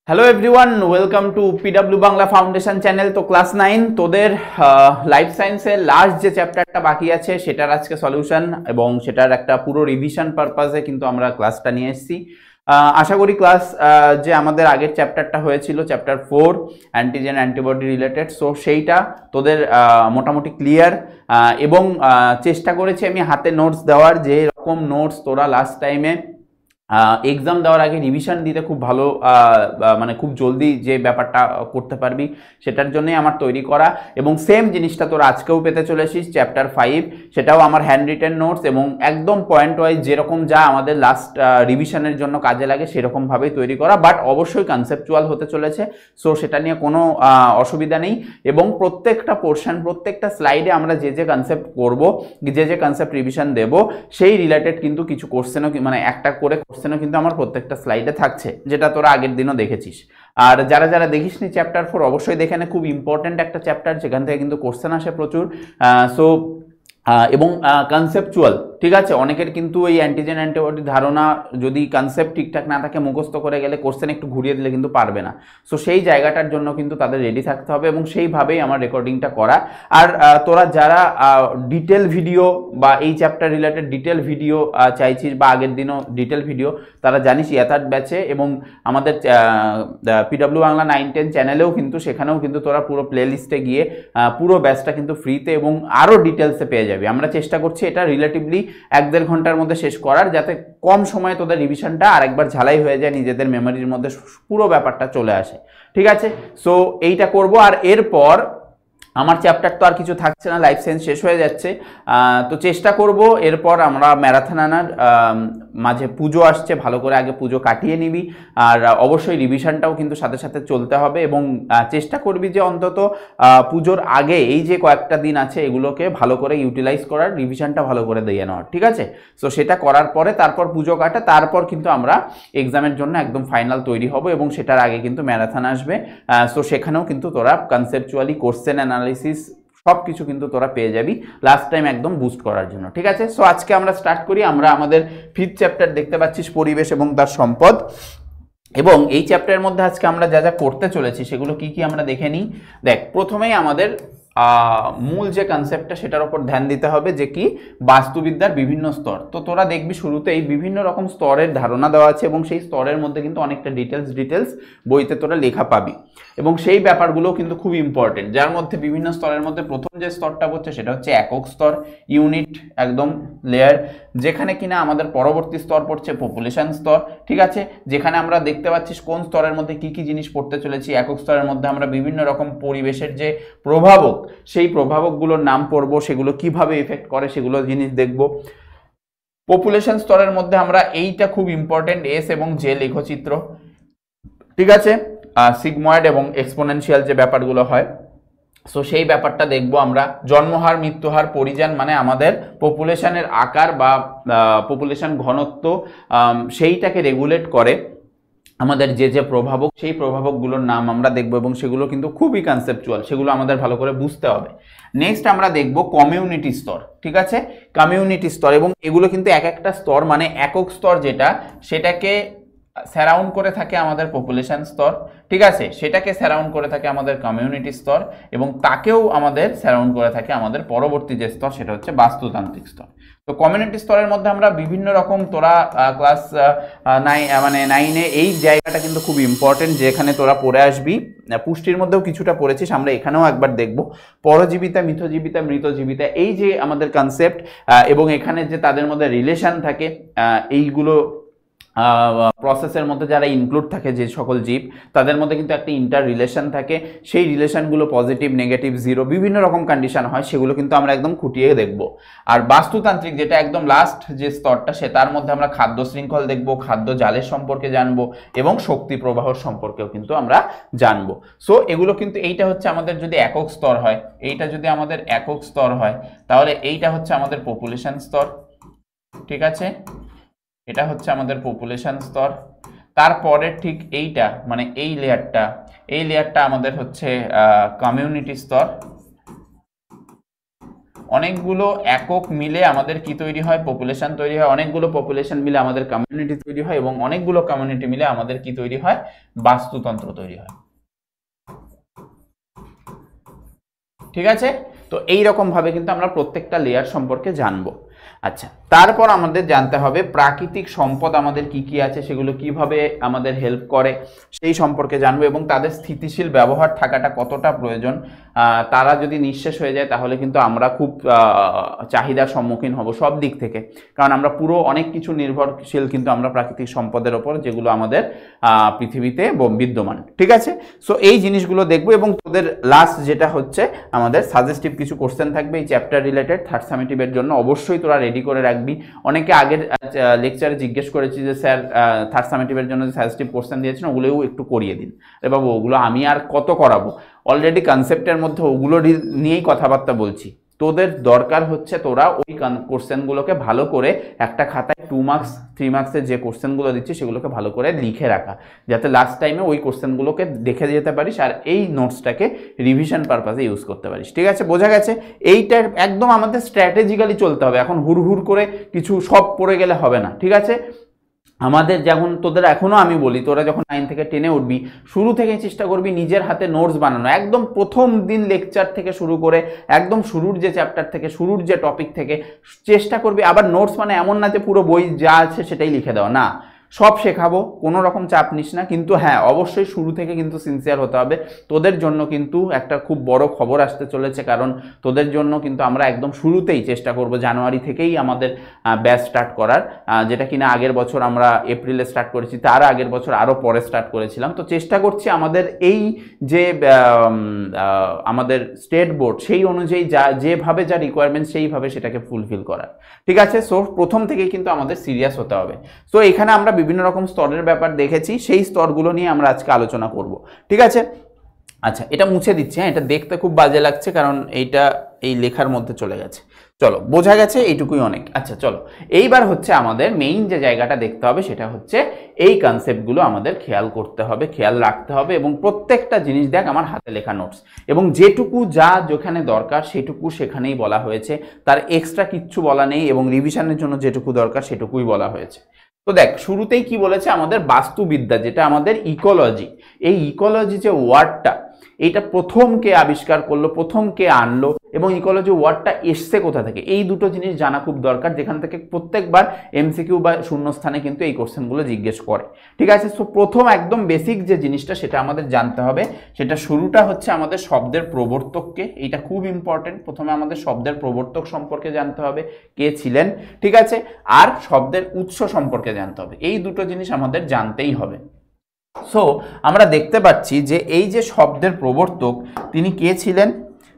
Hello everyone, welcome to PW Bangla foundation channel. তো class 9 তোদের life সায়েন্সের লাস্ট যে চ্যাপ্টারটা বাকি আছে সেটার আজকে সলিউশন এবং সেটার একটা পুরো রিভিশন পারপাসে কিন্তু আমরা ক্লাসটা নিয়ে এসেছি। আশা করি ক্লাস যে আমাদের আগের চ্যাপ্টারটা হয়েছিল chapter 4 antigen antibody related, so সেইটা তোদের মোটামুটি ক্লিয়ার এবং চেষ্টা করেছি আমি হাতে নোটস দেওয়ার, যে এরকম নোটস তোরা লাস্ট টাইমে এক্সাম দেওয়ার আগে রিভিশন দিতে খুব ভালো মানে খুব জলদি যে ব্যাপারটা করতে পারবি সেটার জন্যই আমার তৈরি করা। এবং সেম জিনিসটা তোরা আজকেও পেতে চলেছিস চ্যাপ্টার 5, সেটাও আমার হ্যান্ড রিটেন নোটস এবং একদম পয়েন্ট ওয়াইজ যেরকম যা আমাদের লাস্ট রিভিশনের জন্য কাজে লাগে সেরকমভাবেই তৈরি করা, বাট অবশ্যই কনসেপচুয়াল হতে চলেছে। সো সেটা নিয়ে কোনো অসুবিধা নেই এবং প্রত্যেকটা পোর্শন প্রত্যেকটা স্লাইডে আমরা যে যে কনসেপ্ট করব, যে যে কনসেপ্ট রিভিশন দেব সেই রিলেটেড কিন্তু কিছু কোশ্চেনও মানে একটা করে কোশ্চেনও কিন্তু আমার প্রত্যেকটা স্লাইডে থাকছে, যেটা তোরা আগের দিনও দেখেছিস। আর যারা যারা দেখিসনি চ্যাপ্টার 4 অবশ্যই দেখে নে, খুব ইম্পর্টেন্ট একটা চ্যাপ্টার, যেখান থেকে কিন্তু কোশ্চেন আসে প্রচুর। সো এবং কনসেপচুয়াল, ঠিক আছে। অনেকের কিন্তু এই অ্যান্টিজেন অ্যান্টিবডি ধারণা যদি কনসেপ্ট ঠিকঠাক না থাকে, মুখস্থ করে গেলে কোশ্চেন একটু ঘুরিয়ে দিলে কিন্তু পারবে না। সো সেই জায়গাটার জন্য কিন্তু তাদের রেডি থাকতে হবে এবং সেইভাবেই আমার রেকর্ডিংটা করা। আর তোরা যারা ডিটেল ভিডিও বা এই চ্যাপ্টার রিলেটেড ডিটেল ভিডিও চাইছিস বা আগের দিনও ডিটেল ভিডিও, তারা জানিস ইয়াথার্ড ব্যাচে এবং আমাদের পিডব্লিউ বাংলা 9-10 চ্যানেলেও কিন্তু, সেখানেও কিন্তু তোরা পুরো প্লে লিস্টে গিয়ে পুরো ব্যাচটা কিন্তু ফ্রিতে এবং আরও ডিটেলসে পেয়ে যাবে। আমরা চেষ্টা করছি এটা রিলেটিভলি 1-1.5 ঘন্টার মধ্যে শেষ করার, যাতে কম সময়ে তোদের রিভিশনটা আরেকবার ঝালাই হয়ে যায়, নিজেদের মেমোরির মধ্যে পুরো ব্যাপারটা চলে আসে, ঠিক আছে। সো এইটা করব। আর এরপর আমার চ্যাপ্টার তো আর কিছু থাকছে না, লাইফ সায়েন্স শেষ হয়ে যাচ্ছে। তো চেষ্টা করব এরপর আমরা ম্যারাথন আনার। মাঝে পুজো আসছে, ভালো করে আগে পুজো কাটিয়ে নিবি। আর অবশ্যই রিভিশনটাও কিন্তু সাথে সাথে চলতে হবে এবং চেষ্টা করবি যে অন্তত পুজোর আগে এই যে কয়েকটা দিন আছে এগুলোকে ভালো করে ইউটিলাইজ করার, রিভিশনটা ভালো করে দিয়ে নেওয়ার, ঠিক আছে। সো সেটা করার পরে তারপর পুজো কাটা, তারপর কিন্তু আমরা এক্সামের জন্য একদম ফাইনাল তৈরি হব এবং সেটার আগে কিন্তু ম্যারাথন আসবে। সো সেখানেও কিন্তু তোরা কনসেপচুয়ালি কোশ্চেন অ্যানালিসিস সব কিছু কিন্তু তোরা পেয়ে যাবি লাস্ট টাইম একদম বুস্ট করার জন্য, ঠিক আছে। সো আজকে আমরা স্টার্ট করি। আমরা আমাদের 5th চ্যাপ্টার দেখতে পাচ্ছিস, পরিবেশ এবং তার সম্পদ। এবং এই চ্যাপ্টারের মধ্যে আজকে আমরা যা যা করতে চলেছি সেগুলো কি কি আমরা দেখে নিই। দেখ, প্রথমেই আমাদের মূল যে কনসেপ্টটা সেটার উপর ধ্যান দিতে হবে, যে কি বাস্তুবিদ্যার বিভিন্ন স্তর। তো তোরা দেখবি শুরুতে এই বিভিন্ন রকম স্তরের ধারণা দেওয়া আছে এবং সেই স্তরের মধ্যে কিন্তু অনেকটা ডিটেলস বইতে তোরা লেখা পাবি এবং সেই ব্যাপারগুলো কিন্তু খুব ইম্পর্টেন্ট। যার মধ্যে বিভিন্ন স্তরের মধ্যে প্রথম যে স্তরটা পড়ছে সেটা হচ্ছে একক স্তর, ইউনিট একদম লেয়ার, যেখানে কিনা আমাদের পরবর্তী স্তর পড়ছে পপুলেশন স্তর, ঠিক আছে। যেখানে আমরা দেখতে পাচ্ছিস কোন স্তরের মধ্যে কি কি জিনিস পড়তে চলেছি। একক স্তরের মধ্যে আমরা বিভিন্ন রকম পরিবেশের যে প্রভাবক, সেই প্রভাবকগুলোর নাম পড়ব, সেগুলো কিভাবে এফেক্ট করে সেগুলো জিনিস দেখব। পপুলেশন স্তরের মধ্যে আমরা এইটা খুব ইম্পর্টেন্ট, এস এবং জে লেখচিত্র, ঠিক আছে, সিগময়েড এবং এক্সপোনেনশিয়াল যে ব্যাপারগুলো হয়, সো সেই ব্যাপারটা দেখব আমরা। জন্মহার, মৃত্যুহার, পরিযান মানে আমাদের পপুলেশনের আকার বা পপুলেশন ঘনত্ব, সেইটাকে রেগুলেট করে আমাদের যে যে প্রভাবক, সেই প্রভাবকগুলোর নাম আমরা দেখব এবং সেগুলো কিন্তু খুবই কনসেপচুয়াল, সেগুলো আমাদের ভালো করে বুঝতে হবে। নেক্সট আমরা দেখব কমিউনিটি স্তর, ঠিক আছে, কমিউনিটি স্তর। এবং এগুলো কিন্তু এক একটা স্তর, মানে একক স্তর যেটা, সেটাকে সারাউন্ড করে থাকে আমাদের পপুলেশন স্তর, ঠিক আছে, সেটাকে সারাউন্ড করে থাকে আমাদের কমিউনিটি স্তর এবং তাকেও আমাদের সারাউন্ড করে থাকে আমাদের পরবর্তী যে স্তর সেটা হচ্ছে বাস্তুতান্ত্রিক স্তর। তো কমিউনিটি স্তরের মধ্যে আমরা বিভিন্ন রকম, তোরা ক্লাস 9-এ এই জায়গাটা কিন্তু খুব ইম্পর্টেন্ট, যেখানে তোরা পড়ে আসবি। পুষ্টির মধ্যেও কিছুটা পড়েছিস, আমরা এখানেও একবার দেখব পরজীবিতা, মিথজীবিতা, মৃতজীবিতা, এই যে আমাদের কনসেপ্ট এবং এখানে যে তাদের মধ্যে রিলেশন থাকে, এইগুলো প্রসেসের মধ্যে যারা ইনক্লুড থাকে যে সকল জীব, তাদের মধ্যে কিন্তু একটা ইন্টার রিলেশন থাকে। সেই রিলেশনগুলো পজিটিভ, নেগেটিভ, জিরো বিভিন্ন রকম কন্ডিশন হয়, সেগুলো কিন্তু আমরা একদম খুঁটিয়ে দেখব। আর বাস্তুতান্ত্রিক যেটা একদম লাস্ট যে স্তরটা, সে তার মধ্যে আমরা খাদ্য শৃঙ্খল দেখব, খাদ্য জালের সম্পর্কে জানবো এবং শক্তি প্রবাহর সম্পর্কেও কিন্তু আমরা জানবো। সো এগুলো কিন্তু, এইটা হচ্ছে আমাদের যদি একক স্তর হয়, এইটা যদি আমাদের একক স্তর হয়, তাহলে এইটা হচ্ছে আমাদের পপুলেশন স্তর, ঠিক আছে, এটা হচ্ছে আমাদের পপুলেশন স্তর। তারপরে ঠিক এইটা, মানে এই লেয়ারটা আমাদের হচ্ছে কমিউনিটি স্তর, অনেকগুলো একক মিলে আমাদের কি তৈরি হয়, পপুলেশন তৈরি হয়, অনেকগুলো পপুলেশন মিলে আমাদের কমিউনিটি তৈরি হয়, এবং অনেকগুলো কমিউনিটি মিলে আমাদের কি তৈরি হয়, বাস্তুতন্ত্র তৈরি হয়। ঠিক আছে, তো এই রকম ভাবে কিন্তু আমরা প্রত্যেকটা লেয়ার সম্পর্কে জানবো। আচ্ছা, তারপর আমাদের জানতে হবে প্রাকৃতিক সম্পদ আমাদের কি কি আছে, সেগুলো কিভাবে আমাদের হেল্প করে সেই সম্পর্কে জানবো, এবং তাদের স্থিতিশীল ব্যবহার থাকাটা কতটা প্রয়োজন। তারা যদি নিঃশেষ হয়ে যায় তাহলে কিন্তু আমরা খুব চাহিদার সম্মুখীন হব সব দিক থেকে, কারণ আমরা পুরো অনেক কিছু নির্ভরশীল কিন্তু আমরা প্রাকৃতিক সম্পদের ওপর, যেগুলো আমাদের পৃথিবীতে বিদ্যমান। ঠিক আছে, সো এই জিনিসগুলো দেখবো, এবং তোদের লাস্ট যেটা হচ্ছে আমাদের সাজেস্টিভ কিছু কোশ্চেন থাকবে এই চ্যাপ্টার রিলেটেড থার্ড সামেটিভের জন্য, অবশ্যই তোরা রেডি করে রাখবি। অনেকে আগের লেকচারে জিজ্ঞেস করেছি যে স্যার থার্ড সামেটিভের জন্য যে সাজেস্টিভ কোশ্চেন দিয়েছেন ওগুলোও একটু করিয়ে দিন। আরে বাবু, ওগুলো আমি আর কত করাবো, অলরেডি কনসেপ্টের মধ্যে ওগুলো নিয়েই কথাবার্তা বলছি। তোদের দরকার হচ্ছে তোরা ওই কোশ্চেনগুলোকে ভালো করে একটা খাতায় 2 মার্কস 3 মার্কসের যে কোশ্চেনগুলো দিচ্ছি সেগুলোকে ভালো করে লিখে রাখা, যাতে লাস্ট টাইমে ওই কোশ্চেনগুলোকে দেখে যেতে পারিস আর এই নোটসটাকে রিভিশন পারপাসে ইউজ করতে পারিস। ঠিক আছে, বোঝা গেছে? এইটার একদম আমাদের স্ট্র্যাটেজিক্যালি চলতে হবে, এখন হুড় করে কিছু সব পড়ে গেলে হবে না। ঠিক আছে, আমাদের যেমন তোদের এখনো আমি বলি, তোরা যখন 9 থেকে 10-এ উঠবি শুরু থেকে চেষ্টা করবি নিজের হাতে নোটস বানানো, একদম প্রথম দিন লেকচার থেকে শুরু করে একদম শুরুর যে চ্যাপ্টার থেকে, শুরুর যে টপিক থেকে চেষ্টা করবি। আবার নোটস মানে এমন না যে পুরো বই যা আছে সেটাই লিখে দাও, না, সব শেখাবো, কোনো রকম চাপ নিস না, কিন্তু হ্যাঁ অবশ্যই শুরু থেকে কিন্তু সিনসিয়ার হতে হবে। তোদের জন্য কিন্তু একটা খুব বড় খবর আসতে চলেছে, কারণ তোদের জন্য কিন্তু আমরা একদম শুরুতেই চেষ্টা করব জানুয়ারি থেকেই আমাদের ব্যাচ স্টার্ট করার, যেটা কিনা আগের বছর আমরা এপ্রিলে স্টার্ট করেছি, তার আগের বছর আরও পরে স্টার্ট করেছিলাম। তো চেষ্টা করছি আমাদের এই যে আমাদের স্টেট বোর্ড সেই অনুযায়ী যেভাবে যা রিকোয়ারমেন্ট সেইভাবে সেটাকে ফুলফিল করার। ঠিক আছে, সো প্রথম থেকেই কিন্তু আমাদের সিরিয়াস হতে হবে। সো এখানে আমরা বিভিন্ন রকম স্তরের ব্যাপার দেখেছি, সেই স্তরগুলো নিয়ে আমরা আজকে আলোচনা করব। ঠিক আছে, আচ্ছা এটা মুছে দিচ্ছি, হ্যাঁ এটা দেখতে খুব বাজে লাগছে কারণ এইটা এই লেখার মধ্যে চলে গেছে। চলো, বোঝা গেছে, এইটুকুই অনেক। আচ্ছা চলো, এইবার হচ্ছে আমাদের মেইন যে জায়গাটা দেখতে হবে সেটা হচ্ছে এই কনসেপ্টগুলো আমাদের খেয়াল করতে হবে, খেয়াল রাখতে হবে, এবং প্রত্যেকটা জিনিস দেখ আমার হাতে লেখা নোটস, এবং যেটুকু যা যেখানে দরকার সেটুকু সেখানেই বলা হয়েছে, তার এক্সট্রা কিচ্ছু বলা নেই, এবং রিভিশনের জন্য যেটুকু দরকার সেটুকুই বলা হয়েছে। তো দেখ শুরুতেই কি বলেছে, আমাদের বাস্তুবিদ্যা যেটা আমাদের ইকোলজি, এই ইকোলজি যে ওয়ার্ডটা, এইটা প্রথম কে আবিষ্কার করলো, প্রথম কে আনলো, এবং ইকোলজি ওয়ার্ডটা এসছে কোথা থেকে, এই দুটো জিনিস জানা খুব দরকার, যেখান থেকে প্রত্যেকবার এমসিকিউ বা শূন্যস্থানে কিন্তু এই কোশ্চেনগুলো জিজ্ঞেস করে। ঠিক আছে, সো প্রথম একদম বেসিক যে জিনিসটা সেটা আমাদের জানতে হবে, সেটা শুরুটা হচ্ছে আমাদের শব্দের প্রবর্তককে, এইটা খুব ইম্পর্টেন্ট। প্রথমে আমাদের শব্দের প্রবর্তক সম্পর্কে জানতে হবে, কে ছিলেন, ঠিক আছে, আর শব্দের উৎস সম্পর্কে জানতে হবে, এই দুটো জিনিস আমাদের জানতেই হবে। সো আমরা দেখতে পাচ্ছি যে এই যে শব্দের প্রবর্তক তিনি কে ছিলেন,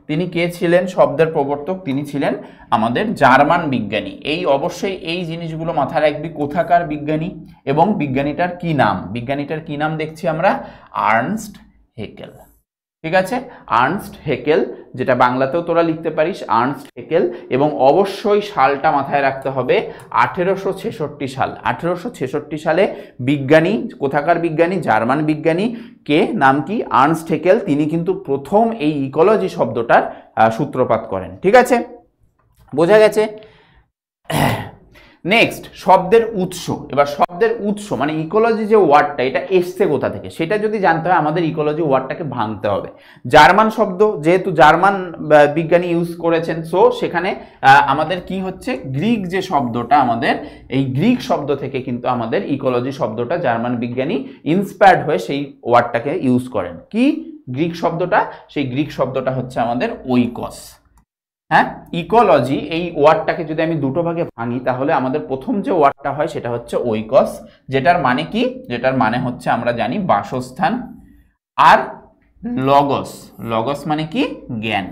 তিনি কে ছিলেন শব্দের প্রবর্তক, তিনি ছিলেন আমাদের জার্মান বিজ্ঞানী। এই অবশ্যই এই জিনিসগুলো মাথায় রাখবি, কোথাকার বিজ্ঞানী এবং বিজ্ঞানীটার কি নাম, বিজ্ঞানীটার কি নাম দেখছি আমরা, আর্নস্ট হেকেল। ঠিক আছে, আর্নস্ট হেকেল, যেটা বাংলাতেও তোরা লিখতে পারিস আর্নস্ট হেকেল, এবং অবশ্যই সালটা মাথায় রাখতে হবে 1866 সাল। 1866 সালে বিজ্ঞানী, কোথাকার বিজ্ঞানী, জার্মান বিজ্ঞানী, কে নাম কি, আর্নস্ট হেকেল, তিনি কিন্তু প্রথম এই ইকোলজি শব্দটার সূত্রপাত করেন। ঠিক আছে, বোঝা গেছে? নেক্সট, শব্দের উৎস। এবার শব্দের উৎস মানে ইকোলজি যে ওয়ার্ডটা, এটা এসছে কোথা থেকে সেটা যদি জানতে হয় আমাদের ইকোলজি ওয়ার্ডটাকে ভাঙতে হবে। জার্মান শব্দ, যেহেতু জার্মান বিজ্ঞানী ইউজ করেছেন, সো সেখানে আমাদের কি হচ্ছে, গ্রিক যে শব্দটা, আমাদের এই গ্রিক শব্দ থেকে কিন্তু আমাদের ইকোলজি শব্দটা জার্মান বিজ্ঞানী ইন্সপায়ার্ড হয়ে সেই ওয়ার্ডটাকে ইউজ করেন। কি গ্রিক শব্দটা, সেই গ্রিক শব্দটা হচ্ছে আমাদের ওইকস। হ্যাঁ, ইকোলজি এই ওয়ার্ডটাকে যদি আমি দুটো ভাগে ভাঙি তাহলে আমাদের প্রথম যে ওয়ার্ডটা হয় সেটা হচ্ছে ওইকস, যেটার মানে কি, যেটার মানে হচ্ছে আমরা জানি বাসস্থান, আর লগস, লগস মানে কি, জ্ঞান।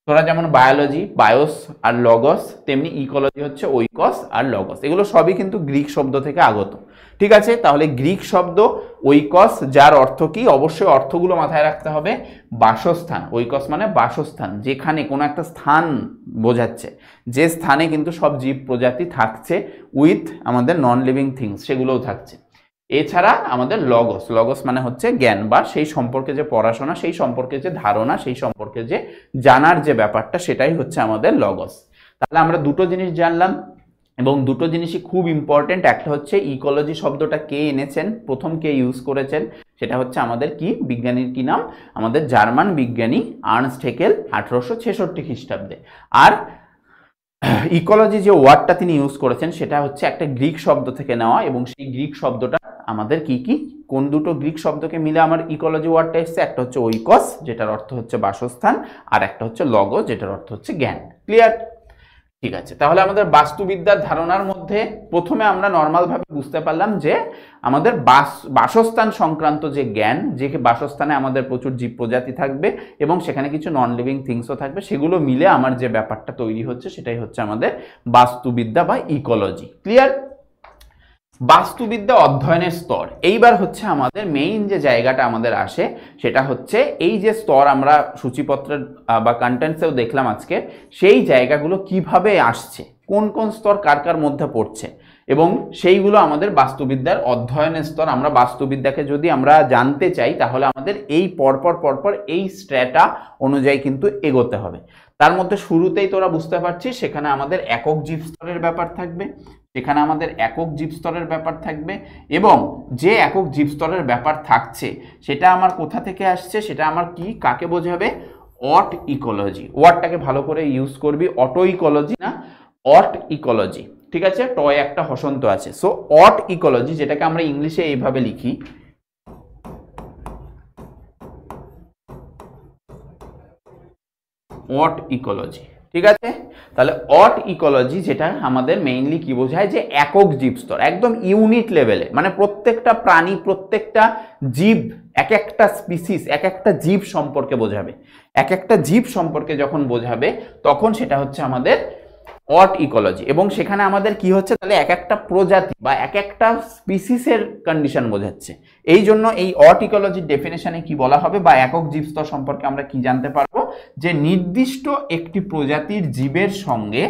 তোরা যেমন বায়োলজি বায়োস আর লগস, তেমনি ইকোলজি হচ্ছে ওইকস আর লগস, এগুলো সবই কিন্তু গ্রিক শব্দ থেকে আগত। ঠিক আছে, তাহলে গ্রিক শব্দ ওইকস, যার অর্থ কি, অবশ্যই অর্থগুলো মাথায় রাখতে হবে। বাসস্থান, ওইকস মানে বাসস্থান, যেখানে কোনো একটা স্থান বোঝাচ্ছে, যে স্থানে কিন্তু সব জীব প্রজাতি থাকছে, উইথ আমাদের নন লিভিং থিংস সেগুলোও থাকছে। এছাড়া আমাদের লগস, লগস মানে হচ্ছে জ্ঞান বা সেই সম্পর্কে যে পড়াশোনা, সেই সম্পর্কে যে ধারণা, সেই সম্পর্কে যে জানার যে ব্যাপারটা, সেটাই হচ্ছে আমাদের লগস। তাহলে আমরা দুটো জিনিস জানলাম এবং দুটো জিনিসই খুব ইম্পর্টেন্ট। একটা হচ্ছে ইকোলজি শব্দটা কে এনেছেন, প্রথম কে ইউজ করেছেন, সেটা হচ্ছে আমাদের কি বিজ্ঞানীর কি নাম, আমাদের জার্মান বিজ্ঞানী আর্নস্ট হেকেল 1866 খ্রিস্টাব্দে। আর ইকোলজি যে ওয়ার্ডটা তিনি ইউজ করেছেন সেটা হচ্ছে একটা গ্রিক শব্দ থেকে নেওয়া, এবং সেই গ্রিক শব্দটা আমাদের কি কি, কোন দুটো গ্রিক শব্দকে মিলে আমার ইকোলজি ওয়ার্ডটা এসছে, একটা হচ্ছে ওইকস যেটার অর্থ হচ্ছে বাসস্থান, আর একটা হচ্ছে লগো যেটার অর্থ হচ্ছে জ্ঞান। ক্লিয়ার? ঠিক আছে, তাহলে আমাদের বাস্তুবিদ্যার ধারণার মধ্যে প্রথমে আমরা নর্মাল ভাবে বুঝতে পারলাম যে আমাদের বাসস্থান সংক্রান্ত যে জ্ঞান, যে বাসস্থানে আমাদের প্রচুর জীব প্রজাতি থাকবে এবং সেখানে কিছু নন লিভিং থিংসও থাকবে, সেগুলো মিলে আমার যে ব্যাপারটা তৈরি হচ্ছে সেটাই হচ্ছে আমাদের বাস্তুবিদ্যা বা ইকোলজি। ক্লিয়ার? বাস্তুবিদ্যা অধ্যয়নের স্তর। এইবার হচ্ছে আমাদের মেইন যে জায়গাটা আমাদের আসে সেটা হচ্ছে এই যে স্তর আমরা সূচিপত্রের বা কন্টেন্টসেও দেখলাম আজকে, সেই জায়গাগুলো কিভাবে আসছে, কোন কোন স্তর কার কার মধ্যে পড়ছে, এবং সেইগুলো আমাদের বাস্তুবিদ্যার অধ্যয়নের স্তর। আমরা বাস্তুবিদ্যাকে যদি আমরা জানতে চাই তাহলে আমাদের এই পরপর এই স্ট্র্যাটা অনুযায়ী কিন্তু এগোতে হবে। তার মধ্যে শুরুতেই তোরা বুঝতে পারছিস সেখানে আমাদের একক জীব স্তরের ব্যাপার থাকবে, সেখানে আমাদের একক জীব স্তরের ব্যাপার থাকবে, এবং যে একক জীব স্তরের ব্যাপার থাকছে সেটা আমার কোথা থেকে আসছে, সেটা আমার কি কাকে বোঝাবে, অট ইকোলজি। ওয়ার্ডটাকে ভালো করে ইউজ করবি, অটো ইকোলজি না, অট ইকোলজি। ঠিক আছে, টয় একটা হসন্ত আছে, সো অট ইকোলজি, যেটাকে আমরা ইংলিশে এইভাবে লিখি, অট ইকোলজি। ঠিক আছে, তাহলে অট ইকোলজি যেটা আমাদের মেইনলি কি বোঝায়, যে একক জীব স্তর, একদম ইউনিট লেভেলে, মানে প্রত্যেকটা প্রাণী, প্রত্যেকটা জীব, এক একটা স্পিসিস, এক একটা জীব সম্পর্কে বোঝাবে। এক একটা জীব সম্পর্কে যখন বোঝাবে তখন সেটা হচ্ছে আমাদের অট ইকোলজি। এবং সেখানে আমাদের কি হচ্ছে, তাহলে এক একটা প্রজাতি বা এক একটা স্পিসিসের কন্ডিশন বোঝাচ্ছে। এই জন্য এই অট ইকোলজির ডেফিনেশনে কি বলা হবে, বা একক জীবস্তর সম্পর্কে আমরা কি জানতে পারবো, যে নির্দিষ্ট একটি প্রজাতির জীবের সঙ্গে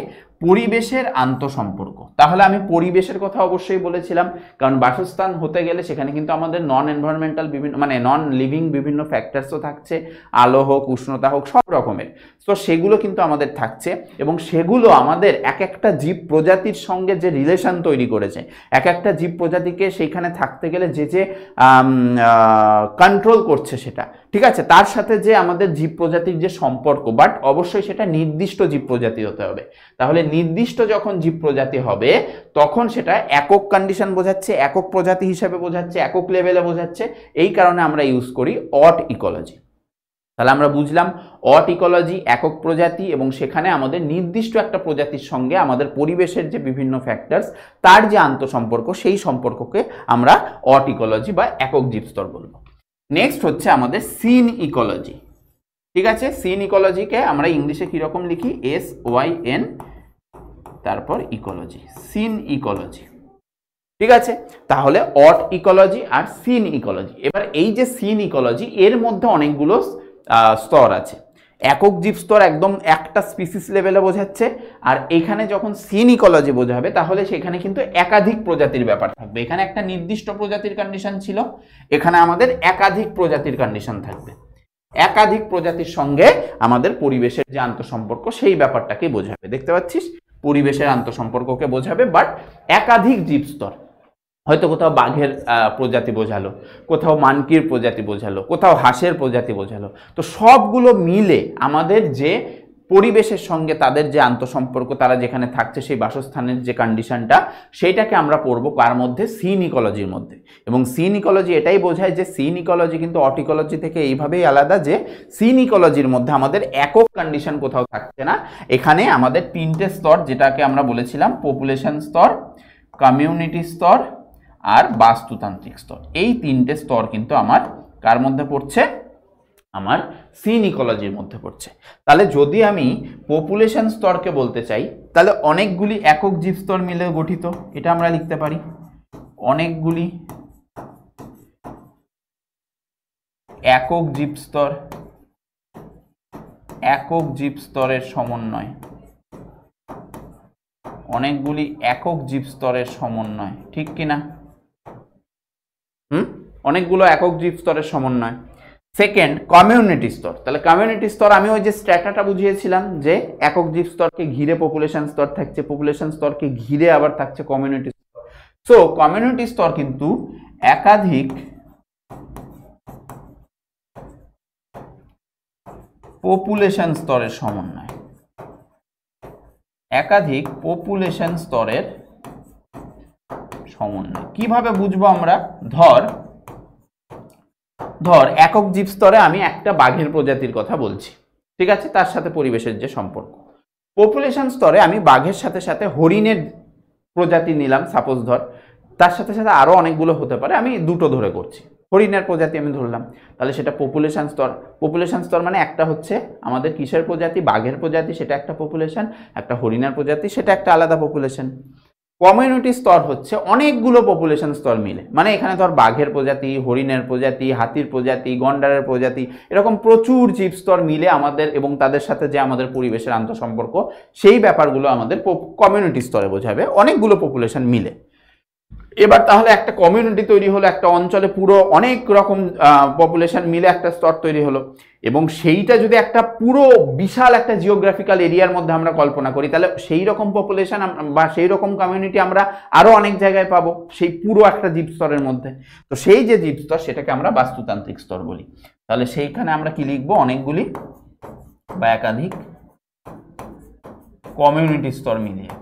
পরিবেশের আন্তঃসম্পর্ক। তাহলে আমি পরিবেশের কথা অবশ্যই বলেছিলাম, কারণ বাসস্থান হতে গেলে সেখানে কিন্তু আমাদের নন এনভায়রনমেন্টাল বিভিন্ন, মানে নন লিভিং বিভিন্ন ফ্যাক্টরসও থাকছে, আলো হোক, উষ্ণতা হোক, সব রকমের। তো সেগুলো কিন্তু আমাদের থাকছে, এবং সেগুলো আমাদের এক একটা জীব প্রজাতির সঙ্গে যে রিলেশন তৈরি করেছে, এক একটা জীব প্রজাতিকে সেইখানে থাকতে গেলে যে যে কন্ট্রোল করছে সেটা, ঠিক আছে, তার সাথে যে আমাদের জীব প্রজাতির যে সম্পর্ক, বাট অবশ্যই সেটা নির্দিষ্ট জীব প্রজাতি হতে হবে। তাহলে নির্দিষ্ট যখন জীব প্রজাতি হবে তখন সেটা একক কন্ডিশন বোঝাচ্ছে, একক প্রজাতি হিসেবে বোঝাচ্ছে, একক লেভেলে বোঝাচ্ছে। এই কারণে আমরা ইউজ করি অট ইকোলজি। তাহলে আমরা বুঝলাম অট ইকোলজি একক প্রজাতি, এবং সেখানে আমাদের নির্দিষ্ট একটা প্রজাতির সঙ্গে আমাদের পরিবেশের যে বিভিন্ন ফ্যাক্টরস, তার যে আন্তঃসম্পর্ক, সেই সম্পর্ককে আমরা অট ইকোলজি বা একক জীবস্তর বলবো। নেক্সট হচ্ছে আমাদের সিন ইকোলজি। ঠিক আছে, সিন ইকোলজিকে আমরা ইংলিশে কিরকম লিখি, SYN তারপর ইকোলজি, সিন ইকোলজি। ঠিক আছে, তাহলে অট ইকোলজি আর সিন ইকোলজি। এবার এই যে সিন ইকোলজি, এর মধ্যে অনেকগুলো স্তর আছে। একক জীব স্তর একদম একটা স্পিসিস লেভেলে বোঝাচ্ছে, আর এখানে যখন সিন ইকোলজি বোঝাবে তাহলে সেখানে কিন্তু একাধিক প্রজাতির ব্যাপার থাকবে। এখানে একটা নির্দিষ্ট প্রজাতির কন্ডিশন ছিল, এখানে আমাদের একাধিক প্রজাতির কন্ডিশন থাকবে। একাধিক প্রজাতির সঙ্গে আমাদের পরিবেশের যে আন্তঃসম্পর্ক, সেই ব্যাপারটাকে বোঝাবে। দেখতে পাচ্ছিস, পরিবেশের আন্তঃসম্পর্ককে বোঝাবে, বাট একাধিক জীবস্তর। হয়তো কোথাও বাঘের প্রজাতি বোঝালো, কোথাও মানকির প্রজাতি বোঝালো, কোথাও হাঁসের প্রজাতি বোঝালো। তো সবগুলো মিলে আমাদের যে পরিবেশের সঙ্গে তাদের যে আন্তঃসম্পর্ক, তারা যেখানে থাকছে সেই বাসস্থানের যে কন্ডিশনটা, সেইটাকে আমরা পড়বো কার মধ্যে, সিন ইকোলজির মধ্যে। এবং সিন ইকোলজি এটাই বোঝায় যে সিন ইকোলজি কিন্তু অট ইকোলজি থেকে এইভাবেই আলাদা, যে সিন ইকোলজির মধ্যে আমাদের একক কন্ডিশন কোথাও থাকছে না। এখানে আমাদের তিনটে স্তর, যেটাকে আমরা বলেছিলাম পপুলেশন স্তর, কমিউনিটি স্তর আর বাস্তুতান্ত্রিক স্তর, এই তিনটে স্তর কিন্তু আমার কার মধ্যে পড়ছে, আমার সিন ইকোলজির মধ্যে পড়ছে। তাহলে যদি আমি পপুলেশন স্তরকে বলতে চাই, তাহলে অনেকগুলি একক জীব স্তর মিলে গঠিত, এটা আমরা লিখতে পারি, অনেকগুলি একক জীব স্তর, একক জীব স্তরের সমন্বয়, অনেকগুলি একক জীব স্তরের সমন্বয়, ঠিক কিনা? অনেকগুলো একক জীব স্তরের সমন্বয়। সেকেন্ড, কমিউনিটি স্তর। তাহলে কমিউনিটি স্তর আমি ওই যে স্ট্র্যাটাটা বুঝিয়েছিলাম যে একক জীব স্তরকে ঘিরে পপুলেশন স্তর থাকছে, পপুলেশন স্তরকে ঘিরে আবার থাকছে কমিউনিটি স্তর। সো কমিউনিটি স্তর কিন্তু একাধিক পপুলেশন স্তরের সমন্বয়, একাধিক পপুলেশন স্তরের সমন্বয়। কিভাবে বুঝবো আমরা? ধর একক জীব স্তরে আমি একটা বাঘের প্রজাতির কথা বলছি, ঠিক আছে, তার সাথে পরিবেশের যে সম্পর্ক। পপুলেশন স্তরে আমি বাঘের সাথে সাথে হরিণের প্রজাতি নিলাম সাপোজ, ধর তার সাথে সাথে আরো অনেকগুলো হতে পারে, আমি দুটো ধরে করছি, হরিণের প্রজাতি আমি ধরলাম, তাহলে সেটা পপুলেশন স্তর। পপুলেশন স্তর মানে একটা হচ্ছে আমাদের কিসের প্রজাতি? বাঘের প্রজাতি, সেটা একটা পপুলেশন, একটা হরিণের প্রজাতি, সেটা একটা আলাদা পপুলেশন। কমিউনিটি স্তর হচ্ছে অনেকগুলো পপুলেশন স্তর মিলে, মানে এখানে ধর বাঘের প্রজাতি, হরিণের প্রজাতি, হাতির প্রজাতি, গন্ডারের প্রজাতি, এরকম প্রচুর জীব স্তর মিলে আমাদের এবং তাদের সাথে যে আমাদের পরিবেশের আন্তঃসম্পর্ক, সেই ব্যাপারগুলো আমাদের কমিউনিটি স্তরে বোঝাবে, অনেকগুলো পপুলেশন মিলে। এবার তাহলে একটা কমিউনিটি তৈরি হলো, একটা অঞ্চলে পুরো অনেক রকম পপুলেশন মিলে একটা স্তর তৈরি হলো, এবং সেইটা যদি একটা পুরো বিশাল একটা জিওগ্রাফিক্যাল এরিয়ার মধ্যে আমরা কল্পনা করি, তাহলে সেই রকম পপুলেশন বা সেই রকম কমিউনিটি আমরা আরো অনেক জায়গায় পাবো সেই পুরো একটা জীব স্তরের মধ্যে। তো সেই যে জীব স্তর সেটাকে আমরা বাস্তুতান্ত্রিক স্তর বলি। তাহলে সেইখানে আমরা কি লিখবো? অনেকগুলি বা একাধিক কমিউনিটি স্তর মিলিয়ে,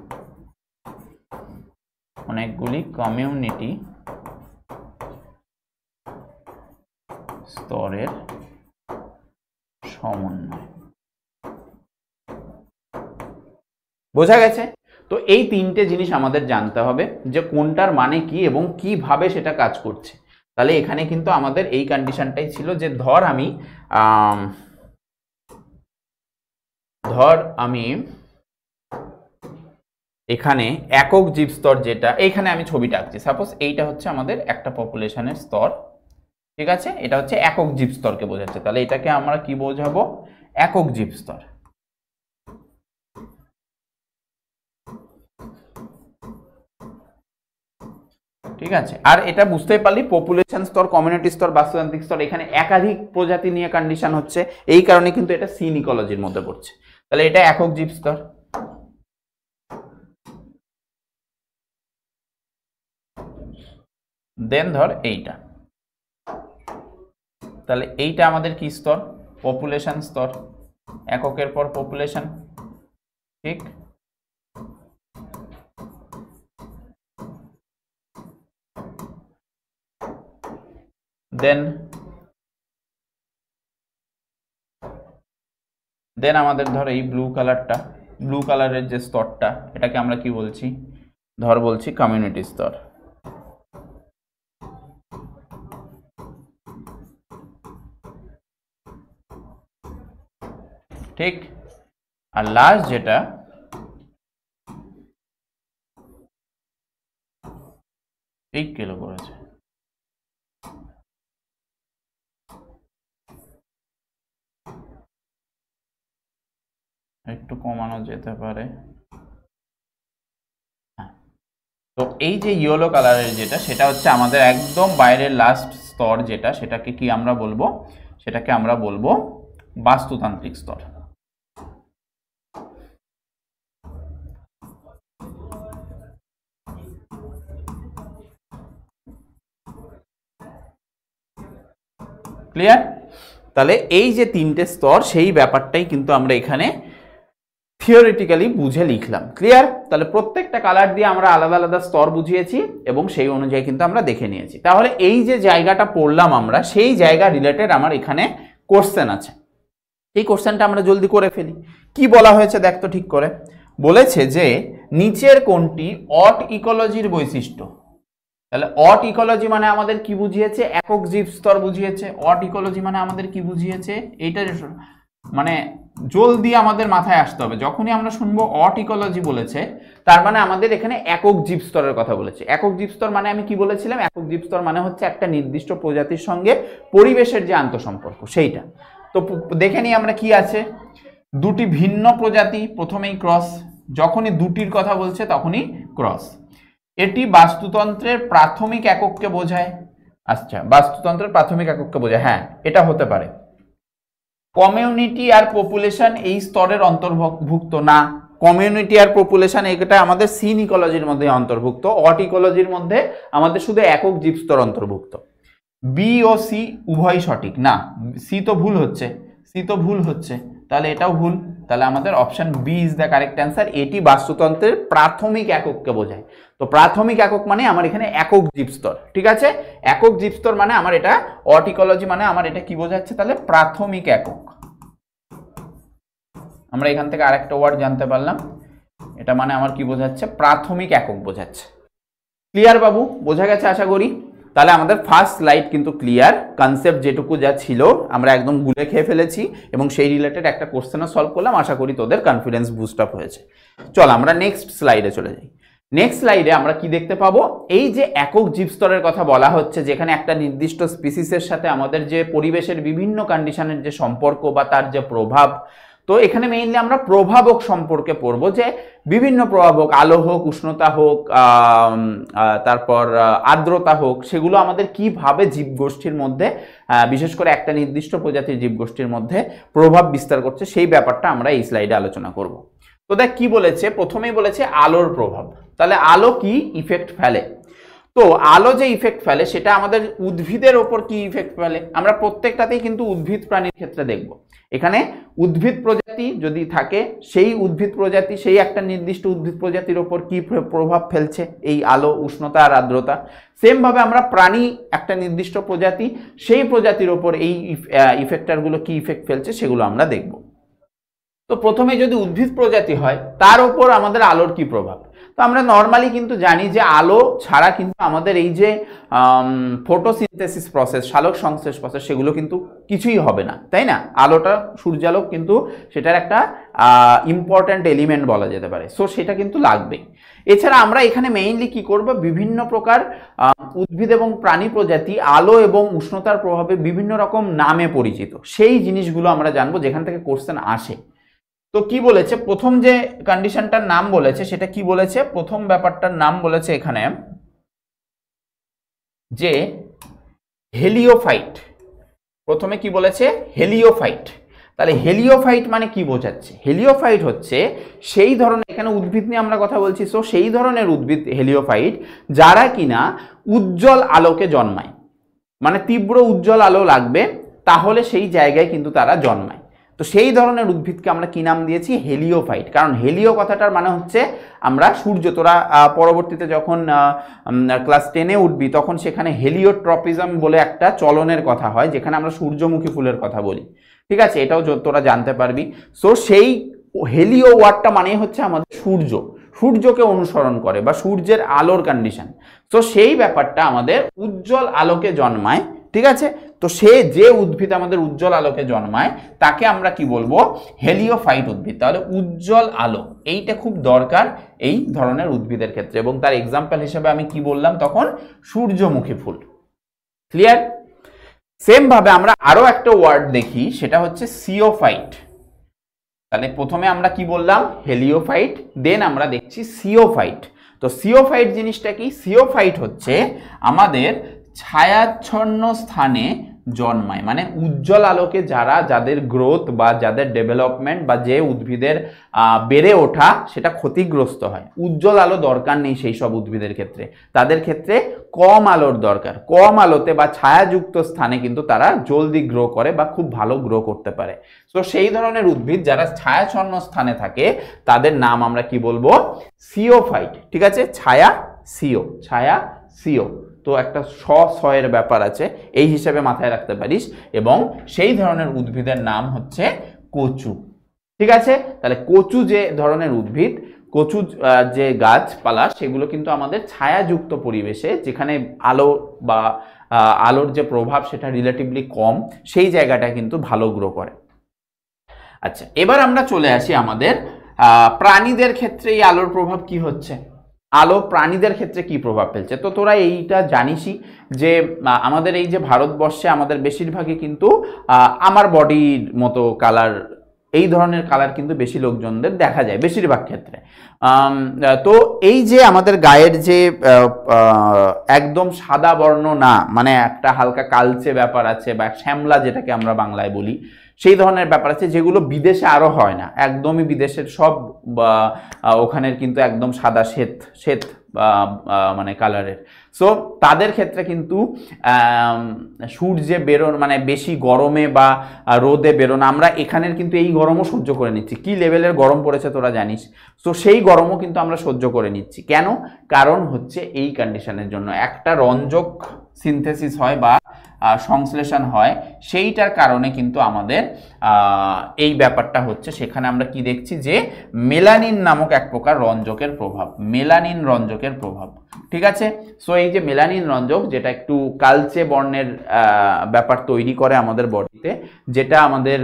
অনেকগুলি কমিউনিটি স্তরের সমন্বয়। বোঝা গেছে? তো এই তিনটে জিনিস আমাদের জানতে হবে যে কোনটার মানে কি এবং কিভাবে সেটা কাজ করছে। তাহলে এখানে কিন্তু আমাদের এই কন্ডিশনটাই ছিল যে ধর আমি এখানে একক জীব স্তর, যেটা এইখানে আমি ছবিটা আঁকছি, সাপোজ এইটা হচ্ছে আমাদের একটা পপুলেশনের স্তর, ঠিক আছে, এটা হচ্ছে একক জীব স্তরকে বোঝাচ্ছে। তাহলে এটাকে আমরা কি বোঝাবো? একক জীব স্তর। ঠিক আছে, আর এটা বুঝতেই পারলি পপুলেশন স্তর, কমিউনিটি স্তর, বাস্তুতান্ত্রিক স্তর, এখানে একাধিক প্রজাতি নিয়ে কন্ডিশন হচ্ছে, এই কারণে কিন্তু এটা সিন ইকোলজির মধ্যে পড়ছে। তাহলে এটা একক জীব স্তর। দেন ধর এইটা, তাহলে এইটা আমাদের কি স্তর? পপুলেশন স্তর, এককের পর পপুলেশন, ঠিক। দেন আমাদের ধর এই ব্লু কালারটা, ব্লু কালারের যে স্তরটা, এটাকে আমরা কি বলছি? ধর বলছি কমিউনিটি স্তর। ঠিক, আর লাস্ট যেটা এই কিলো করেছে, একটু কমানো যেতে পারে। তো এই যে ইয়েলো কালারের যেটা, সেটা হচ্ছে আমাদের একদম বাইরের লাস্ট স্তর যেটা, সেটাকে কি আমরা বলবো? সেটাকে আমরা বলবো বাস্তুতান্ত্রিক স্তর। ক্লিয়ার? তাহলে এই যে তিনটে স্তর, সেই ব্যাপারটাই কিন্তু আমরা এখানে থিওরিটিক্যালি বুঝে লিখলাম। ক্লিয়ার? তাহলে প্রত্যেকটা কালার দিয়ে আমরা আলাদা আলাদা স্তর বুঝিয়েছি এবং সেই অনুযায়ী কিন্তু আমরা দেখে নিয়েছি। তাহলে এই যে জায়গাটা পড়লাম আমরা, সেই জায়গা রিলেটেড আমার এখানে কোশ্চেন আছে। এই কোশ্চেনটা আমরা জলদি করে ফেলি। কি বলা হয়েছে দেখ তো ঠিক করে। বলেছে যে নিচের কোনটি অট ইকোলজির বৈশিষ্ট্য? তাহলে অট ইকোলজি মানে আমাদের কি বুঝিয়েছে? একক জীব স্তর বুঝিয়েছে। অট ইকোলজি মানে আমাদের কি বুঝিয়েছে? এইটা মানে জলদি আমাদের মাথায় আসতে হবে, যখনই আমরা শুনবো অট ইকোলজি বলেছে, তার মানে আমাদের এখানে একক জীব স্তরের কথা বলেছে। একক জীব স্তর মানে আমি কি বলেছিলাম? একক জীব স্তর মানে হচ্ছে একটা নির্দিষ্ট প্রজাতির সঙ্গে পরিবেশের যে আন্তঃসম্পর্ক, সেইটা। তো দেখে নিই আমরা কি আছে। দুটি ভিন্ন প্রজাতি, প্রথমেই ক্রস, যখনই দুটির কথা বলছে তখনই ক্রস। এটি বাস্তুতন্ত্রের প্রাথমিক একককে বোঝায়। আচ্ছা, বাস্তুতন্ত্রের প্রাথমিক একককে বোঝায়, হ্যাঁ এটা হতে পারে। কমিউনিটি আর পপুলেশন এই স্তরের অন্তর্ভুক্ত না। কমিউনিটি আর পপুলেশন এটা আমাদের সিন ইকোলজির মধ্যে অন্তর্ভুক্ত, অট ইকোলজির মধ্যে আমাদের শুধু একক জীবস্তর অন্তর্ভুক্ত। বি ও সি উভয় সঠিক না, সি তো ভুল হচ্ছে, সি তো ভুল হচ্ছে, তাহলে এটাও ভুল। তাহলে আমাদের option B is the correct answer. এটি বাস্তুতন্ত্রের প্রাথমিক একককে বোঝায়। তো প্রাথমিক একক মানে আমার এখানে একক জীবস্তর, ঠিক আছে, একক জীবস্তর মানে আমার এটা অট ইকোলজি মানে আমার এটা কি বোঝাচ্ছে, তাহলে প্রাথমিক একক। আমরা এখান থেকে আরেকটা ওয়ার্ড জানতে পারলাম, এটা মানে আমার কি বোঝাচ্ছে, প্রাথমিক একক বোঝাচ্ছে। ক্লিয়ার বাবু, বোঝা গেছে আশা করি। তাহলে আমাদের ফার্স্ট স্লাইড কিন্তু ক্লিয়ার, কনসেপ্ট যেটুকু যা ছিল আমরা একদম গুলে খেয়ে ফেলেছি এবং সেই রিলেটেড একটা কোশ্চেনও সলভ করলাম। আশা করি তোদের কনফিডেন্স বুস্ট আপ হয়েছে। চল আমরা নেক্সট স্লাইডে চলে যাই। নেক্সট স্লাইডে আমরা কি দেখতে পাবো, এই যে একক জীবস্তরের কথা বলা হচ্ছে, যেখানে একটা নির্দিষ্ট স্পিসিসের সাথে আমাদের যে পরিবেশের বিভিন্ন কন্ডিশনের যে সম্পর্ক বা তার যে প্রভাব, তো এখানে মেইনলি আমরা প্রভাবক সম্পর্কে পড়বো, যে বিভিন্ন প্রভাবক, আলো হোক, উষ্ণতা হোক, তারপর আর্দ্রতা হোক, সেগুলো আমাদের কিভাবে জীবগোষ্ঠীর মধ্যে, বিশেষ করে একটা নির্দিষ্ট প্রজাতির জীবগোষ্ঠীর মধ্যে প্রভাব বিস্তার করছে, সেই ব্যাপারটা আমরা এই স্লাইডে আলোচনা করব। তো দেখ কি বলেছে, প্রথমেই বলেছে আলোর প্রভাব। তাহলে আলো কি ইফেক্ট ফেলে, তো আলো যে ইফেক্ট ফেলে সেটা আমাদের উদ্ভিদের ওপর কি ইফেক্ট ফেলে, আমরা প্রত্যেকটাতেই কিন্তু উদ্ভিদ প্রাণীর ক্ষেত্রে দেখব। এখানে উদ্ভিদ প্রজাতি যদি থাকে, সেই উদ্ভিদ প্রজাতি, সেই একটা নির্দিষ্ট উদ্ভিদ প্রজাতির ওপর কি প্রভাব ফেলছে এই আলো, উষ্ণতা আর আর্দ্রতা। সেম ভাবে আমরা প্রাণী একটা নির্দিষ্ট প্রজাতি, সেই প্রজাতির ওপর এই ইফেক্টারগুলো কি ইফেক্ট ফেলছে সেগুলো আমরা দেখব। তো প্রথমে যদি উদ্ভিদ প্রজাতি হয়, তার উপর আমাদের আলোর কি প্রভাব। তো আমরা নর্মালি কিন্তু জানি যে আলো ছাড়া কিন্তু আমাদের এই যে ফটোসিনথেসিস প্রসেস, সালোক সংশ্লেষ প্রসেস, সেগুলো কিন্তু কিছুই হবে না, তাই না। আলোটা, সূর্যালোক কিন্তু সেটার একটা ইম্পর্ট্যান্ট এলিমেন্ট বলা যেতে পারে, সো সেটা কিন্তু লাগবেই। এছাড়া আমরা এখানে মেইনলি কি করব, বিভিন্ন প্রকার উদ্ভিদ এবং প্রাণী প্রজাতি আলো এবং উষ্ণতার প্রভাবে বিভিন্ন রকম নামে পরিচিত, সেই জিনিসগুলো আমরা জানবো, যেখান থেকে কোশ্চেন আসে। তো কি বলেছে, প্রথম যে কন্ডিশনটার নাম বলেছে সেটা কি বলেছে, প্রথম ব্যাপারটার নাম বলেছে এখানে যে হেলিওফাইট। প্রথমে কি বলেছে, হেলিওফাইট। তাহলে হেলিওফাইট মানে কি বোঝাচ্ছে, হেলিওফাইট হচ্ছে সেই ধরনের, এখানে উদ্ভিদ নিয়ে আমরা কথা বলছি, সো সেই ধরনের উদ্ভিদ হেলিওফাইট যারা কিনা উজ্জ্বল আলোকে জন্মায়, মানে তীব্র উজ্জ্বল আলো লাগবে তাহলে সেই জায়গায় কিন্তু তারা জন্মায়। তো সেই ধরনের উদ্ভিদকে আমরা কি নাম দিয়েছি, হেলিওফাইট। কারণ হেলিও কথাটার মানে হচ্ছে আমরা সূর্য, তোরা পরবর্তীতে যখন ক্লাস 10-এ উঠবি তখন সেখানে হেলিওট্রপিজম বলে একটা চলনের কথা হয়, যেখানে আমরা সূর্যমুখী ফুলের কথা বলি, ঠিক আছে, এটাও তোরা জানতে পারবি। সো সেই হেলিও ওয়ার্ডটা মানে হচ্ছে আমাদের সূর্য, সূর্যকে অনুসরণ করে বা সূর্যের আলোর কন্ডিশন। তো সেই ব্যাপারটা আমাদের উজ্জ্বল আলোকে জন্মায়, ঠিক আছে। তো সে যে উদ্ভিদ আমাদের উজ্জ্বল আলোকে জন্মায় তাকে আমরা কি বলবো, হেলিওফাইট উদ্ভিদ। তাহলে উজ্জ্বল আলো এইটা খুব দরকার এই ধরনের উদ্ভিদের ক্ষেত্রে, এবং তার এক্সাম্পল হিসেবে আমি কি বললাম তখন, সূর্যমুখী ফুল। ক্লিয়ার। সেম ভাবে আমরা আরো একটা ওয়ার্ড দেখি, সেটা হচ্ছে সিওফাইট। তাহলে প্রথমে আমরা কি বললাম, হেলিওফাইট, দেন আমরা দেখছি সিওফাইট। তো সিওফাইট জিনিসটা কি, সিওফাইট হচ্ছে আমাদের ছায়াচ্ছন্ন স্থানে জন্মায়, মানে উজ্জ্বল আলোকে যাদের গ্রোথ বা যাদের ডেভেলপমেন্ট বা যে উদ্ভিদের বেড়ে ওঠা সেটা ক্ষতিগ্রস্ত হয়, উজ্জ্বল আলো দরকার নেই সেই সব উদ্ভিদের ক্ষেত্রে, তাদের ক্ষেত্রে কম আলোর দরকার, কম আলোতে বা ছায়াযুক্ত স্থানে কিন্তু তারা জলদি গ্রো করে বা খুব ভালো গ্রো করতে পারে। তো সেই ধরনের উদ্ভিদ যারা ছায়াচ্ছন্ন স্থানে থাকে তাদের নাম আমরা কি বলবো, সিওফাইট, ঠিক আছে, ছায়া সিও, ছায়া সিও। তো একটা এর ব্যাপার আছে, এই হিসাবে মাথায় রাখতে পারিস। এবং সেই ধরনের উদ্ভিদের নাম হচ্ছে কচু, ঠিক আছে। তাহলে কচু যে ধরনের উদ্ভিদ, কচু যে গাছপালা, সেগুলো কিন্তু আমাদের ছায়াযুক্ত পরিবেশে, যেখানে আলো বা আলোর যে প্রভাব সেটা রিলেটিভলি কম, সেই জায়গাটা কিন্তু ভালো গ্রো করে। আচ্ছা, এবার আমরা চলে আসি আমাদের প্রাণীদের ক্ষেত্রে এই আলোর প্রভাব কি হচ্ছে, আলো প্রাণীদের ক্ষেত্রে কি প্রভাব ফেলছে। তো তোরা এইটা জানিসই যে আমাদের এই যে ভারতবর্ষে আমাদের বেশিরভাগই কিন্তু আমার বডির মতো কালার এই ধরনের কালার কিন্তু বেশি লোকজনদের দেখা যায় বেশিরভাগ ক্ষেত্রে। তো এই যে আমাদের গায়ের যে একদম সাদা বর্ণ না, মানে একটা হালকা কালচে ব্যাপার আছে বা শ্যামলা যেটাকে আমরা বাংলায় বলি, সেই ধরনের ব্যাপার আছে যেগুলো বিদেশে আরো হয় না, একদমই বিদেশের সব ওখানের কিন্তু একদম সাদা শ্বেত মানে কালারের। সো তাদের ক্ষেত্রে কিন্তু সূর্যে বেরোন মানে বেশি গরমে বা রোদে বেরোনো, আমরা এখানের কিন্তু এই গরমও সহ্য করে নিচ্ছি, কি লেভেলের গরম পড়েছে তোরা জানিস। তো সেই গরমও কিন্তু আমরা সহ্য করে নিচ্ছি, কেন? কারণ হচ্ছে এই কন্ডিশনের জন্য একটা রঞ্জক সিনথেসিস হয় বা সংশ্লেষণ হয়, সেইটার কারণে কিন্তু আমাদের এই ব্যাপারটা হচ্ছে। সেখানে আমরা কি দেখছি যে মেলানিন নামক এক প্রকার রঞ্জকের প্রভাব, মেলানিন রঞ্জকের প্রভাব, ঠিক আছে। সো এই যে মেলানিন রঞ্জক, যেটা একটু কালচে বর্ণের ব্যাপার তৈরি করে আমাদের বডিতে, যেটা আমাদের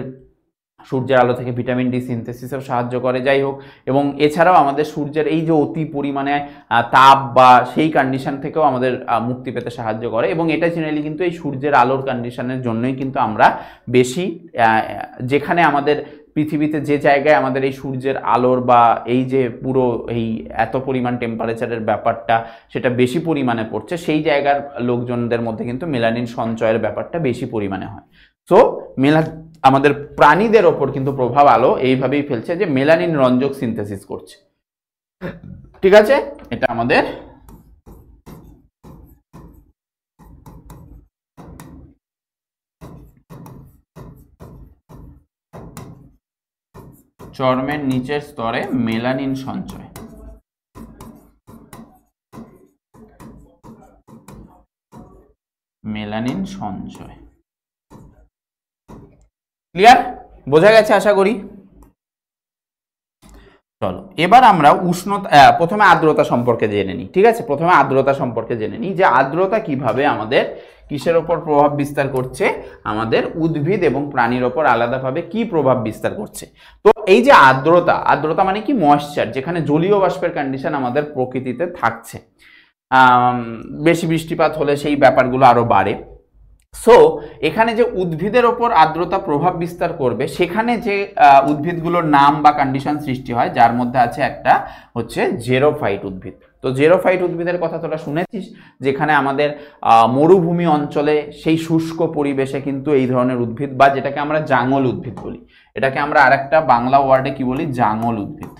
সূর্যের আলো থেকে ভিটামিন ডি সিনথেসিসেও সাহায্য করে, যাই হোক। এবং এছাড়াও আমাদের সূর্যের এই যে অতি পরিমাণে তাপ বা সেই কন্ডিশন থেকেও আমাদের মুক্তি পেতে সাহায্য করে। এবং এটা জেনারেলি কিন্তু এই সূর্যের আলোর কন্ডিশনের জন্যই কিন্তু আমরা বেশি, যেখানে আমাদের পৃথিবীতে যে জায়গায় আমাদের এই সূর্যের আলোর বা এই যে পুরো এই এত পরিমাণ টেম্পারেচারের ব্যাপারটা সেটা বেশি পরিমাণে পড়ছে, সেই জায়গার লোকজনদের মধ্যে কিন্তু মেলানিন সঞ্চয়ের ব্যাপারটা বেশি পরিমাণে হয়। সো আমাদের প্রাণীদের ওপর কিন্তু প্রভাব আলো এইভাবেই ফেলছে যে মেলানিন রঞ্জক সিনথেসিস করছে, ঠিক আছে। এটা আমাদের চর্মের নিচের স্তরে মেলানিন সঞ্চয়। মেলানিন সঞ্চয় ক্লিয়ার, বোঝা গেছে আশা করি। চলো এবার আমরা উষ্ণতা, প্রথমে আর্দ্রতা সম্পর্কে জেনে নিই, ঠিক আছে। প্রথমে আর্দ্রতা সম্পর্কে জেনে নিই যে আর্দ্রতা কিভাবে আমাদের কিসের ওপর প্রভাব বিস্তার করছে, আমাদের উদ্ভিদ এবং প্রাণীর ওপর আলাদাভাবে কি প্রভাব বিস্তার করছে। তো এই যে আর্দ্রতা মানে কি? ময়েশ্চার, যেখানে জলীয় বাষ্পের কন্ডিশন আমাদের প্রকৃতিতে থাকছে। বেশি বৃষ্টিপাত হলে সেই ব্যাপারগুলো আরো বাড়ে। সো এখানে যে উদ্ভিদের ওপর আর্দ্রতা প্রভাব বিস্তার করবে, সেখানে যে উদ্ভিদগুলোর নাম বা কন্ডিশন সৃষ্টি হয়, যার মধ্যে আছে একটা হচ্ছে জেরোফাইট উদ্ভিদ। তো জেরোফাইট উদ্ভিদের কথা তোরা শুনেছিস, যেখানে আমাদের মরুভূমি অঞ্চলে সেই শুষ্ক পরিবেশে কিন্তু এই ধরনের উদ্ভিদ, বা যেটাকে আমরা জাঙল উদ্ভিদ বলি, এটাকে আমরা আরেকটা বাংলা ওয়ার্ডে কি বলি? জাঙল উদ্ভিদ।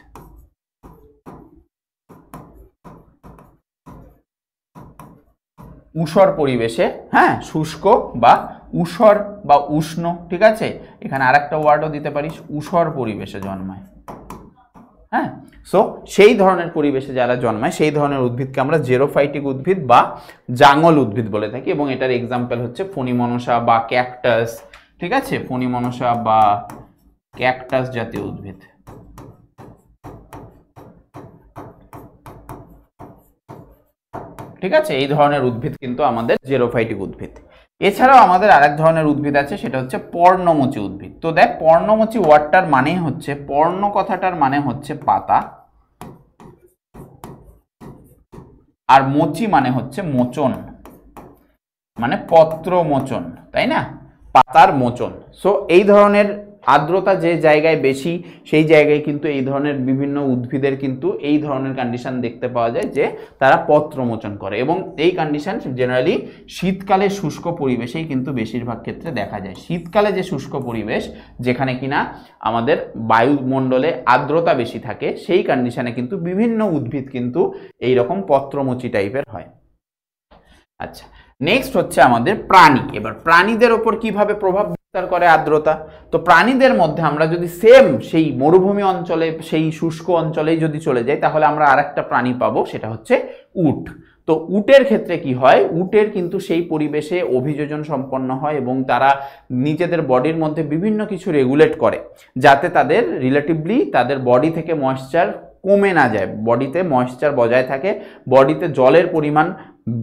ঊষর পরিবেশে, হ্যাঁ, শুষ্ক বা ঊষর বা উষ্ণ, ঠিক আছে। এখানে আরেকটা ওয়ার্ডও দিতে পারিস, ঊষর পরিবেশে জন্মায়, হ্যাঁ। সো সেই ধরনের পরিবেশে যারা জন্মায় সেই ধরনের উদ্ভিদকে আমরা জেরোফাইটিক উদ্ভিদ বা জাঙল উদ্ভিদ বলে থাকি। এবং এটার এক্সাম্পল হচ্ছে ফণিমনসা বা ক্যাকটাস, ঠিক আছে, ফণিমনসা বা ক্যাকটাস জাতীয় উদ্ভিদ। ঠিক আছে, এই ধরনের উদ্ভিদ কিন্তু আমাদের জেরোফাইটিক উদ্ভিদ। এছাড়াও আমাদের আরেক ধরনের উদ্ভিদ আছে, সেটা হচ্ছে পর্ণমোচী উদ্ভিদ। তো দেখ, পর্ণমোচী ওয়ার্ডটার মানে হচ্ছে, পর্ণ কথাটার মানে হচ্ছে পাতা, আর মোচি মানে হচ্ছে মোচন, মানে পত্র মোচন, তাই না, পাতার মোচন। সো এই ধরনের আর্দ্রতা যে জায়গায় বেশি, সেই জায়গায় কিন্তু এই ধরনের বিভিন্ন উদ্ভিদের কিন্তু এই ধরনের কন্ডিশন দেখতে পাওয়া যায় যে তারা পত্রমোচন করে। এবং এই কন্ডিশন জেনারেলি শীতকালে শুষ্ক পরিবেশেই কিন্তু বেশিরভাগ ক্ষেত্রে দেখা যায়। শীতকালে যে শুষ্ক পরিবেশ, যেখানে কিনা আমাদের বায়ুমণ্ডলে আর্দ্রতা বেশি থাকে, সেই কন্ডিশনে কিন্তু বিভিন্ন উদ্ভিদ কিন্তু এইরকম পত্রমোচী টাইপের হয়। আচ্ছা, নেক্সট হচ্ছে আমাদের প্রাণী। এবার প্রাণীদের ওপর কিভাবে প্রভাব বিস্তার করে আর্দ্রতা। তো প্রাণীদের মধ্যে আমরা যদি সেম সেই মরুভূমি অঞ্চলে, সেই শুষ্ক অঞ্চলেই যদি চলে যাই, তাহলে আমরা আরেকটা প্রাণী পাবো, সেটা হচ্ছে উট। তো উটের ক্ষেত্রে কি হয়? উটের কিন্তু সেই পরিবেশে অভিযোজন সম্পন্ন হয় এবং তারা নিজেদের বডির মধ্যে বিভিন্ন কিছু রেগুলেট করে, যাতে তাদের রিলেটিভলি তাদের বডি থেকে ময়েশ্চার কমে না যায়, বডিতে ময়েশ্চার বজায় থাকে, বডিতে জলের পরিমাণ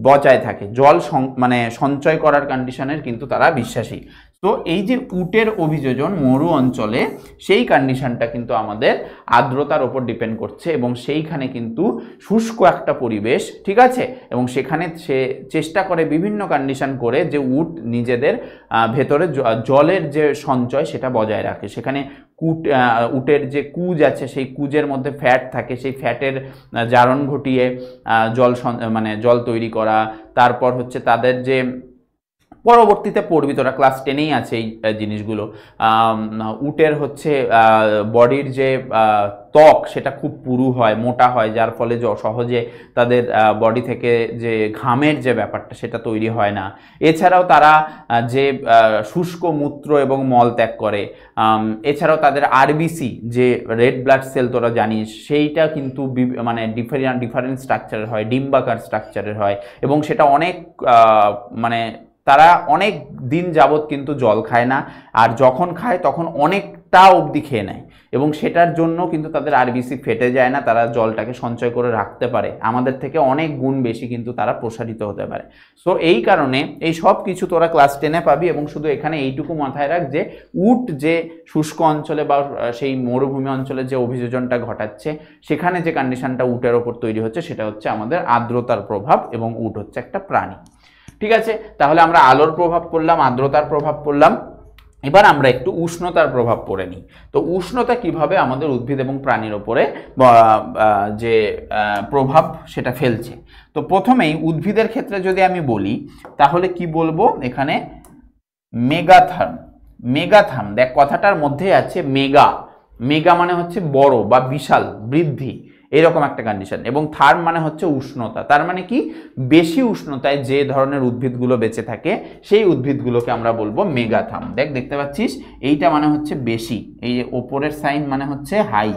বজায় থাকে, জল মানে সঞ্চয় করার কন্ডিশনের কিন্তু তারা বিশ্বাসী। তো এই যে উটের অভিযোজন মরু অঞ্চলে, সেই কন্ডিশনটা কিন্তু আমাদের আর্দ্রতার উপর ডিপেন্ড করছে এবং সেইখানে কিন্তু শুষ্ক একটা পরিবেশ, ঠিক আছে, এবং সেখানে সে চেষ্টা করে বিভিন্ন কন্ডিশন করে যে উট নিজেদের ভেতরে জলের যে সঞ্চয় সেটা বজায় রাখে। সেখানে উটের যে কুজ আছে সেই কুজের মধ্যে ফ্যাট থাকে, সেই ফ্যাটের জারণ ঘটিয়ে জল তৈরি করা। তারপর হচ্ছে তাদের যে পরবর্তীতে পড়বি, তোরা ক্লাস 10এই আছে এই জিনিসগুলো। উটের হচ্ছে বডির যে ত্বক সেটা খুব পুরু হয়, মোটা হয়, যার ফলে সহজে তাদের বডি থেকে যে ঘামের যে ব্যাপারটা সেটা তৈরি হয় না। এছাড়াও তারা যে শুষ্ক মূত্র এবং মল ত্যাগ করে, এছাড়াও তাদের আরবিসি যে রেড ব্লাড সেল তোরা জানিস সেইটা কিন্তু মানে ডিফারেন্ট স্ট্রাকচারের হয়, ডিম্বাকার স্ট্রাকচারের হয়, এবং সেটা অনেক মানে তারা অনেক দিন যাবৎ কিন্তু জল খায় না, আর যখন খায় তখন অনেকটা অবধি খেয়ে নেয়, এবং সেটার জন্য কিন্তু তাদের আরবিসি ফেটে যায় না, তারা জলটাকে সঞ্চয় করে রাখতে পারে, আমাদের থেকে অনেক গুণ বেশি কিন্তু তারা প্রসারিত হতে পারে। সো এই কারণে এই সব কিছু তোরা ক্লাস 10-এ পাবি, এবং শুধু এখানে এইটুকু মাথায় রাখ যে উট যে শুষ্ক অঞ্চলে বা সেই মরুভূমি অঞ্চলে যে অভিযোজনটা ঘটাচ্ছে, সেখানে যে কন্ডিশনটা উটের ওপর তৈরি হচ্ছে সেটা হচ্ছে আমাদের আর্দ্রতার প্রভাব, এবং উট হচ্ছে একটা প্রাণী। ঠিক আছে, তাহলে আমরা আলোর প্রভাব পড়লাম, আর্দ্রতার প্রভাব পড়লাম, এবার আমরা একটু উষ্ণতার প্রভাব পড়ে নিই। তো উষ্ণতা কিভাবে আমাদের উদ্ভিদ এবং প্রাণীর উপরে যে প্রভাব সেটা ফেলছে। তো প্রথমেই উদ্ভিদের ক্ষেত্রে যদি আমি বলি তাহলে কি বলবো, এখানে মেগাথার্ম। মেগাথার্ম দেখ কথাটার মধ্যে আছে মেগা, মেগা মানে হচ্ছে বড় বা বিশাল, বৃদ্ধি, এরকম একটা কন্ডিশন, এবং থার্ম মানে হচ্ছে উষ্ণতা। তার মানে কি, বেশি উষ্ণতায় যে ধরনের উদ্ভিদগুলো বেঁচে থাকে সেই উদ্ভিদগুলোকে আমরা বলবো মেগাথার্ম। দেখতে পাচ্ছিস এইটা মানে হচ্ছে বেশি, এই ওপরের সাইন মানে হচ্ছে হাই,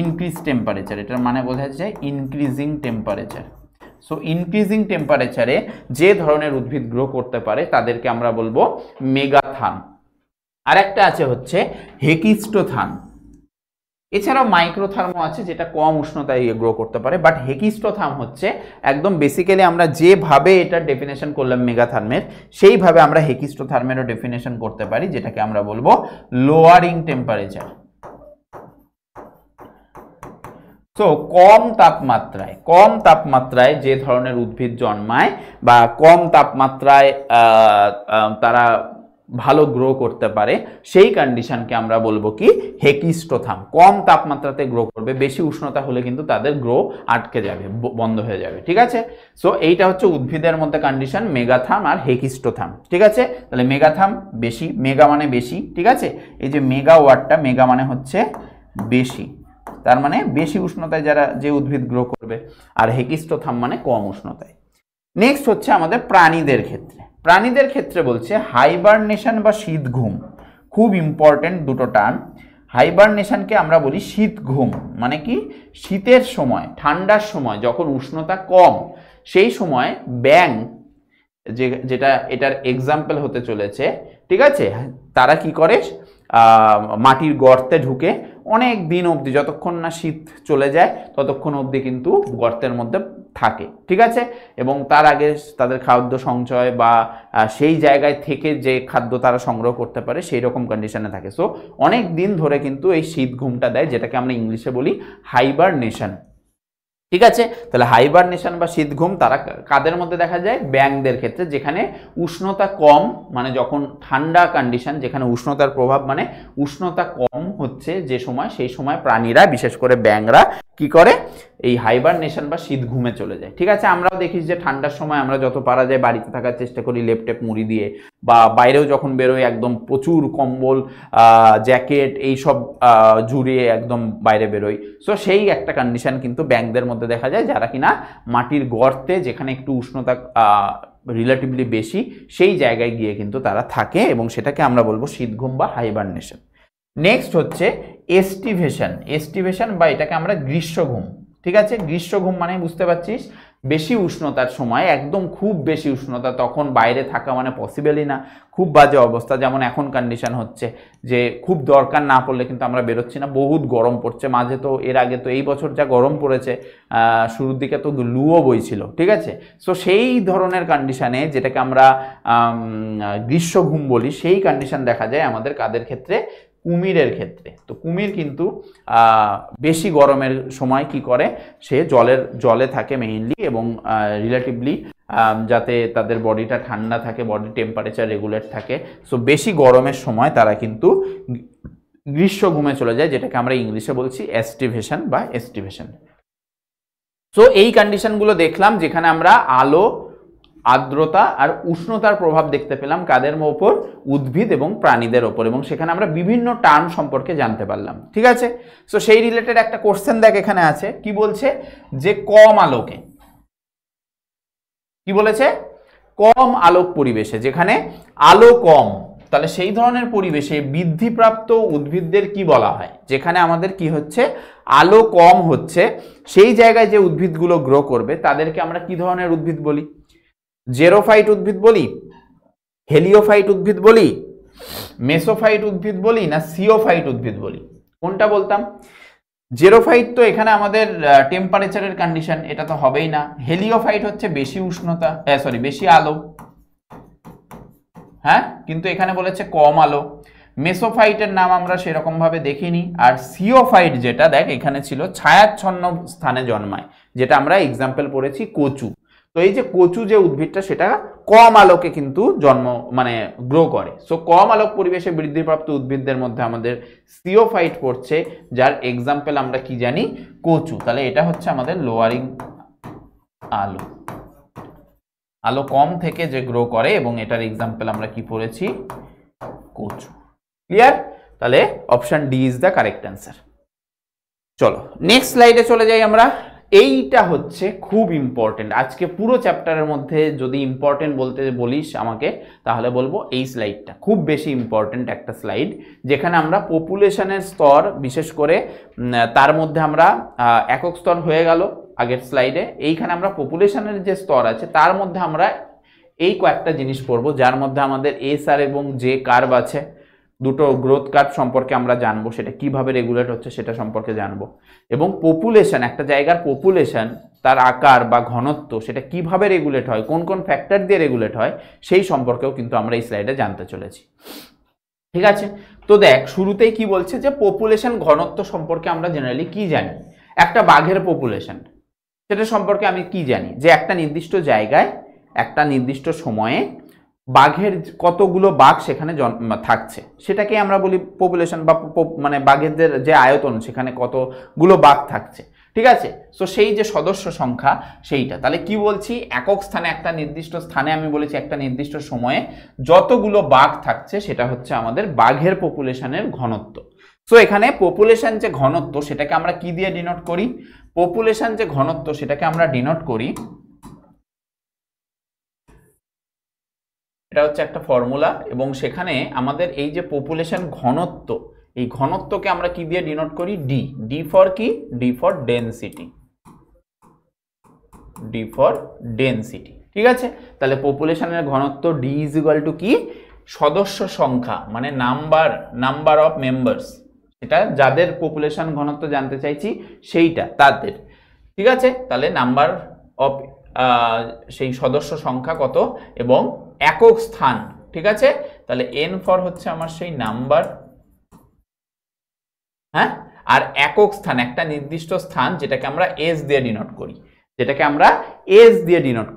ইনক্রিজ টেম্পারেচার, এটার মানে বোঝা যায় ইনক্রিজিং টেম্পারেচার। সো ইনক্রিজিং টেম্পারেচারে যে ধরনের উদ্ভিদ গ্রো করতে পারে তাদেরকে আমরা বলবো মেগাথার্ম। আর একটা আছে হচ্ছে হেকিস্টোথার্ম। এছাড়াও মাইক্রোথার্মও আছে যেটা কম উষ্ণতায় গ্রো করতে পারে, বাট হেকিস্টোথার্ম হচ্ছে একদম বেসিক্যালি আমরা যেভাবে এটা ডেফিনেশন করলাম মেগাথার্মের, সেইভাবে আমরা হেকিস্টোথার্মেরও ডেফিনেশন করতে পারি, যেটাকে আমরা বলবো লোয়ারিং টেম্পারেচার। তো কম তাপমাত্রায় যে ধরনের উদ্ভিদ জন্মায় বা কম তাপমাত্রায় তারা ভালো গ্রো করতে পারে, সেই কন্ডিশনকে আমরা বলবো কি হেকিস্টোথার্ম। কম তাপমাত্রাতে গ্রো করবে, বেশি উষ্ণতা হলে কিন্তু তাদের গ্রো আটকে যাবে, বন্ধ হয়ে যাবে। ঠিক আছে, সো এইটা হচ্ছে উদ্ভিদের মধ্যে কন্ডিশন মেগাথার্ম আর হেকিস্টোথার্ম। ঠিক আছে, তাহলে মেগাথার্ম বেশি, মেগা মানে বেশি, ঠিক আছে, এই যে মেগা ওয়ার্ডটা, মেগা মানে হচ্ছে বেশি, তার মানে বেশি উষ্ণতায় যে উদ্ভিদ গ্রো করবে, আর হেকিস্টোথার্ম মানে কম উষ্ণতায়। নেক্সট হচ্ছে আমাদের প্রাণীদের ক্ষেত্রে। প্রাণীদের ক্ষেত্রে বলছে হাইবারনেশন বা শীত ঘুম, খুব ইম্পর্টেন্ট দুটো টার্ম। হাইবারনেশনকে আমরা বলি শীত ঘুম, মানে কি শীতের সময়, ঠান্ডার সময় যখন উষ্ণতা কম, সেই সময় ব্যাঙ, যেটা এটার এক্সাম্পল হতে চলেছে, ঠিক আছে, তারা কি করে মাটির গর্তে ঢুকে অনেক দিন অবধি, যতক্ষণ না শীত চলে যায় ততক্ষণ অবধি কিন্তু গর্তের মধ্যে থাকে। ঠিক আছে, এবং তার আগে তাদের খাদ্য সঞ্চয় বা সেই জায়গায় থেকে যে খাদ্য তারা সংগ্রহ করতে পারে সেই রকম কন্ডিশনে থাকে। সো অনেক দিন ধরে কিন্তু এই শীত ঘুমটা দেয়, যেটাকে আমরা ইংলিশে বলি হাইবারনেশন। ঠিক আছে, তাহলে হাইবারনেশন বা শীত ঘুম তারা কাদের মধ্যে দেখা যায়, ব্যাঙদের ক্ষেত্রে, যেখানে উষ্ণতা কম, মানে যখন ঠান্ডা কন্ডিশন, যেখানে উষ্ণতার প্রভাব মানে উষ্ণতা কম হচ্ছে যে সময়, সেই সময় প্রাণীরা, বিশেষ করে ব্যাঙরা কি করে, এই হাইবারনেশন বা শীত ঘুমে চলে যায়। ঠিক আছে, আমরাও দেখি যে ঠান্ডার সময় আমরা যত পারা যায় বাড়িতে থাকার চেষ্টা করি লেপটেপ মুড়ি দিয়ে, বা বাইরেও যখন বেরোই একদম প্রচুর কম্বল, জ্যাকেট এইসব জুড়িয়ে একদম বাইরে বেরোই। সো সেই একটা কন্ডিশন কিন্তু ব্যাঙদের মধ্যে দেখা যায়, যারা কিনা মাটির গর্তে, যেখানে একটু উষ্ণতা রিলেটিভলি বেশি, সেই জায়গায় গিয়ে কিন্তু তারা থাকে, এবং সেটাকে আমরা বলবো শীত ঘুম বা হাইবারনেশন। নেক্সট হচ্ছে এস্টিভেশন। এস্টিভেশন বা এটাকে আমরা গ্রীষ্ম ঘুম। ঠিক আছে, গ্রীষ্ম ঘুম মানে বুঝতে পারছিস বেশি উষ্ণতার সময়, একদম খুব বেশি উষ্ণতা, তখন বাইরে থাকা মানে পসিবলই না, খুব বাজে অবস্থা। যেমন এখন কন্ডিশন হচ্ছে যে খুব দরকার না পড়লে কিন্তু আমরা বেরোচ্ছি না, বহুত গরম পড়ছে। মাঝে তো এর আগে তো এই বছর যা গরম পড়েছে, শুরুর দিকে তো লুও বইছিল, ঠিক আছে। সো সেই ধরনের কন্ডিশনে, যেটাকে আমরা গ্রীষ্ম ঘুম বলি, সেই কন্ডিশন দেখা যায় আমাদের কাদের ক্ষেত্রে? কুমিরের ক্ষেত্রে। তো কুমির কিন্তু বেশি গরমের সময় কি করে, সে জলে থাকে মেইনলি, এবং রিলেটিভলি যাতে তাদের বডিটা ঠান্ডা থাকে, বডি টেম্পারেচার রেগুলেট থাকে। সো বেশি গরমের সময় তারা কিন্তু গ্রীষ্ম ঘুমে চলে যায়, যেটাকে আমরা ইংলিশে বলছি এস্টিভেশন বা এস্টিভেশন। সো এই কন্ডিশনগুলো দেখলাম, যেখানে আমরা আলো, আর্দ্রতা আর উষ্ণতার প্রভাব দেখতে পেলাম কাদের ওপর? উদ্ভিদ এবং প্রাণীদের ওপর, এবং সেখানে আমরা বিভিন্ন টার্ম সম্পর্কে জানতে পারলাম, ঠিক আছে। সো সেই রিলেটেড একটা কোশ্চেন দেখ এখানে আছে, কি বলছে? যে কম আলোকে, কি বলেছে? কম আলোক পরিবেশে, যেখানে আলো কম, তাহলে সেই ধরনের পরিবেশে বৃদ্ধিপ্রাপ্ত উদ্ভিদদের কি বলা হয়? যেখানে আমাদের কি হচ্ছে? আলো কম হচ্ছে, সেই জায়গায় যে উদ্ভিদগুলো গ্রো করবে তাদেরকে আমরা কি ধরনের উদ্ভিদ বলি? জেরোফাইট উদ্ভিদ বলি, হেলিওফাইট উদ্ভিদ বলি, মেসোফাইট উদ্ভিদ বলি, না সিওফাইট উদ্ভিদ বলি? কোনটা বলতাম? জেরোফাইট তো এখানে আমাদের টেম্পারেচারের কন্ডিশন, এটা তো হবেই না। হেলিওফাইট হচ্ছে বেশি উষ্ণতা, বেশি আলো, হ্যাঁ, কিন্তু এখানে বলেছে কম আলো। মেসোফাইটের নাম আমরা সেরকম ভাবে দেখিনি। আর সিওফাইট যেটা দেখ এখানে ছিল, ছায়াচ্ছন্ন স্থানে জন্মায়, যেটা আমরা এক্সাম্পল পড়েছি কচু। তো এই যে কচু যে উদ্ভিদটা, সেটা কম আলোকে কিন্তু গ্রো করে। সো কম আলোক পরিবেশে বৃদ্ধিপ্রাপ্ত উদ্ভিদদের মধ্যে আমাদের সিওফাইট পড়ছে, যার এক্সাম্পল আমরা কি জানি? কচু। তাহলে এটা হচ্ছে আমাদের লোয়ারিং আলো, আলো কম থেকে যে গ্রো করে, এবং এটার এক্সাম্পল আমরা কি পড়েছি? কচু। ক্লিয়ার? তাহলে option D is the correct answer. চলো নেক্সট স্লাইডে চলে যাই আমরা। এইটা হচ্ছে খুব ইম্পর্টেন্ট, আজকে পুরো চ্যাপ্টারের মধ্যে যদি ইম্পর্টেন্ট বলতে বলিস আমাকে, তাহলে বলবো এই স্লাইডটা খুব বেশি ইম্পর্টেন্ট একটা স্লাইড, যেখানে আমরা পপুলেশনের স্তর, বিশেষ করে তার মধ্যে আমরা একক স্তর হয়ে গেল আগের স্লাইডে, এইখানে আমরা পপুলেশনের যে স্তর আছে তার মধ্যে আমরা এই কয়েকটা জিনিস পড়বো, যার মধ্যে আমাদের এস আর এবং জে কার্ভ আছে, দুটো গ্রোথ কার্ভ সম্পর্কে আমরা জানবো, সেটা কিভাবে রেগুলেট হচ্ছে সেটা সম্পর্কে জানবো, এবং পপুলেশন, একটা জায়গার পপুলেশন, তার আকার বা ঘনত্ব, সেটা কিভাবে রেগুলেট হয়, কোন কোন ফ্যাক্টর দিয়ে রেগুলেট হয়, সেই সম্পর্কেও কিন্তু আমরা এই স্লাইডে জানতে চলেছি, ঠিক আছে। তো দেখ শুরুতেই কি বলছে, যে পপুলেশন ঘনত্ব সম্পর্কে আমরা জেনারেলি কি জানি? একটা বাঘের পপুলেশন, সেটা সম্পর্কে আমি কি জানি? যে একটা নির্দিষ্ট জায়গায়, একটা নির্দিষ্ট সময়ে বাঘের কতগুলো বাঘ সেখানে থাকছে, সেটাকে আমরা বলি পপুলেশন, বা বাঘেদের যে আয়তন, সেখানে কতগুলো বাঘ থাকছে, ঠিক আছে। সো সেই যে সদস্য সংখ্যা সেইটা, তাহলে কি বলছি? একক স্থানে, একটা নির্দিষ্ট স্থানে, আমি বলেছি একটা নির্দিষ্ট সময়ে যতগুলো বাঘ থাকছে, সেটা হচ্ছে আমাদের বাঘের পপুলেশনের ঘনত্ব। সো এখানে পপুলেশন যে ঘনত্ব, সেটাকে আমরা কি দিয়ে ডিনোট করি? পপুলেশন যে ঘনত্ব, সেটাকে আমরা ডিনোট করি, এটা হচ্ছে একটা ফর্মুলা, এবং সেখানে আমাদের এই যে পপুলেশন ঘনত্ব, এই ঘনত্বকে আমরা কি দিয়ে ডিনোট করি? ডি। ডি ফর কি? D for density, D for density, ঠিক আছে। তাহলে পপুলেশনের ঘনত্ব ডি ইজ ইকুয়াল টু কি? সদস্য সংখ্যা, মানে নাম্বার অফ মেম্বার্স, এটা যাদের পপুলেশন ঘনত্ব জানতে চাইছি সেইটা, তাদের, ঠিক আছে। তাহলে নাম্বার অফ সেই সদস্য সংখ্যা কত, এবং একক স্থান, ঠিক আছে। তাহলে এন ফর হচ্ছে আমার সেই নাম্বার, হ্যাঁ, আর একক স্থান, একটা নির্দিষ্ট স্থান, যেটাকে আমরা এস দিয়ে ডিনোট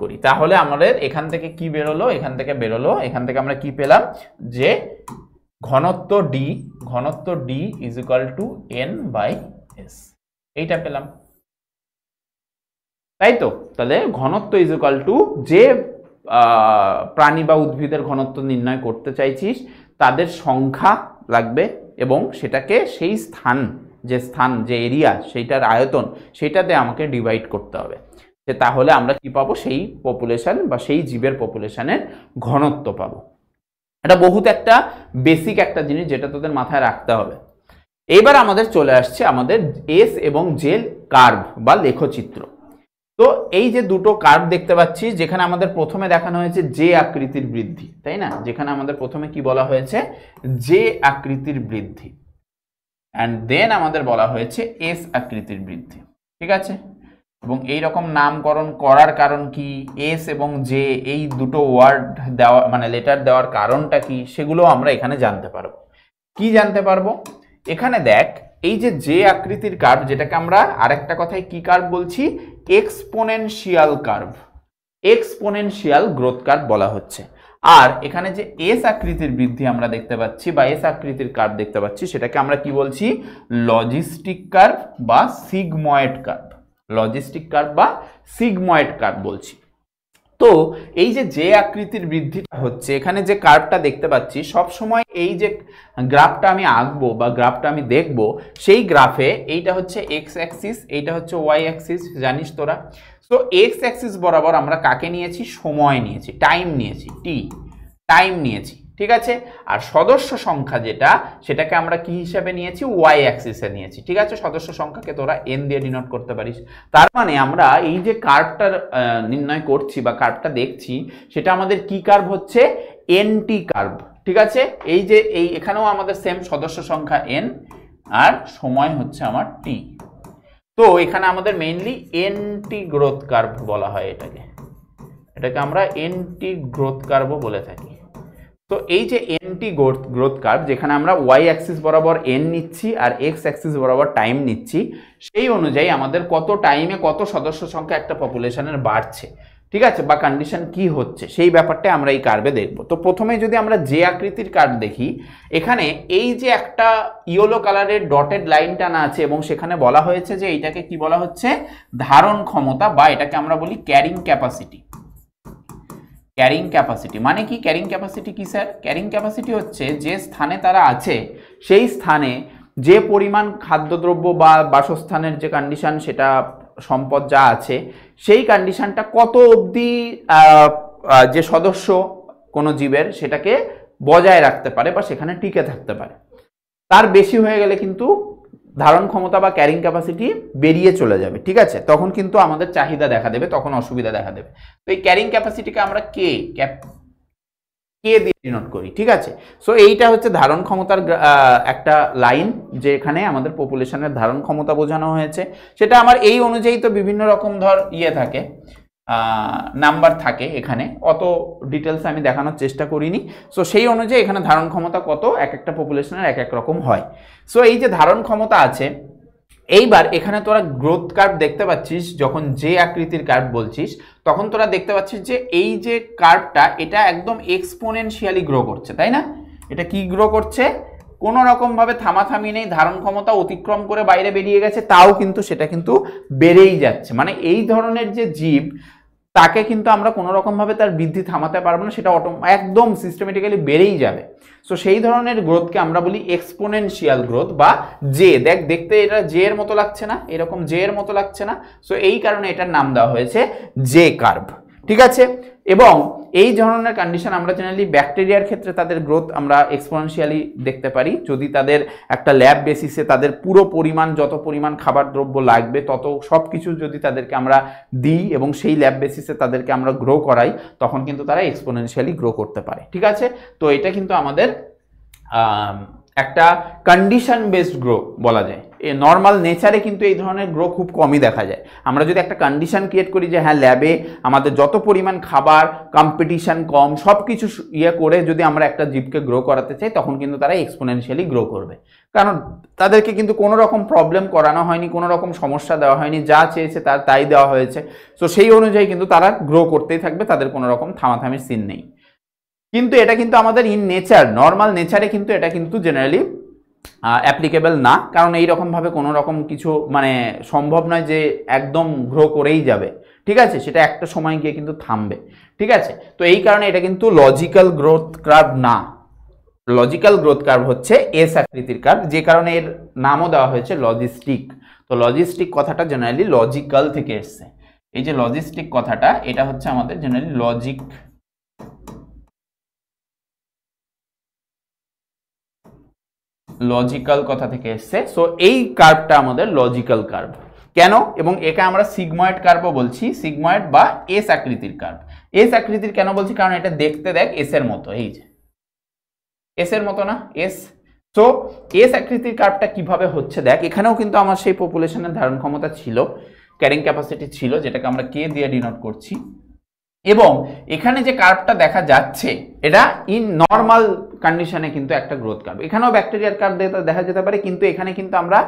করি, তাহলে আমাদের এখান থেকে কি বেরোলো? এখান থেকে আমরা কি পেলাম? যে ঘনত্ব D is equal to N by S, এইটা পেলাম, তাই তো। তাহলে ঘনত্ব ইজ ইকুয়াল টু, যে প্রাণী বা উদ্ভিদের ঘনত্ব নির্ণয় করতে চাইছিস তাদের সংখ্যা লাগবে, এবং সেটাকে সেই স্থান, যে এরিয়া, সেইটার আয়তন, সেইটাতে আমাকে ডিভাইড করতে হবে, তাহলে আমরা কি পাবো? সেই পপুলেশন বা সেই জীবের পপুলেশনের ঘনত্ব পাবো। এটা বহুত একটা বেসিক একটা জিনিস, যেটা তোদের মাথায় রাখতে হবে। এবার আমাদের চলে আসছে আমাদের এস এবং জে কার্ভ বা লেখচিত্র। তো এই যে দুটো কার্ভ দেখতে পাচ্ছি, যেখানে আমাদের প্রথমে দেখানো হয়েছে যে আকৃতির বৃদ্ধি, তাই না, যেখানে আমাদের প্রথমে কি বলা হয়েছে, যে আকৃতির বৃদ্ধি, অ্যান্ড দেন আমাদের বলা হয়েছে এস আকৃতির বৃদ্ধি, ঠিক আছে। এবং এই রকম নামকরণ করার কারণ কি, এস এবং জে এই দুটো ওয়ার্ড দেওয়া মানে লেটার দেওয়ার কারণটা কি, সেগুলো আমরা এখানে জানতে পারবো। কি জানতে পারবো, এখানে দেখ এই যে আকৃতির কার্ভ, যেটাকে আমরা আরেকটা কথায় কি কার্ভ বলছি, exponential curve, exponential growth curve বলা হচ্ছে। আর এখানে যে এস আকৃতির বৃদ্ধি আমরা দেখতে পাচ্ছি বা এস আকৃতির কার্ভ দেখতে পাচ্ছি, সেটাকে আমরা কি বলছি, লজিস্টিক কার্ভ বা সিগময়েড কার্ভ, লজিস্টিক কার্ভ বা সিগময়েড কার্ভ বলছি। তো এই যে আকৃতির বৃদ্ধিটা হচ্ছে, এখানে যে কার্ভটা দেখতে পাচ্ছি, সব সময় এই যে গ্রাফটা আমি আঁকবো বা গ্রাফটা আমি দেখবো, সেই গ্রাফে এইটা হচ্ছে এক্স অ্যাক্সিস, এইটা হচ্ছে ওয়াই অ্যাক্সিস, জানিস তোরা। তো এক্স অ্যাক্সিস বরাবর আমরা কাকে নিয়েছি, সময় নিয়েছি, টাইম নিয়েছি, টি টাইম নিয়েছি, ঠিক আছে। আর সদস্য সংখ্যা যেটা, সেটাকে আমরা কি হিসাবে নিয়েছি, ওয়াই অ্যাক্সিসে নিয়েছি, ঠিক আছে। সদস্য সংখ্যাকে তোরা এন দিয়ে ডিনোট করতে পারিস। তার মানে আমরা এই যে কার্ভটা নির্ণয় করছি বা কার্ভটা দেখছি, সেটা আমাদের কি কার্ভ হচ্ছে, এনটি কার্ভ, ঠিক আছে। এই যে এখানেও আমাদের সেম সদস্য সংখ্যা এন আর সময় হচ্ছে আমার টি। তো এখানে আমাদের মেইনলি এনটি গ্রোথ কার্ভ বলা হয়, এটাকে আমরা এনটি গ্রোথ কার্ভও বলে থাকি। তো এই যে এনটি গ্রোথ কার্ভ, যেখানে আমরা ওয়াই অ্যাক্সিস বরাবর এন নিচ্ছি আর এক্স অ্যাক্সিস বরাবর টাইম নিচ্ছি, সেই অনুযায়ী আমাদের কত টাইমে কত সদস্য সংখ্যা একটা পপুলেশনের বাড়ছে, ঠিক আছে, বা কন্ডিশন কি হচ্ছে, সেই ব্যাপারটা আমরা এই কার্ভে দেখব। তো প্রথমে যদি আমরা যে আকৃতির কার্ভ দেখি, এখানে এই যে একটা ইয়েলো কালারের ডটেড লাইন টানা আছে এবং সেখানে বলা হয়েছে যে এইটাকে কি বলা হচ্ছে, ধারণ ক্ষমতা, বা এটাকে আমরা বলি ক্যারিং ক্যাপাসিটি। ক্যারিং ক্যাপাসিটি মানে কি, ক্যারিং ক্যাপাসিটি কি স্যার, ক্যারিং ক্যাপাসিটি হচ্ছে যে স্থানে তারা আছে, সেই স্থানে যে পরিমাণ খাদ্যদ্রব্য বা বাসস্থানের যে কন্ডিশন, সেটা সম্পদ যা আছে, সেই কন্ডিশনটা কত অবধি যে সদস্য কোনো জীবের সেটাকে বজায় রাখতে পারে বা সেখানে টিকে থাকতে পারে। তার বেশি হয়ে গেলে কিন্তু ধারণ ক্ষমতা বা ক্যারিং ক্যাপাসিটি বেরিয়ে চলে যাবে, ঠিক আছে, তখন কিন্তু আমাদের চাহিদা দেখা দেবে, তখন অসুবিধা দেখা দেবে। তো এই ক্যারিং ক্যাপাসিটিকে আমরা কে দিয়ে ডিনোট করি, ঠিক আছে। সো এইটা হচ্ছে ধারণ ক্ষমতার একটা লাইন, যেখানে আমাদের পপুলেশনের ধারণ ক্ষমতা বোঝানো হয়েছে। সেটা আমার এই অনুযায়ী তো বিভিন্ন রকম ধর থাকে, নাম্বার থাকে, এখানে অত ডিটেলস আমি দেখানোর চেষ্টা করিনি। সো সেই অনুযায়ী এখানে ধারণ ক্ষমতা কত এক একটা পপুলেশনের এক রকম হয়। সো এই যে ধারণ ক্ষমতা আছে, এইবার এখানে তোরা গ্রোথ কার্ভ দেখতে পাচ্ছিস, যখন যে আকৃতির কার্ভ বলছিস, তখন তোরা দেখতে পাচ্ছিস যে এই যে কার্ভটা, এটা একদম এক্সপোনেনশিয়ালি গ্রো করছে, তাই না। এটা কি গ্রো করছে, কোনো রকম ভাবে থামাথামি নেই, ধারণ ক্ষমতা অতিক্রম করে বাইরে বেরিয়ে গেছে, তাও কিন্তু সেটা কিন্তু বেড়েই যাচ্ছে। মানে এই ধরনের যে জীব, তাকে কিন্তু আমরা কোনো রকম ভাবে তার বৃদ্ধি থামাতে পারবো না, সেটা একদম সিস্টেমেটিক্যালি বেড়েই যাবে। সো সেই ধরনের গ্রোথকে আমরা বলি এক্সপোনেনশিয়াল গ্রোথ বা জে। দেখতে এটা জে এর মতো লাগছে না, এরকম জে এর মতো লাগছে না। সো এই কারণে এটার নাম দেওয়া হয়েছে জে কার্ভ, ঠিক আছে। এবং এই ধরনের কন্ডিশন আমরা জেনারেলি ব্যাকটেরিয়ার ক্ষেত্রে তাদের গ্রোথ আমরা এক্সপোনেনশিয়ালি দেখতে পারি, যদি তাদের একটা ল্যাব বেসিসে তাদের পুরো পরিমাণ, যত পরিমাণ খাবার দ্রব্য লাগবে তত সব কিছু যদি তাদেরকে আমরা দিই এবং সেই ল্যাব বেসিসে তাদেরকে আমরা গ্রো করাই, তখন কিন্তু তারা এক্সপোনেনশিয়ালি গ্রো করতে পারে, ঠিক আছে। তো এটা কিন্তু আমাদের একটা কন্ডিশন বেসড গ্রো বলা যায়। নর্মাল নেচারে কিন্তু এই ধরনের গ্রো খুব কমই দেখা যায়। আমরা যদি একটা কন্ডিশন ক্রিয়েট করি যে হ্যাঁ, ল্যাবে আমাদের যত পরিমাণ খাবার, কম্পিটিশন কম, সব কিছু করে যদি আমরা একটা জীবকে গ্রো করাতে চাই, তখন কিন্তু তারা এক্সপোনেনশিয়ালি গ্রো করবে। কারণ তাদেরকে কিন্তু কোনো রকম প্রবলেম করানো হয়নি, কোনো রকম সমস্যা দেওয়া হয়নি, যা চেয়েছে তাই দেওয়া হয়েছে। সো সেই অনুযায়ী কিন্তু তারা গ্রো করতেই থাকবে, তাদের কোনো রকম থামাথামির সিন নেই। কিন্তু এটা কিন্তু আমাদের ইন নেচার, নর্মাল নেচারে কিন্তু এটা কিন্তু জেনারেলি অ্যাপ্লিকেবল না, কারণ এইরকম ভাবে কোনো রকম কিছু মানে সম্ভব নয় যে একদম গ্রো করেই যাবে, ঠিক আছে, সেটা একটা সময় গিয়ে কিন্তু থামবে, ঠিক আছে। তো এই কারণে এটা কিন্তু লজিক্যাল গ্রোথ কার্ভ না, লজিক্যাল গ্রোথ কার্ভ হচ্ছে এস আকৃতির কার্ভ, যে কারণে এর নামও দেওয়া হয়েছে লজিস্টিক। তো লজিস্টিক কথাটা জেনারেলি লজিক্যাল থেকে এসছে। এই যে লজিস্টিক কথাটা, এটা হচ্ছে আমাদের জেনারেলি লজিক্যাল কথা থেকে এসছে। সো এই কার্ভটা আমাদের লজিক্যাল কার্ভ, কেন? এবং একে আমরা সিগময়েড কার্ভও বলছি, সিগময়েড বা এস আকৃতির কার্ভ। এস আকৃতির কেন বলছি? কারণ এটা দেখতে দেখ এস এর মতো, এই যে এস এর মতো না, এস। তো এস আকৃতির কার্ভটা কিভাবে হচ্ছে দেখ, এখানেও কিন্তু আমার সেই পপুলেশনের ধারণ ক্ষমতা ছিল, ক্যারিং ক্যাপাসিটি ছিল, যেটাকে আমরা কে দিয়ে ডিনোট করছি। এবং এখানে যে কার্ভটা দেখা যাচ্ছে এটা ইন নর্মাল কন্ডিশনে কিন্তু একটা গ্রোথ কার্ভ। এখানেও ব্যাকটেরিয়ার কার্ভ দেখা যেতে পারে, কিন্তু এখানে কিন্তু আমরা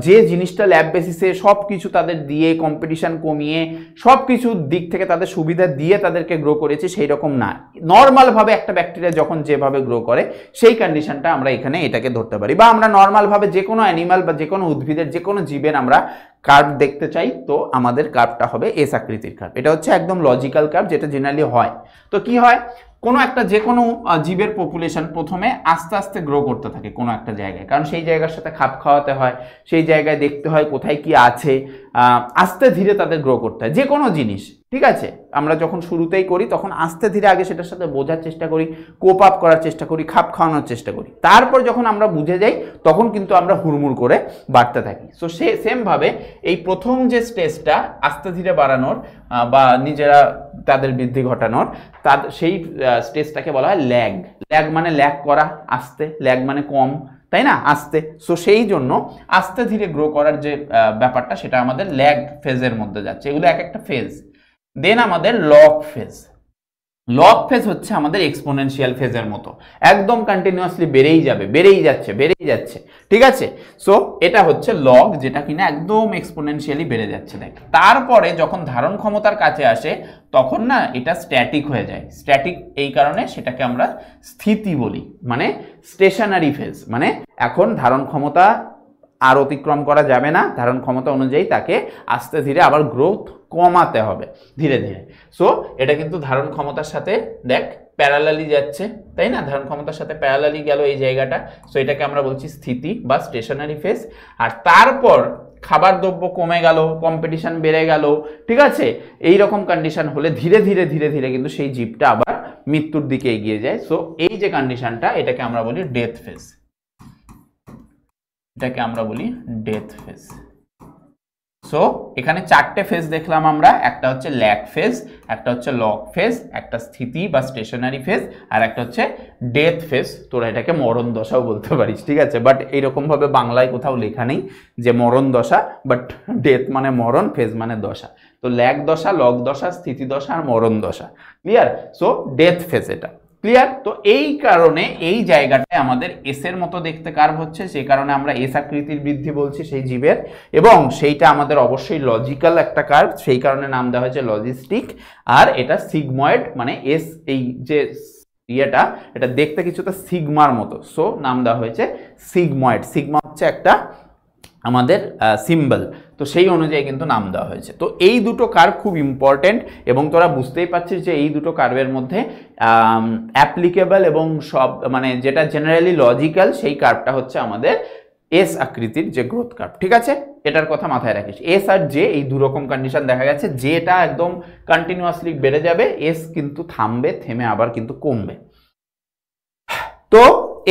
যে জিনিসটা ল্যাব বেসিসে সব কিছু তাদের দিয়ে, কম্পিটিশন কমিয়ে সব কিছুর দিক থেকে তাদের সুবিধা দিয়ে তাদেরকে গ্রো করেছি, সেই রকম না। নর্মালভাবে একটা ব্যাকটেরিয়া যখন যেভাবে গ্রো করে সেই কন্ডিশনটা আমরা এখানে এটাকে ধরতে পারি। বা আমরা নর্মালভাবে যে কোনো অ্যানিমাল বা যে কোনো উদ্ভিদের যে কোনো জীবের আমরা কার্ভ দেখতে চাই, তো আমাদের কার্ভটা হবে এস আকৃতির কার্ভ। এটা হচ্ছে একদম লজিক্যাল কার্ভ, যেটা জেনারেলি হয়। তো কি হয়, কোনো একটা যে কোনো জীবের পপুলেশন প্রথমে আস্তে আস্তে গ্রো করতে থাকে কোনো একটা জায়গায়, কারণ সেই জায়গার সাথে খাপ খাওয়াতে হয়, সেই জায়গায় দেখতে হয় কোথায় কি আছে, আস্তে ধীরে তাদের গ্রো করতে হয় যে কোনো জিনিস। ঠিক আছে, আমরা যখন শুরুতেই করি তখন আস্তে ধীরে আগে সেটার সাথে বোঝার চেষ্টা করি, কোপ আপ করার চেষ্টা করি, খাপ খাওয়ানোর চেষ্টা করি। তারপর যখন আমরা বুঝে যাই তখন কিন্তু আমরা হুড়মুড় করে বাড়তে থাকি। সো সেমভাবে এই প্রথম যে স্টেজটা আস্তে ধীরে বাড়ানোর বা নিজেরা তাদের বৃদ্ধি ঘটানোর, সেই স্টেজটাকে বলা হয় ল্যাগ। ল্যাগ মানে ল্যাগ করা, আস্তে, ল্যাগ মানে কম, তাই না, আস্তে। সো সেই জন্য আস্তে ধীরে গ্রো করার যে ব্যাপারটা সেটা আমাদের ল্যাগ ফেজের মধ্যে যাচ্ছে। এগুলো এক একটা ফেজ। দেন আমাদের লগ ফেজ। লগ ফেজ হচ্ছে আমাদের এক্সপোনেনশিয়াল ফেজের মতো, একদম কন্টিনিউয়াসলি বেড়েই যাবে, বেড়েই যাচ্ছে। ঠিক আছে, সো এটা হচ্ছে লগ, যেটা কিনা একদম এক্সপোনেনশিয়ালি বেড়ে যাচ্ছে। দেখ, তারপরে যখন ধারণ ক্ষমতার কাছে আসে তখন না এটা স্ট্যাটিক হয়ে যায়। স্ট্যাটিক এই কারণে সেটাকে আমরা স্থিতি বলি, মানে স্টেশনারি ফেজ। মানে এখন ধারণ ক্ষমতা আর অতিক্রম করা যাবে না, ধারণ ক্ষমতা অনুযায়ী তাকে আস্তে ধীরে আবার গ্রোথ কমাতে হবে ধীরে ধীরে। সো এটা কিন্তু ধারণ ক্ষমতার সাথে দেখ প্যারালালি যাচ্ছে, তাই না, ধারণ ক্ষমতার সাথে প্যারালালি গেল এই জায়গাটা। সো এটাকে আমরা বলছি স্থিতি বা স্টেশনারি ফেজ। আর তারপর খাবার দ্রব্য কমে গেল, কম্পিটিশন বেড়ে গেল, ঠিক আছে, এই রকম কন্ডিশন হলে ধীরে ধীরে ধীরে ধীরে কিন্তু সেই জীবটা আবার মৃত্যুর দিকে এগিয়ে যায়। সো এই যে কন্ডিশনটা, এটাকে আমরা বলি ডেথ ফেজ। এটাকে আমরা বলি ডেথ ফেজ। সো এখানে চারটে ফেজ দেখলাম আমরা, একটা হচ্ছে ল্যাগ ফেজ, একটা হচ্ছে লগ ফেজ, একটা স্থিতি বা স্টেশনারি ফেজ, আর একটা হচ্ছে ডেথ ফেজ। তোরা এটাকে মরণ দশাও বলতে পারিস, ঠিক আছে, বাট এইরকম ভাবে বাংলায় কোথাও লেখা নেই যে মরণ দশা, বাট ডেথ মানে মরণ, ফেজ মানে দশা। তো ল্যাগ দশা, লগ দশা, স্থিতি দশা আর মরণ দশা, ক্লিয়ার? সো ডেথ ফেজ এটা, ক্লিয়ার? তো এই কারণে এই জায়গাটায় আমাদের এস এর মতো দেখতে কার্ভ হচ্ছে, সেই কারণে আমরা এস আকৃতির বৃদ্ধি বলছি সেই জীবের, এবং সেইটা আমাদের অবশ্যই লজিক্যাল একটা কার্ভ, সেই কারণে নাম দেওয়া হয়েছে লজিস্টিক। আর এটা সিগময়েড, মানে এস, এই যে ইয়েটা, এটা দেখতে কিছুটা সিগমার মতো, সো নাম দেওয়া হয়েছে সিগময়েড। সিগমা হচ্ছে একটা আমাদের সিম্বল, তো সেই অনুযায়ী কিন্তু নাম দেওয়া হয়েছে। তো এই দুটো কার্ভ খুব ইম্পর্টেন্ট, এবং তোরা বুঝতেই পারছিস যে এই দুটো কার্ভের মধ্যে অ্যাপ্লিকেবল এবং সব মানে যেটা জেনারেলি লজিক্যাল, সেই কার্ভটা হচ্ছে আমাদের এস আকৃতির যে গ্রোথ কার্ভ। ঠিক আছে, এটার কথা মাথায় রাখিস। এস আর জে এই দু রকম কন্ডিশন দেখা গেছে, যেটা একদম কন্টিনিউয়াসলি বেড়ে যাবে, এস কিন্তু থামবে, থেমে আবার কিন্তু কমবে। তো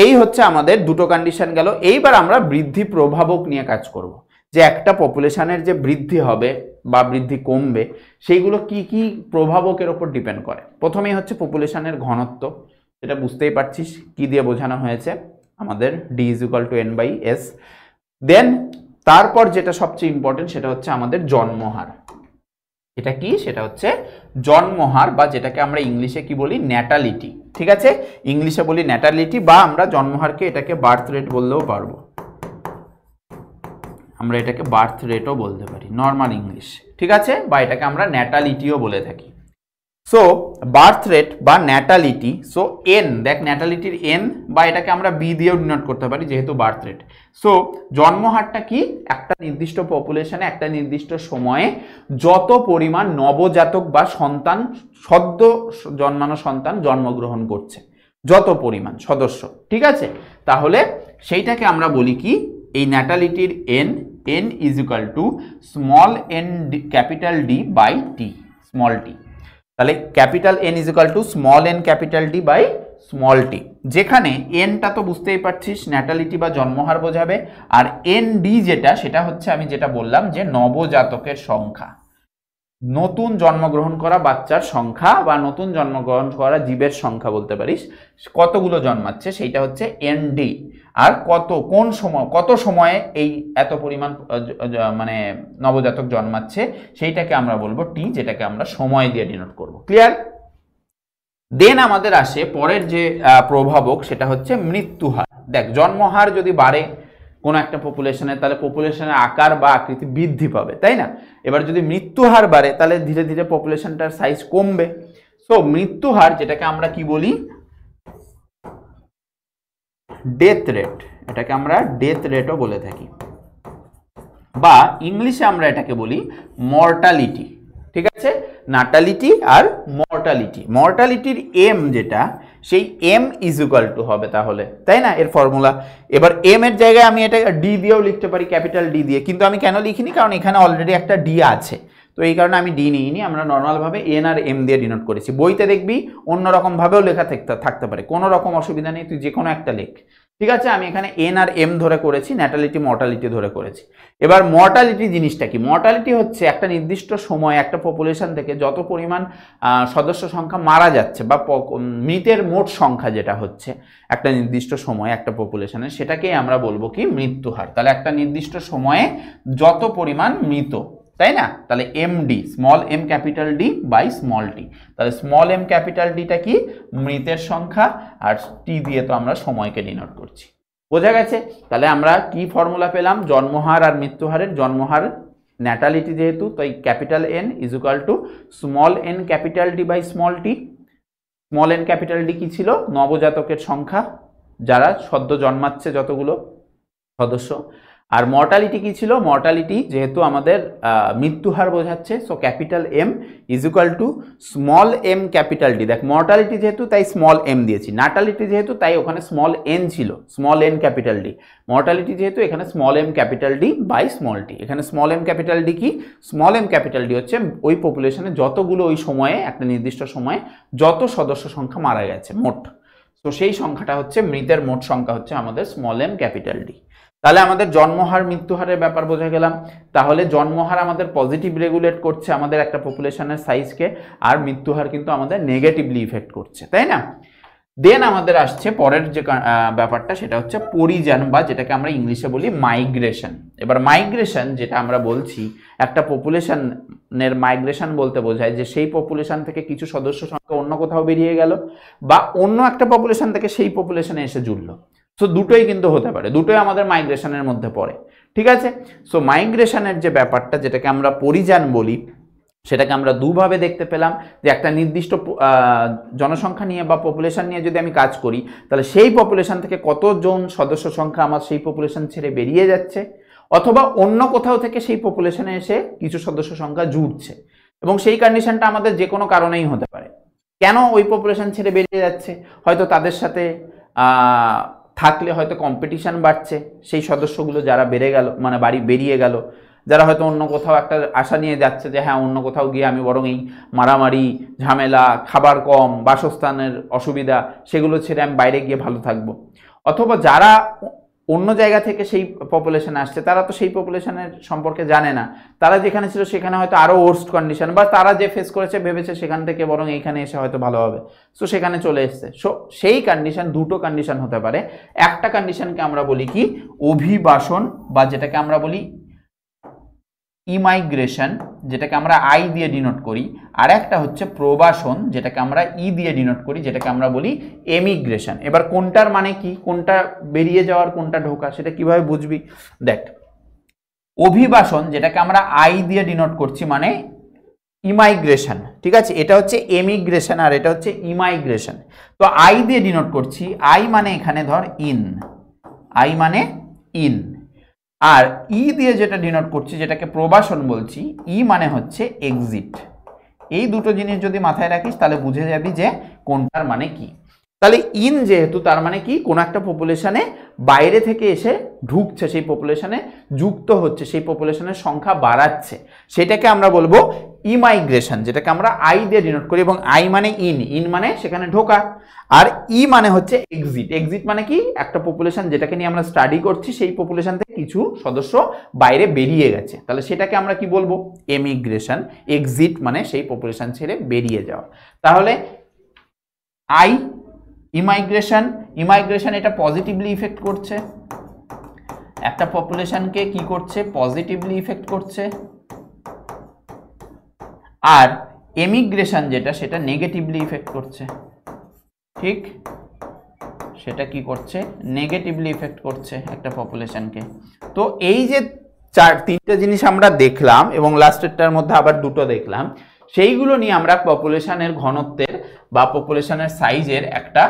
এই হচ্ছে আমাদের দুটো কন্ডিশন গেল। এইবার আমরা বৃদ্ধি প্রভাবক নিয়ে কাজ করব, যে একটা পপুলেশনের যে বৃদ্ধি হবে বা বৃদ্ধি কমবে সেইগুলো কি কি প্রভাবকের উপর ডিপেন্ড করে। প্রথমেই হচ্ছে পপুলেশনের ঘনত্ব, যেটা বুঝতেই পারছিস কি দিয়ে বোঝানো হয়েছে, আমাদের D is equal to N by S. Then তারপর যেটা সবচেয়ে ইম্পর্টেন্ট সেটা হচ্ছে আমাদের জন্মহার। এটা কি? সেটা হচ্ছে জন্মহার, বা যেটাকে আমরা ইংলিশে কি বলি, ন্যাটালিটি। ঠিক আছে, ইংলিশে বলি ন্যাটালিটি, বা আমরা জন্মহারকে এটাকে বার্থ রেট বললেও পারবো, আমরা এটাকে বার্থ রেটও বলতে পারি নর্মাল ইংলিশ, ঠিক আছে, বা এটাকে আমরা ন্যাটালিটিও বলে থাকি। সো বার্থ রেট বা ন্যাটালিটি, সো এন, দেখ ন্যাটালিটির এন, বা এটাকে আমরা বি দিয়েও ডিনোট করতে পারি যেহেতু বার্থ রেট। সো জন্মহারটা কি? একটা নির্দিষ্ট পপুলেশনে একটা নির্দিষ্ট সময়ে যত পরিমাণ নবজাতক বা সন্তান, সদ্য জন্মানো সন্তান জন্মগ্রহণ করছে, যত পরিমাণ সদস্য, ঠিক আছে, তাহলে সেইটাকে আমরা বলি কি, এই ন্যাটালিটির N, N is equal to small N capital D by T, small T. তাহলে capital N is equal to small N capital D by small T, যেখানে এনটা তো বুঝতেই পারছিস ন্যাটালিটি বা জন্মহার বোঝাবে, আর এন ডি যেটা সেটা হচ্ছে আমি যেটা বললাম যে নবজাতকের সংখ্যা, নতুন জন্মগ্রহণ করা বাচ্চার সংখ্যা বা নতুন জন্মগ্রহণ করা জীবের সংখ্যা বলতে পারিস, কতগুলো জন্মাচ্ছে সেইটা হচ্ছে এনডি। আর কোন সময় কত সময়ে এই এত পরিমাণ মানে নবজাতক জন্মাচ্ছে সেইটাকে আমরা বলবো টি, যেটাকে আমরা সময় দিয়ে ডিনোট করব। ক্লিয়ার? দেন আমাদের আসে পরের যে প্রভাবক, সেটা হচ্ছে মৃত্যুহার। দেখ, জন্মহার যদি বাড়ে কোনো একটা পপুলেশনে, তাহলে পপুলেশনের আকার বা আকৃতি বৃদ্ধি পাবে, তাই না? এবার যদি মৃত্যুহার বাড়ে তাহলে ধীরে ধীরে পপুলেশনটার সাইজ কমবে। সো মৃত্যুহার, যেটাকে আমরা কি বলি, ডেথ রেট, এটাকে আমরা ডেথ রেটও বলে থাকি, বা ইংলিশে আমরা এটাকে বলি মর্টালিটি। ঠিক আছে, নাটালিটি আর মর্টালিটি। মর্টালিটির এম যেটা, সেই এম ইজ ইকুয়াল টু হবে তাহলে, তাই না, এর ফর্মুলা। এবার এম এর জায়গায় আমি এটা ডি দিয়েও লিখতে পারি, ক্যাপিটাল ডি দিয়ে, কিন্তু আমি কেন লিখিনি, কারণ এখানে অলরেডি একটা ডি আছে, তো এই কারণে আমি ডি নিইনি, আমরা নর্মালভাবে এন আর এম দিয়ে ডিনোট করেছি। বইতে দেখবি অন্যরকমভাবেও লেখা থাকতে পারে, কোনো রকম অসুবিধা নেই, তুই যে কোনো একটা লেখ। ঠিক আছে, আমি এখানে এন আর এম ধরে করেছি, ন্যাটালিটি মর্টালিটি ধরে করেছি। এবার মর্টালিটি জিনিসটা কি? মর্টালিটি হচ্ছে একটা নির্দিষ্ট সময় একটা পপুলেশন থেকে যত পরিমাণ সদস্য সংখ্যা মারা যাচ্ছে, বা মৃতের মোট সংখ্যা যেটা হচ্ছে একটা নির্দিষ্ট সময়ে একটা পপুলেশনের, সেটাকেই আমরা বলবো কি মৃত্যুহার। তাহলে একটা নির্দিষ্ট সময়ে যত পরিমাণ মৃত, তাই না? তাহলে MD, small M capital D by small T. তাহলে স্মল এম ক্যাপিটাল ডিটা কি? মৃতের সংখ্যা, আর টি দিয়ে তো আমরা সময়কে ডিনোট করছি। বোঝা গেছে? তাহলে আমরা কি ফর্মুলা পেলাম? জন্মহার আর মৃত্যুহারের, জন্মহার ন্যাটালিটি যেহেতু, তাই capital N is equal to small N capital D by small T. Small N capital D কি ছিল? নবজাতকের সংখ্যা, যারা সদ্য জন্মাচ্ছে যতগুলো সদস্য। আর মর্টালিটি কি ছিল? মর্টালিটি যেহেতু আমাদের মৃত্যুহার বোঝাচ্ছে, so capital M is equal to small M capital D. দেখ, মর্টালিটি যেহেতু তাই স্মল এম দিয়েছি, নাটালিটি যেহেতু তাই ওখানে স্মল এন ছিল, small N capital D. Mortality যেহেতু এখানে small M capital D by small T. এখানে স্মল এম ক্যাপিটাল ডি কি? স্মল এম ক্যাপিটাল ডি হচ্ছে ওই পপুলেশনে যতগুলো ওই সময়ে একটা নির্দিষ্ট সময়ে যত সদস্য সংখ্যা মারা গেছে মোট, তো সেই সংখ্যাটা হচ্ছে মৃতের মোট সংখ্যা হচ্ছে আমাদের স্মল এম ক্যাপিটাল ডি। তাহলে আমাদের জন্মহার মৃত্যুহারের ব্যাপার বোঝা গেলাম। তাহলে জন্মহার আমাদের পজিটিভ রেগুলেট করছে আমাদের একটা পপুলেশনের সাইজকে, আর মৃত্যুহার কিন্তু আমাদের নেগেটিভলি ইফেক্ট করছে, তাই না? দেন আমাদের আসছে পরের যে ব্যাপারটা, সেটা হচ্ছে পরিযান, বা যেটাকে আমরা ইংলিশে বলি মাইগ্রেশন। এবার মাইগ্রেশন যেটা আমরা বলছি, একটা পপুলেশনের মাইগ্রেশন বলতে বোঝায় যে সেই পপুলেশন থেকে কিছু সদস্য সংখ্যা অন্য কোথাও বেরিয়ে গেল, বা অন্য একটা পপুলেশন থেকে সেই পপুলেশনে এসে জুড়লো। সো দুটোই কিন্তু হতে পারে, দুটোই আমাদের মাইগ্রেশনের মধ্যে পড়ে। ঠিক আছে, সো মাইগ্রেশনের যে ব্যাপারটা, যেটাকে আমরা পরিযান বলি, সেটাকে আমরা দুভাবে দেখতে পেলাম, যে একটা নির্দিষ্ট জনসংখ্যা নিয়ে বা পপুলেশন নিয়ে যদি আমি কাজ করি, তাহলে সেই পপুলেশন থেকে কতজন সদস্য সংখ্যা আমার সেই পপুলেশন ছেড়ে বেরিয়ে যাচ্ছে, অথবা অন্য কোথাও থেকে সেই পপুলেশনে এসে কিছু সদস্য সংখ্যা জুড়ছে, এবং সেই কন্ডিশনটা আমাদের যে কোনো কারণেই হতে পারে। কেন ওই পপুলেশন ছেড়ে বেরিয়ে যাচ্ছে? হয়তো তাদের সাথে থাকলে হয়তো কম্পিটিশন বাড়ছে, সেই সদস্যগুলো যারা বেড়ে গেল, মানে বেরিয়ে গেল, যারা হয়তো অন্য কোথাও একটা আশা নিয়ে যাচ্ছে যে হ্যাঁ অন্য কোথাও গিয়ে আমি বরং এই মারামারি, ঝামেলা, খাবার কম, বাসস্থানের অসুবিধা, সেগুলো ছেড়ে আমি বাইরে গিয়ে ভালো থাকবো। অথবা যারা অন্য জায়গা থেকে সেই পপুলেশনে আসছে, তারা তো সেই পপুলেশনের সম্পর্কে জানে না, তারা যেখানে ছিল সেখানে হয়তো আরও ওর্স্ট কন্ডিশন, বা তারা যে ফেস করেছে ভেবেছে সেখান থেকে বরং এইখানে এসে হয়তো ভালো হবে, সো সেখানে চলে এসছে। সো সেই কন্ডিশন, দুটো কন্ডিশন হতে পারে। একটা কন্ডিশনকে আমরা বলি কি অভিবাসন, বা যেটাকে আমরা বলি ইমাইগ্রেশন, যেটাকে আমরা আই দিয়ে ডিনোট করি, আর একটা হচ্ছে প্রবাসন, যেটাকে আমরা ই দিয়ে ডিনোট করি, যেটাকে আমরা বলি এমিগ্রেশন। এবার কোনটার মানে কি, কোনটা বেরিয়ে যাওয়ার কোনটা ঢোকা, সেটা কিভাবে বুঝবি? দেখ, অভিবাসন যেটাকে আমরা আই দিয়ে ডিনোট করছি মানে ইমাইগ্রেশন, ঠিক আছে, এটা হচ্ছে এমিগ্রেশন আর এটা হচ্ছে ইমাইগ্রেশন। তো আই দিয়ে ডিনোট করছি, আই মানে এখানে ধর ইন, আই মানে ইন, আর ই দিয়ে যেটা ডিনোট করছি যেটাকে প্রবাসন বলছি, ই মানে হচ্ছে এক্সিট। এই দুটো জিনিস যদি মাথায় রাখিস তাহলে বুঝে যাবি যে কোনটার মানে কি। তাহলে ইন যেহেতু, তার মানে কি কোনো একটা পপুলেশনে বাইরে থেকে এসে ঢুকছে, সেই পপুলেশনে যুক্ত হচ্ছে, সেই পপুলেশনের সংখ্যা বাড়াচ্ছে, সেটাকে আমরা বলবো ইমাইগ্রেশন, যেটাকে আমরা আই দিয়ে ডিনোট করি। এবং আই মানে ইন মানে সেখানে ঢোকা, আর ই মানে হচ্ছে এক্সিট। এক্সিট মানে কি, একটা পপুলেশন যেটাকে নিয়ে আমরা স্টাডি করছি, সেই পপুলেশন থেকে কিছু সদস্য বাইরে বেরিয়ে গেছে, তাহলে সেটাকে আমরা কি বলবো, এমিগ্রেশন। এক্সিট মানে সেই পপুলেশন ছেড়ে বেরিয়ে যাওয়া। তাহলে আই ইমাইগ্রেশন, ইমাইগ্রেশন এটা পজিটিভলি ইফেক্ট করছে, একটা পপুলেশনকে কি করছে, পজিটিভলি ইফেক্ট করছে। আর এমিগ্রেশন যেটা, সেটা নেগেটিভলি ইফেক্ট করছে, ঠিক, সেটা কি করছে, নেগেটিভলি ইফেক্ট করছে একটা পপুলেশনকে। তো এই যে তিনটে জিনিস আমরা দেখলাম এবং লাস্টেরটার মধ্যে আবার দুটো দেখলাম, সেইগুলো নিয়ে আমরা পপুলেশনের ঘনত্বের বা পপুলেশনের সাইজের একটা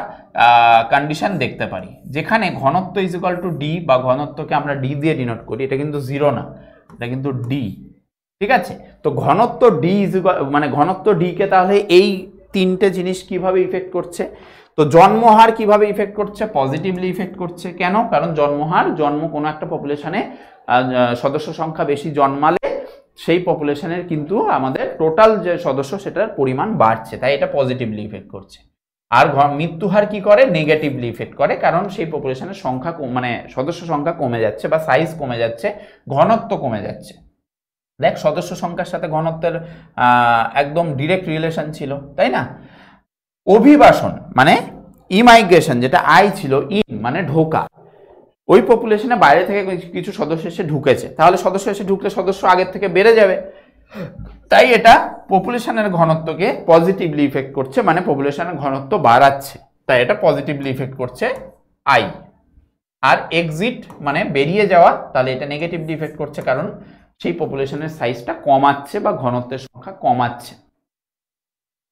কন্ডিশন দেখতে পারি, যেখানে ঘনত্ব ইজ ইকুয়াল টু ডি, বা ঘনত্বকে আমরা ডি দিয়ে ডিনোট করি, এটা কিন্তু জিরো না, এটা কিন্তু ডি, ঠিক আছে। তো ঘনত্ব ডি ইজ ইকুয়াল, মানে ঘনত্ব ডি কে তাহলে এই তিনটে জিনিস কিভাবে ইফেক্ট করছে, তো জন্মহার কিভাবে ইফেক্ট করছে, পজিটিভলি ইফেক্ট করছে। কেন? কারণ জন্মহার, কোনো একটা পপুলেশনে সদস্য সংখ্যা বেশি জন্মালে সেই পপুলেশনের কিন্তু আমাদের টোটাল যে সদস্য সেটার পরিমাণ বাড়ছে, তাই এটা পজিটিভলি ইফেক্ট করছে। আর মৃত্যুহার কি করে, নেগেটিভলি ইফেক্ট করে, কারণ সেই পপুলেশনের সংখ্যা মানে সদস্য সংখ্যা কমে যাচ্ছে বা সাইজ কমে যাচ্ছে, ঘনত্ব কমে যাচ্ছে। দেখ, সদস্য সংখ্যার সাথে ঘনত্বের একদম ডিরেক্ট রিলেশন ছিল, তাই না? অভিবাসন মানে ইমাইগ্রেশন, যেটা আই ছিল, ইন মানে ঢোকা, ওই পপুলেশনে বাইরে থেকে কিছু সদস্য এসে ঢুকেছে, তাহলে সদস্য এসে ঢুকলে সদস্য আগের থেকে বেড়ে যাবে, তাই এটা পপুলেশনের ঘনত্বকে পজিটিভলি ইফেক্ট করছে, মানে পপুলেশনের ঘনত্ব বাড়াচ্ছে, তাই এটা পজিটিভলি ইফেক্ট করছে আই। আর এক্সিট মানে বেরিয়ে যাওয়া, তাহলে এটা নেগেটিভলি ইফেক্ট করছে, কারণ সেই পপুলেশনের সাইজটা কমাচ্ছে বা ঘনত্বের সংখ্যা কমাচ্ছে।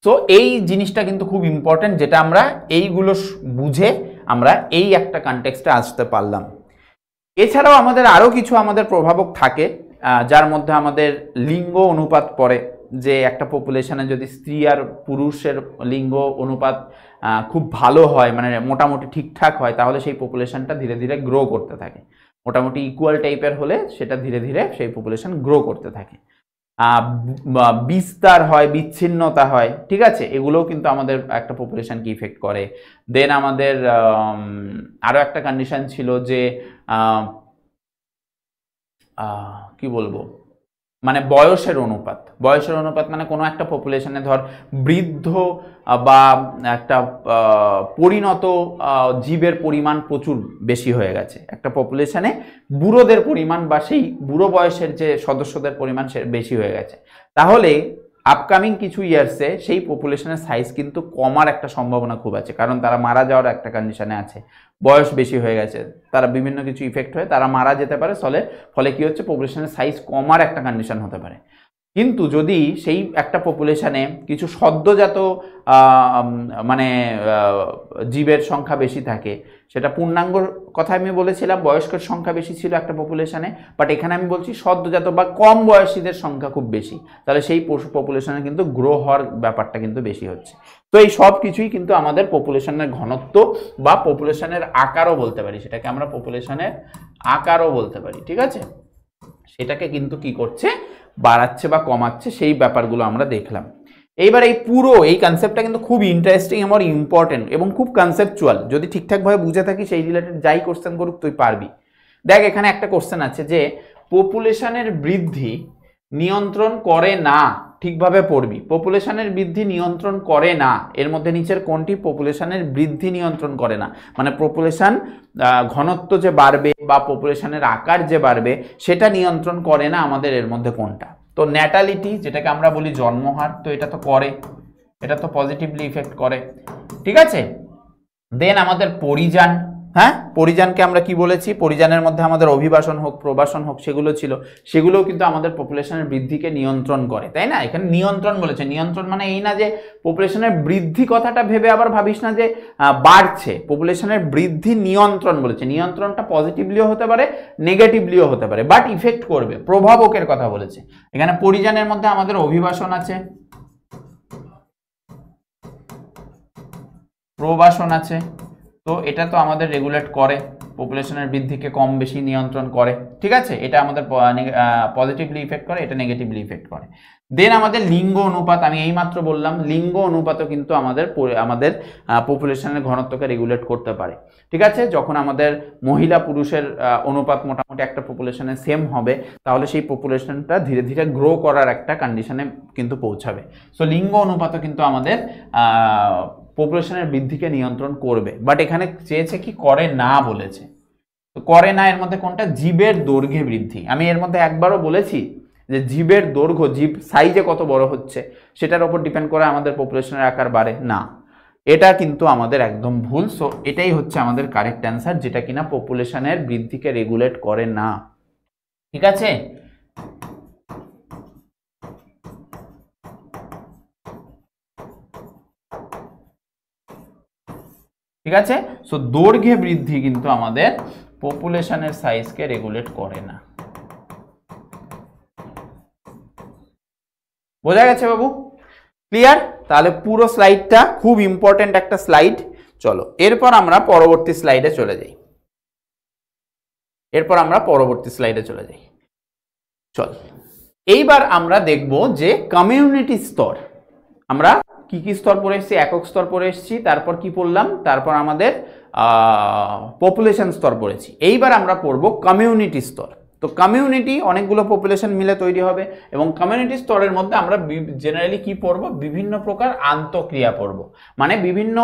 তো এই জিনিসটা কিন্তু খুব ইম্পর্টেন্ট, যেটা আমরা এইগুলো বুঝে আমরা এই একটা কনটেক্সটে আসতে পারলাম। এছাড়াও আমাদের আরও কিছু আমাদের প্রভাবক থাকে, যার মধ্যে আমাদের লিঙ্গ অনুপাত পড়ে, যে একটা পপুলেশনে যদি স্ত্রী আর পুরুষের লিঙ্গ অনুপাত খুব ভালো হয়, মানে মোটামুটি ঠিকঠাক হয়, তাহলে সেই পপুলেশনটা ধীরে ধীরে গ্রো করতে থাকে। মোটামুটি ইকুয়াল টাইপের হলে সেটা ধীরে ধীরে সেই পপুলেশন গ্রো করতে থাকে। বিস্তার হয়, বিচ্ছিন্নতা হয়, ঠিক আছে, এগুলোও কিন্তু আমাদের একটা পপুলেশনকে ইফেক্ট করে। দেন আমাদের আরও একটা কন্ডিশন ছিল যে কি বলবো, মানে বয়সের অনুপাত। বয়সের অনুপাত মানে কোনো একটা পপুলেশনে ধর বৃদ্ধ বা একটা পরিণত জীবের পরিমাণ প্রচুর বেশি হয়ে গেছে, একটা পপুলেশনে বুড়োদের পরিমাণ বা সেই বুড়ো বয়সের যে সদস্যদের পরিমাণ সে বেশি হয়ে গেছে, তাহলে আপকামিং কিছু ইয়ার্সে সেই পপুলেশনের সাইজ কিন্তু কমার একটা সম্ভাবনা খুব আছে, কারণ তারা মারা যাওয়ার একটা কন্ডিশনে আছে, বয়স বেশি হয়ে গেছে, তারা বিভিন্ন কিছু ইফেক্ট হয়ে তারা মারা যেতে পারে, ফলে কি হচ্ছে, পপুলেশনের সাইজ কমার একটা কন্ডিশন হতে পারে। কিন্তু যদি সেই একটা পপুলেশনে কিছু সদ্যজাত মানে জীবের সংখ্যা বেশি থাকে, সেটা পূর্ণাঙ্গর কথা আমি বলেছিলাম, বয়স্কের সংখ্যা বেশি ছিল একটা পপুলেশনে, বাট এখানে আমি বলছি সদ্যজাত বা কম বয়সীদের সংখ্যা খুব বেশি, তাহলে সেই পপুলেশনে কিন্তু গ্রো হওয়ার ব্যাপারটা কিন্তু বেশি হচ্ছে। তো এই সব কিছুই কিন্তু আমাদের পপুলেশনের ঘনত্ব বা পপুলেশনের আকারও বলতে পারি, সেটাকে আমরা পপুলেশনের আকারও বলতে পারি, ঠিক আছে, সেটাকে কিন্তু কি করছে, বাড়াচ্ছে বা কমাচ্ছে, সেই ব্যাপারগুলো আমরা দেখলাম। এইবার এই পুরো এই কনসেপ্টটা কিন্তু খুব ইন্টারেস্টিং এবং ইম্পর্টেন্ট এবং খুব কনসেপচুয়াল, যদি ঠিকঠাকভাবে বুঝে থাকি সেই রিলেটেড যাই কোশ্চেন করুক তুই পারবি। দেখ, এখানে একটা কোশ্চেন আছে যে পপুলেশনের বৃদ্ধি নিয়ন্ত্রণ করে না, ঠিকভাবে পড়বি, পপুলেশনের বৃদ্ধি নিয়ন্ত্রণ করে না, এর মধ্যে নিচের কোনটি পপুলেশনের বৃদ্ধি নিয়ন্ত্রণ করে না, মানে পপুলেশন ঘনত্ব যে বাড়বে বা পপুলেশনের আকার যে বাড়বে সেটা নিয়ন্ত্রণ করে না, আমাদের এর মধ্যে কোনটা? তো ন্যাটালিটি, যেটাকে আমরা বলি জন্মহার, তো এটা তো করে, এটা তো পজিটিভলি ইফেক্ট করে, ঠিক আছে। দেন আমাদের পরিযান, হ্যাঁ, পরিযানকে আমরা কি বলেছি, পরিযানের মধ্যে আমাদের অভিবাসন হোক প্রবাসন হোক সেগুলো ছিল, সেগুলোও কিন্তু আমাদের পপুলেশনের বৃদ্ধিকে নিয়ন্ত্রণ করে, তাই না? এখানে নিয়ন্ত্রণ বলেছে, নিয়ন্ত্রণ মানে এই না যে পপুলেশনের বৃদ্ধি কথাটা ভেবে আবার ভাবিস না যে বাড়ছে, পপুলেশনের বৃদ্ধি নিয়ন্ত্রণ বলেছে, নিয়ন্ত্রণটা পজিটিভলিও হতে পারে নেগেটিভলিও হতে পারে, বাট ইফেক্ট করবে, প্রভাবকের কথা বলেছে। এখানে পরিযানের মধ্যে আমাদের অভিবাসন আছে, প্রবাসন আছে, তো এটা তো আমাদের রেগুলেট করে, পপুলেশনের বৃদ্ধিকে কম বেশি নিয়ন্ত্রণ করে, ঠিক আছে, এটা আমাদের পজিটিভলি ইফেক্ট করে, এটা নেগেটিভলি ইফেক্ট করে। দেন আমাদের লিঙ্গ অনুপাত, আমি এইমাত্র বললাম লিঙ্গ অনুপাতও কিন্তু আমাদের পপুলেশনের ঘনত্বকে রেগুলেট করতে পারে, ঠিক আছে। যখন আমাদের মহিলা পুরুষের অনুপাত মোটামুটি একটা পপুলেশনে সেম হবে, তাহলে সেই পপুলেশনটা ধীরে ধীরে গ্রো করার একটা কন্ডিশনে কিন্তু পৌঁছাবে। সো লিঙ্গ অনুপাতও কিন্তু আমাদের পপুলেশনের বৃদ্ধিকে নিয়ন্ত্রণ করবে, বাট এখানে চেয়েছে কি করে না বলেছে। তো করে না এর মধ্যে কোনটা? জীবের দৈর্ঘ্যে বৃদ্ধি। আমি এর মধ্যে একবারও বলেছি যে জীবের দৈর্ঘ্য, জীব সাইজে কত বড় হচ্ছে সেটার উপর ডিপেন্ড করে আমাদের পপুলেশনের আকার বাড়ে না, এটা কিন্তু আমাদের একদম ভুল। সো এটাই হচ্ছে আমাদের কারেক্ট অ্যান্সার, যেটা কিনা পপুলেশনের বৃদ্ধিকে রেগুলেট করে না, ঠিক আছে। ঠিক আছে, সো দৈর্ঘ্যে বৃদ্ধি কিন্তু আমাদের পপুলেশনের সাইজকে রেগুলেট করে না। বোঝা গেছে বাবু? ক্লিয়ার? তাহলে পুরো স্লাইডটা খুব ইম্পর্টেন্ট একটা স্লাইড। চলো এরপর আমরা পরবর্তী স্লাইডে চলে যাই। চল এইবার আমরা দেখব যে কমিউনিটি স্তর। আমরা কি কি স্তর পড়ে এসেছি? একক স্তর পড়ে এসেছি, তারপর কি পড়লাম? তারপর আমাদের পপুলেশন স্তর পড়েছি। এইবার আমরা পড়ব কমিউনিটি স্তর। তো কমিউনিটি অনেকগুলো পপুলেশন মিলে তৈরি হবে, এবং কমিউনিটি স্তরের মধ্যে আমরা জেনারেলি কি পড়ব? বিভিন্ন প্রকার আন্তঃক্রিয়া পড়ব। মানে বিভিন্ন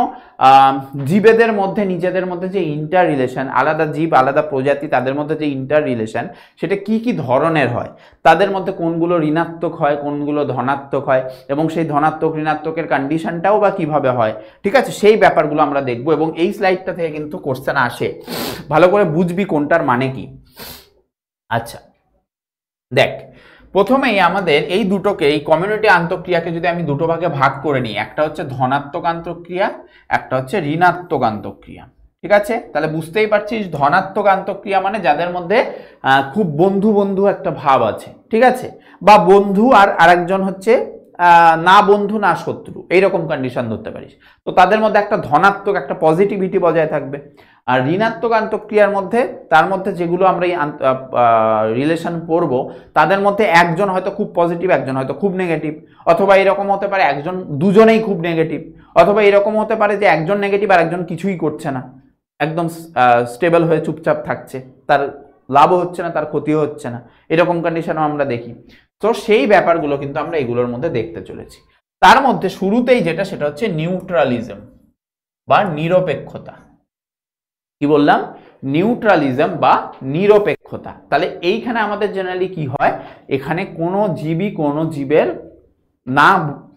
জীবেদের মধ্যে, নিজেদের মধ্যে যে ইন্টার রিলেশন, আলাদা জীব আলাদা প্রজাতি তাদের মধ্যে যে ইন্টার রিলেশন, সেটা কি কি ধরনের হয়, তাদের মধ্যে কোনগুলো ঋণাত্মক হয়, কোনগুলো ধনাত্মক হয়, এবং সেই ধনাত্মক ঋণাত্মকের কন্ডিশনটাও বা কিভাবে হয়, ঠিক আছে, সেই ব্যাপারগুলো আমরা দেখব। এবং এই স্লাইডটা থেকে কিন্তু কোশ্চেন আসে, ভালো করে বুঝবি কোনটার মানে কি। আচ্ছা দেখ, প্রথমেই আমাদের এই দুটোকে, এই কমিউনিটি আন্তঃক্রিয়াকে যদি আমি দুটো ভাগে ভাগ করে নিই, একটা হচ্ছে ধনাত্মক আন্তঃক্রিয়া, একটা হচ্ছে ঋণাত্মক আন্তঃক্রিয়া, ঠিক আছে। তাহলে বুঝতেই পারছিস ধনাত্মক আন্তঃক্রিয়া মানে যাদের মধ্যে খুব বন্ধু বন্ধু একটা ভাব আছে, ঠিক আছে, বা বন্ধু আর আরেকজন হচ্ছে না বন্ধু না শত্রু, এইরকম কন্ডিশন ধরতে পারিস। তো তাদের মধ্যে একটা ধনাত্মক, একটা পজিটিভিটি বজায় থাকবে। আর ঋণাত্মক আন্তঃক্রিয়ার মধ্যে, তার মধ্যে যেগুলো আমরা এই রিলেশন পড়ব, তাদের মধ্যে একজন হয়তো খুব পজিটিভ, একজন হয়তো খুব নেগেটিভ, অথবা এরকম হতে পারে দুজনেই খুব নেগেটিভ, অথবা এরকম হতে পারে যে একজন নেগেটিভ আর একজন কিছুই করছে না, একদম স্টেবল হয়ে চুপচাপ থাকছে, তার লাভও হচ্ছে না তার ক্ষতিও হচ্ছে না, এরকম কন্ডিশনও আমরা দেখি। তো সেই ব্যাপারগুলো কিন্তু আমরা এগুলোর মধ্যে দেখতে চলেছি। তার মধ্যে শুরুতেই যেটা, সেটা হচ্ছে নিউট্রালিজম বা নিরপেক্ষতা। কি বললাম? নিউট্রালিজম বা নিরপেক্ষতা। তাহলে এইখানে আমাদের জেনারেলি কি হয়, এখানে কোনো জীবই কোনো জীবের না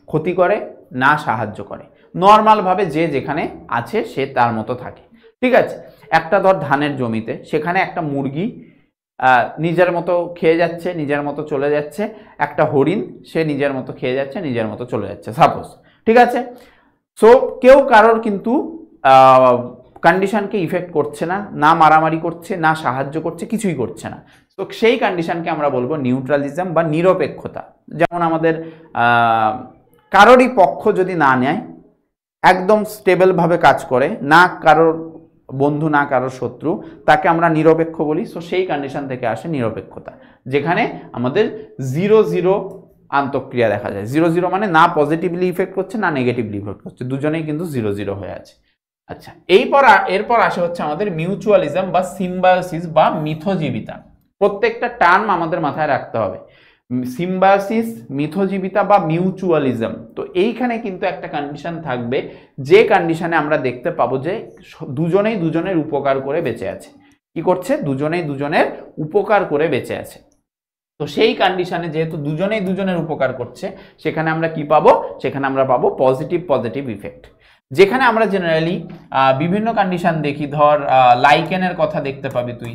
ক্ষতি করে না সাহায্য করে, নর্মাল ভাবে যে যেখানে আছে সে তার মতো থাকে, ঠিক আছে। একটা ধর ধানের জমিতে, সেখানে একটা মুরগি নিজের মতো খেয়ে যাচ্ছে, নিজের মতো চলে যাচ্ছে, একটা হরিণ সে নিজের মতো খেয়ে যাচ্ছে, নিজের মতো চলে যাচ্ছে, সাপোজ, ঠিক আছে। সো কেউ কারোর কিন্তু কন্ডিশনকে ইফেক্ট করছে না, না মারামারি করছে, না সাহায্য করছে, কিছুই করছে না। তো সেই কন্ডিশনকে আমরা বলবো নিউট্রালিজম বা নিরপেক্ষতা। যেমন আমাদের কারোরই পক্ষ যদি না নেয়, একদম স্টেবলভাবে কাজ করে, না কারোর বন্ধু না কারোর শত্রু, তাকে আমরা নিরপেক্ষ বলি। সো সেই কন্ডিশন থেকে আসে নিরপেক্ষতা, যেখানে আমাদের 0-0 আন্তঃক্রিয়া দেখা যায়। 0-0 মানে না পজিটিভলি ইফেক্ট করছে না নেগেটিভলি ইফেক্ট করছে, দুজনেই কিন্তু 0-0 হয়ে আছে। আচ্ছা, এরপর আসে হচ্ছে আমাদের মিউচুয়ালিজম বা সিম্বায়োসিস বা মিথজীবিতা। প্রত্যেকটা টার্ম আমাদের মাথায় রাখতে হবে, সিম্বায়োসিস, মিথজীবিতা বা মিউচুয়ালিজম। তো এইখানে কিন্তু একটা কন্ডিশন থাকবে, যে কন্ডিশনে আমরা দেখতে পাবো যে দুজনেই দুজনের উপকার করে বেঁচে আছে। কি করছে? দুজনেই দুজনের উপকার করে বেঁচে আছে। তো সেই কন্ডিশনে যেহেতু দুজনেই দুজনের উপকার করছে, সেখানে আমরা কি পাবো? সেখানে আমরা পাবো পজিটিভ ইফেক্ট। যেখানে আমরা জেনারেলি বিভিন্ন কন্ডিশন দেখি, ধর লাইকেনের কথা দেখতে পাবি তুই,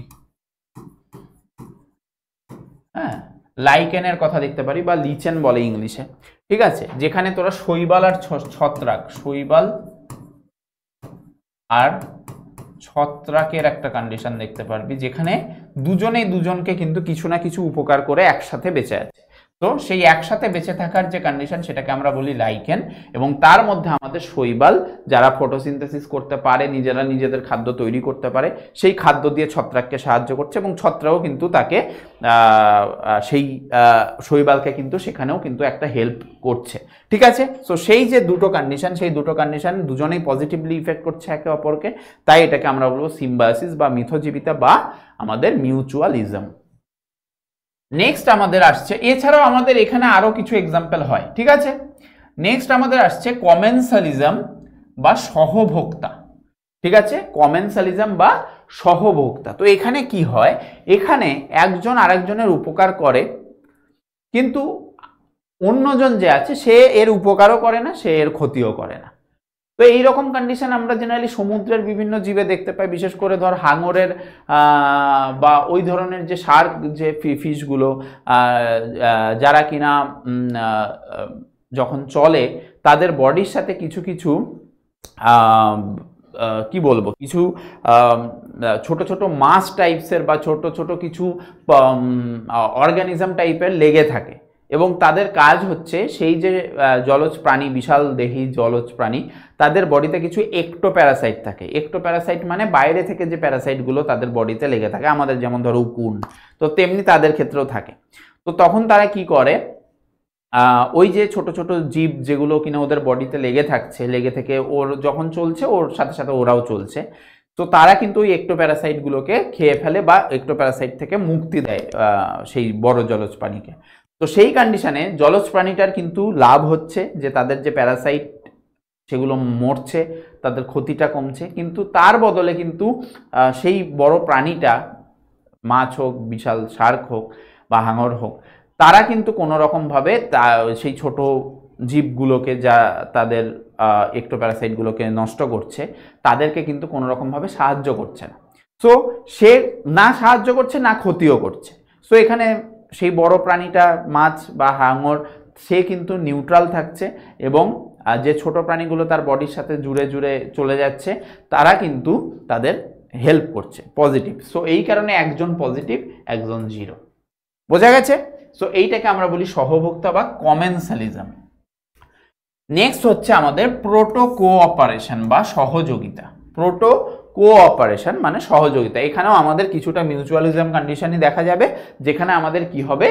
হ্যাঁ, লাইকেনের কথা দেখতে পারি, বা লিচেন বলে ইংলিশে, ঠিক আছে। যেখানে তোরা শৈবাল আর ছত্রাক, শৈবাল আর ছত্রাকের একটা কন্ডিশন দেখতে পারবি, যেখানে দুজনেই দুজনকে কিন্তু কিছু না কিছু উপকার করে একসাথে বেঁচে আছে। তো সেই একসাথে বেঁচে থাকার যে কন্ডিশন সেটাকে আমরা বলি লাইকেন, এবং তার মধ্যে আমাদের শৈবাল যারা ফটোসিনথেসিস করতে পারে, নিজেরা নিজেদের খাদ্য তৈরি করতে পারে, সেই খাদ্য দিয়ে ছত্রাককে সাহায্য করছে, এবং ছত্রাকও কিন্তু তাকে সেই শৈবালকে কিন্তু সেখানেও কিন্তু একটা হেল্প করছে। ঠিক আছে, সো সেই যে দুটো কন্ডিশন, সেই দুটো কন্ডিশন দুজনেই পজিটিভলি ইফেক্ট করছে একে অপরকে, তাই এটাকে আমরা বলবো সিম্বায়োসিস বা মিথজীবিতা বা আমাদের মিউচুয়ালিজম। নেক্সট আমাদের আসছে, এছাড়াও আমাদের এখানে আরো কিছু এক্সাম্পল হয়। ঠিক আছে, নেক্সট আমাদের আসছে কমেন্সালিজম বা সহভোক্তা। ঠিক আছে, কমেন্সালিজম বা সহভোক্তা। তো এখানে কি হয়, এখানে একজন আরেকজনের উপকার করে, কিন্তু অন্যজন যে আছে সে এর উপকারও করে না, সে এর ক্ষতিও করে না। তো এইরকম কন্ডিশন আমরা জেনারেলি সমুদ্রের বিভিন্ন জীবে দেখতে পাই, বিশেষ করে ধর হাঙরের বা ওই ধরনের যে শার্ক যে ফিশগুলো যারা কিনা যখন চলে তাদের বডির সাথে কিছু কিছু কি বলবো, কিছু ছোট ছোট মাছ টাইপসের বা ছোট ছোট কিছু অর্গানিজম টাইপের লেগে থাকে, এবং তাদের কাজ হচ্ছে সেই যে জলজ প্রাণী, বিশাল দেহী জলজ প্রাণী, তাদের বডিতে কিছু একটোপ্যারাসাইট থাকে। একটোপ্যারাসাইট মানে বাইরে থেকে যে প্যারাসাইটগুলো তাদের বডিতে লেগে থাকে, আমাদের যেমন ধরো উকুন, তো তেমনি তাদের ক্ষেত্রেও থাকে। তো তখন তারা কি করে, ওই যে ছোট ছোট জীব যেগুলো কিনা ওদের বডিতে লেগে থাকছে, লেগে থেকে ওর যখন চলছে ওর সাথে সাথে ওরাও চলছে, তো তারা কিন্তু ওই একটোপ্যারাসাইটগুলোকে খেয়ে ফেলে বা একটোপ্যারাসাইট থেকে মুক্তি দেয় সেই বড় জলজ প্রাণীকে। তো সেই কন্ডিশনে জলজ প্রাণীটার কিন্তু লাভ হচ্ছে যে তাদের যে প্যারাসাইট সেগুলো মরছে, তাদের ক্ষতিটা কমছে, কিন্তু তার বদলে কিন্তু সেই বড় প্রাণীটা, মাছ হোক, বিশাল শার্ক হোক বা হাঙর হোক, তারা কিন্তু কোনো রকমভাবে সেই ছোট জীবগুলোকে যা তাদের একটোপ্যারাসাইটগুলোকে নষ্ট করছে তাদেরকে কিন্তু কোনো রকমভাবে সাহায্য করছে না। সো সে না সাহায্য করছে না ক্ষতিও করছে। সো এখানে সেই বড় প্রাণীটা, মাছ বা হাঙর, সে কিন্তু নিউট্রাল থাকছে, এবং যে ছোট প্রাণীগুলো তার বডির সাথে জুড়ে জুড়ে চলে যাচ্ছে তারা কিন্তু তাদের হেল্প করছে, পজিটিভ। সো এই কারণে একজন পজিটিভ, একজন জিরো। বোঝা গেছে? সো এইটাকে আমরা বলি সহভোক্তা বা কমেন্সালিজম। নেক্সট হচ্ছে আমাদের প্রোটো কোঅপারেশন বা সহযোগিতা। প্রোটো কোঅপারেশন মানে সহযোগিতা। এখানেও আমাদের কিছুটা মিউচুয়ালিজম কন্ডিশনই দেখা যাবে, যেখানে আমাদের কি হবে,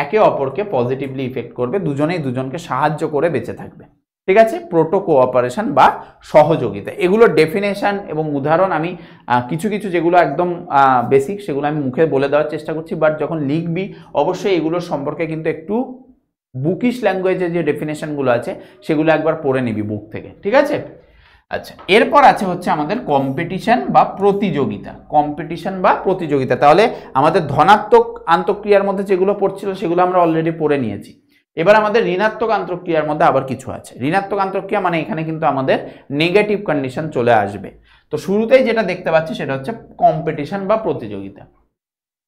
একে অপরকে পজিটিভলি ইফেক্ট করবে, দুজনেই দুজনকে সাহায্য করে বেঁচে থাকবে। ঠিক আছে, প্রোটো কোঅপারেশন বা সহযোগিতা। এগুলোর ডেফিনেশন এবং উদাহরণ আমি কিছু কিছু যেগুলো একদম বেসিক সেগুলো আমি মুখে বলে দেওয়ার চেষ্টা করছি, বাট যখন লিখবি অবশ্যই এগুলোর সম্পর্কে কিন্তু একটু বুকিশ ল্যাঙ্গুয়েজে যে ডেফিনেশনগুলো আছে সেগুলো একবার পড়ে নিবি বুক থেকে। ঠিক আছে, আচ্ছা, এরপর আছে হচ্ছে আমাদের কম্পিটিশন বা প্রতিযোগিতা। কম্পিটিশন বা প্রতিযোগিতা, তাহলে আমাদের ধনাত্মক আন্তঃক্রিয়ার মধ্যে যেগুলো পড়ছিল সেগুলো আমরা অলরেডি পড়ে নিয়েছি। এবার আমাদের ঋণাত্মক আন্তঃক্রিয়ার মধ্যে আবার কিছু আছে। ঋণাত্মক আন্তঃক্রিয়া মানে এখানে কিন্তু আমাদের নেগেটিভ কন্ডিশন চলে আসবে। তো শুরুতেই যেটা দেখতে পাচ্ছি সেটা হচ্ছে কম্পিটিশন বা প্রতিযোগিতা।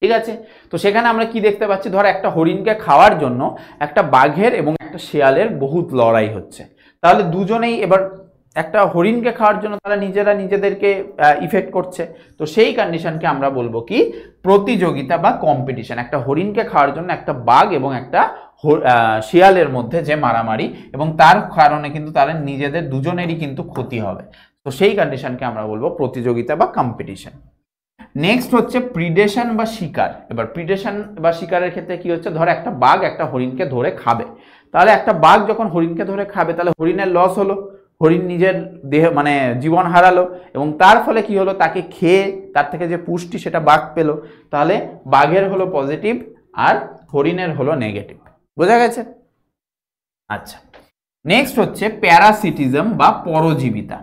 ঠিক আছে, তো সেখানে আমরা কি দেখতে পাচ্ছি, ধর একটা হরিণকে খাওয়ার জন্য একটা বাঘের এবং একটা শেয়ালের বহুত লড়াই হচ্ছে। তাহলে দুজনেই এবার একটা হরিণকে খাওয়ার জন্য তারা নিজেরা নিজেদেরকে ইফেক্ট করছে। তো সেই কন্ডিশনকে আমরা বলবো কি, প্রতিযোগিতা বা কম্পিটিশন। একটা হরিণকে খাওয়ার জন্য একটা বাঘ এবং একটা শিয়ালের মধ্যে যে মারামারি, এবং তার কারণে কিন্তু তারা নিজেদের দুজনেরই কিন্তু ক্ষতি হবে। তো সেই কন্ডিশনকে আমরা বলবো প্রতিযোগিতা বা কম্পিটিশন। নেক্সট হচ্ছে প্রিডেশন বা শিকার। এবার প্রিডেশন বা শিকারের ক্ষেত্রে কি হচ্ছে, ধর একটা বাঘ একটা হরিণকে ধরে খাবে, তাহলে একটা বাঘ যখন হরিণকে ধরে খাবে তাহলে হরিণের লস হলো, হরিণ নিজের দেহ মানে জীবন হারালো, এবং তার ফলে কি হলো, তাকে খেয়ে তার থেকে যে পুষ্টি সেটা বাঘ পেলো। তাহলে বাঘের হলো পজিটিভ আর হরিণের হলো নেগেটিভ। বোঝা গেছে? আচ্ছা, নেক্সট হচ্ছে প্যারাসিটিজম বা পরজীবিতা।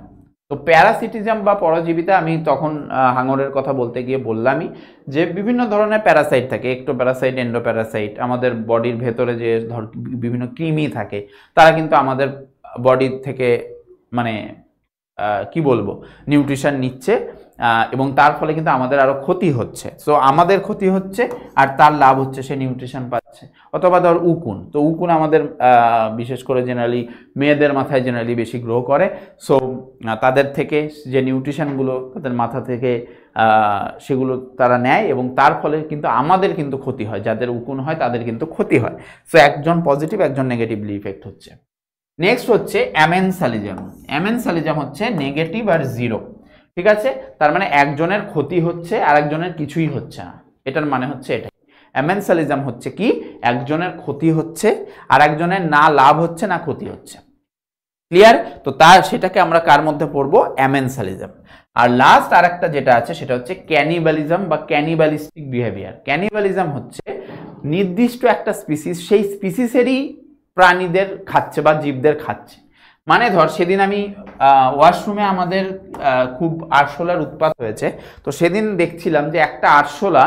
তো প্যারাসিটিজম বা পরজীবিতা আমি তখন হাঙরের কথা বলতে গিয়ে বললামই যে বিভিন্ন ধরনের প্যারাসাইট থাকে, একটোপ্যারাসাইট, এন্ডোপ্যারাসাইট। আমাদের বডির ভেতরে যে ধর বিভিন্ন কৃমি থাকে তারা কিন্তু আমাদের বডির থেকে মানে কি বলবো নিউট্রিশন নিচ্ছে, এবং তার ফলে কিন্তু আমাদের আরো ক্ষতি হচ্ছে। সো আমাদের ক্ষতি হচ্ছে আর তার লাভ হচ্ছে, সে নিউট্রিশন পাচ্ছে। অথবা ধর উকুন, তো উকুন আমাদের বিশেষ করে জেনারেলি মেয়েদের মাথায় জেনারেলি বেশি গ্রো করে। সো তাদের থেকে যে নিউট্রিশনগুলো তাদের মাথা থেকে সেগুলো তারা নেয় এবং তার ফলে কিন্তু আমাদের কিন্তু ক্ষতি হয়, যাদের উকুন হয় তাদের কিন্তু ক্ষতি হয়। সো একজন পজিটিভ একজন নেগেটিভলি ইফেক্ট হচ্ছে। নেক্সট হচ্ছে অ্যামেনসালিজম। অ্যামেনসালিজম হচ্ছে নেগেটিভ আর জিরো, ঠিক আছে? তার মানে একজনের ক্ষতি হচ্ছে আর একজনের কিছুই হচ্ছে না, এটার মানে হচ্ছে এটা। অ্যামেনসালিজম হচ্ছে কি, একজনের ক্ষতি হচ্ছে আর একজনের না লাভ হচ্ছে না ক্ষতি হচ্ছে। ক্লিয়ার? তো তার সেটাকে আমরা কার মধ্যে পড়বো? অ্যামেনসালিজম। আর লাস্ট আর একটা যেটা আছে সেটা হচ্ছে ক্যানিবালিজম বা ক্যানিবালিস্টিক বিহেভিয়ার। ক্যানিবালিজম হচ্ছে নির্দিষ্ট একটা স্পিসিস সেই স্পিসিসেরই প্রাণীদের খাচ্ছে বা জীবদের খাচ্ছে। মানে ধর সেদিন আমি ওয়াশরুমে আমাদের খুব আরশোলার উৎপাত হয়েছে, তো সেদিন দেখছিলাম যে একটা আরশোলা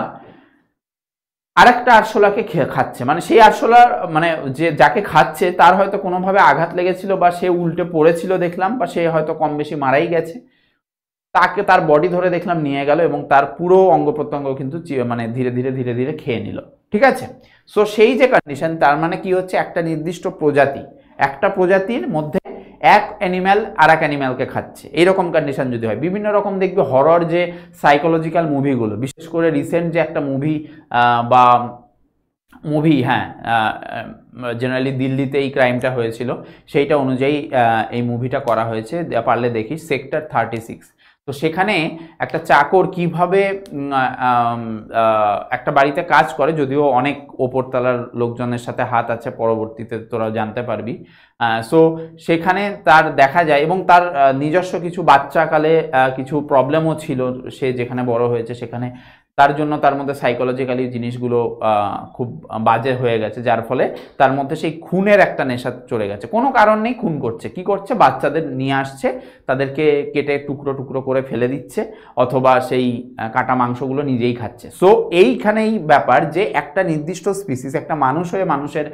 আরেকটা আরশোলাকে খাচ্ছে। মানে সেই আরশোলা মানে যে যাকে খাচ্ছে তার হয়তো কোনোভাবে আঘাত লেগেছিল বা সে উল্টে পড়েছিল দেখলাম, বা সে হয়তো কম বেশি মারাই গেছে। তাকে তার বডি ধরে দেখলাম নিয়ে গেল এবং তার পুরো অঙ্গ প্রত্যঙ্গ কিন্তু মানে ধীরে ধীরে ধীরে ধীরে খেয়ে নিল, ঠিক আছে? সো সেই যে কন্ডিশন, তার মানে কি হচ্ছে, একটা নির্দিষ্ট প্রজাতি, একটা প্রজাতির মধ্যে এক অ্যানিম্যাল আর এক অ্যানিম্যালকে খাচ্ছে, এইরকম কন্ডিশন যদি হয়। বিভিন্ন রকম দেখবে হরর যে সাইকোলজিক্যাল মুভিগুলো, বিশেষ করে রিসেন্ট যে একটা মুভি বা মুভি, হ্যাঁ, জেনারেলি দিল্লিতে এই ক্রাইমটা হয়েছিল, সেইটা অনুযায়ী এই মুভিটা করা হয়েছে, পারলে দেখিস, সেক্টর 36। তো সেখানে একটা চাকর কিভাবে একটা বাড়িতে কাজ করে, যদিও অনেক ওপরতলার লোকজনের সাথে হাত আছে, পরবর্তীতে তোরা জানতে পারবি। সো সেখানে তার দেখা যায় এবং তার নিজস্ব কিছু বাচ্চাকালে কিছু প্রবলেমও ছিল, সে যেখানে বড় হয়েছে সেখানে তার জন্য তার মধ্যে সাইকোলজিক্যালি জিনিসগুলো খুব বাজে হয়ে গেছে, যার ফলে তার মধ্যে সেই খুনের একটা নেশা চলে গেছে। কোনো কারণ নেই খুন করছে। কি করছে? বাচ্চাদের নিয়ে আসছে, তাদেরকে কেটে টুকরো টুকরো করে ফেলে দিচ্ছে, অথবা সেই কাটা মাংসগুলো নিজেই খাচ্ছে। সো এইখানেই ব্যাপার যে একটা নির্দিষ্ট স্পিসিস একটা মানুষ হয়ে মানুষের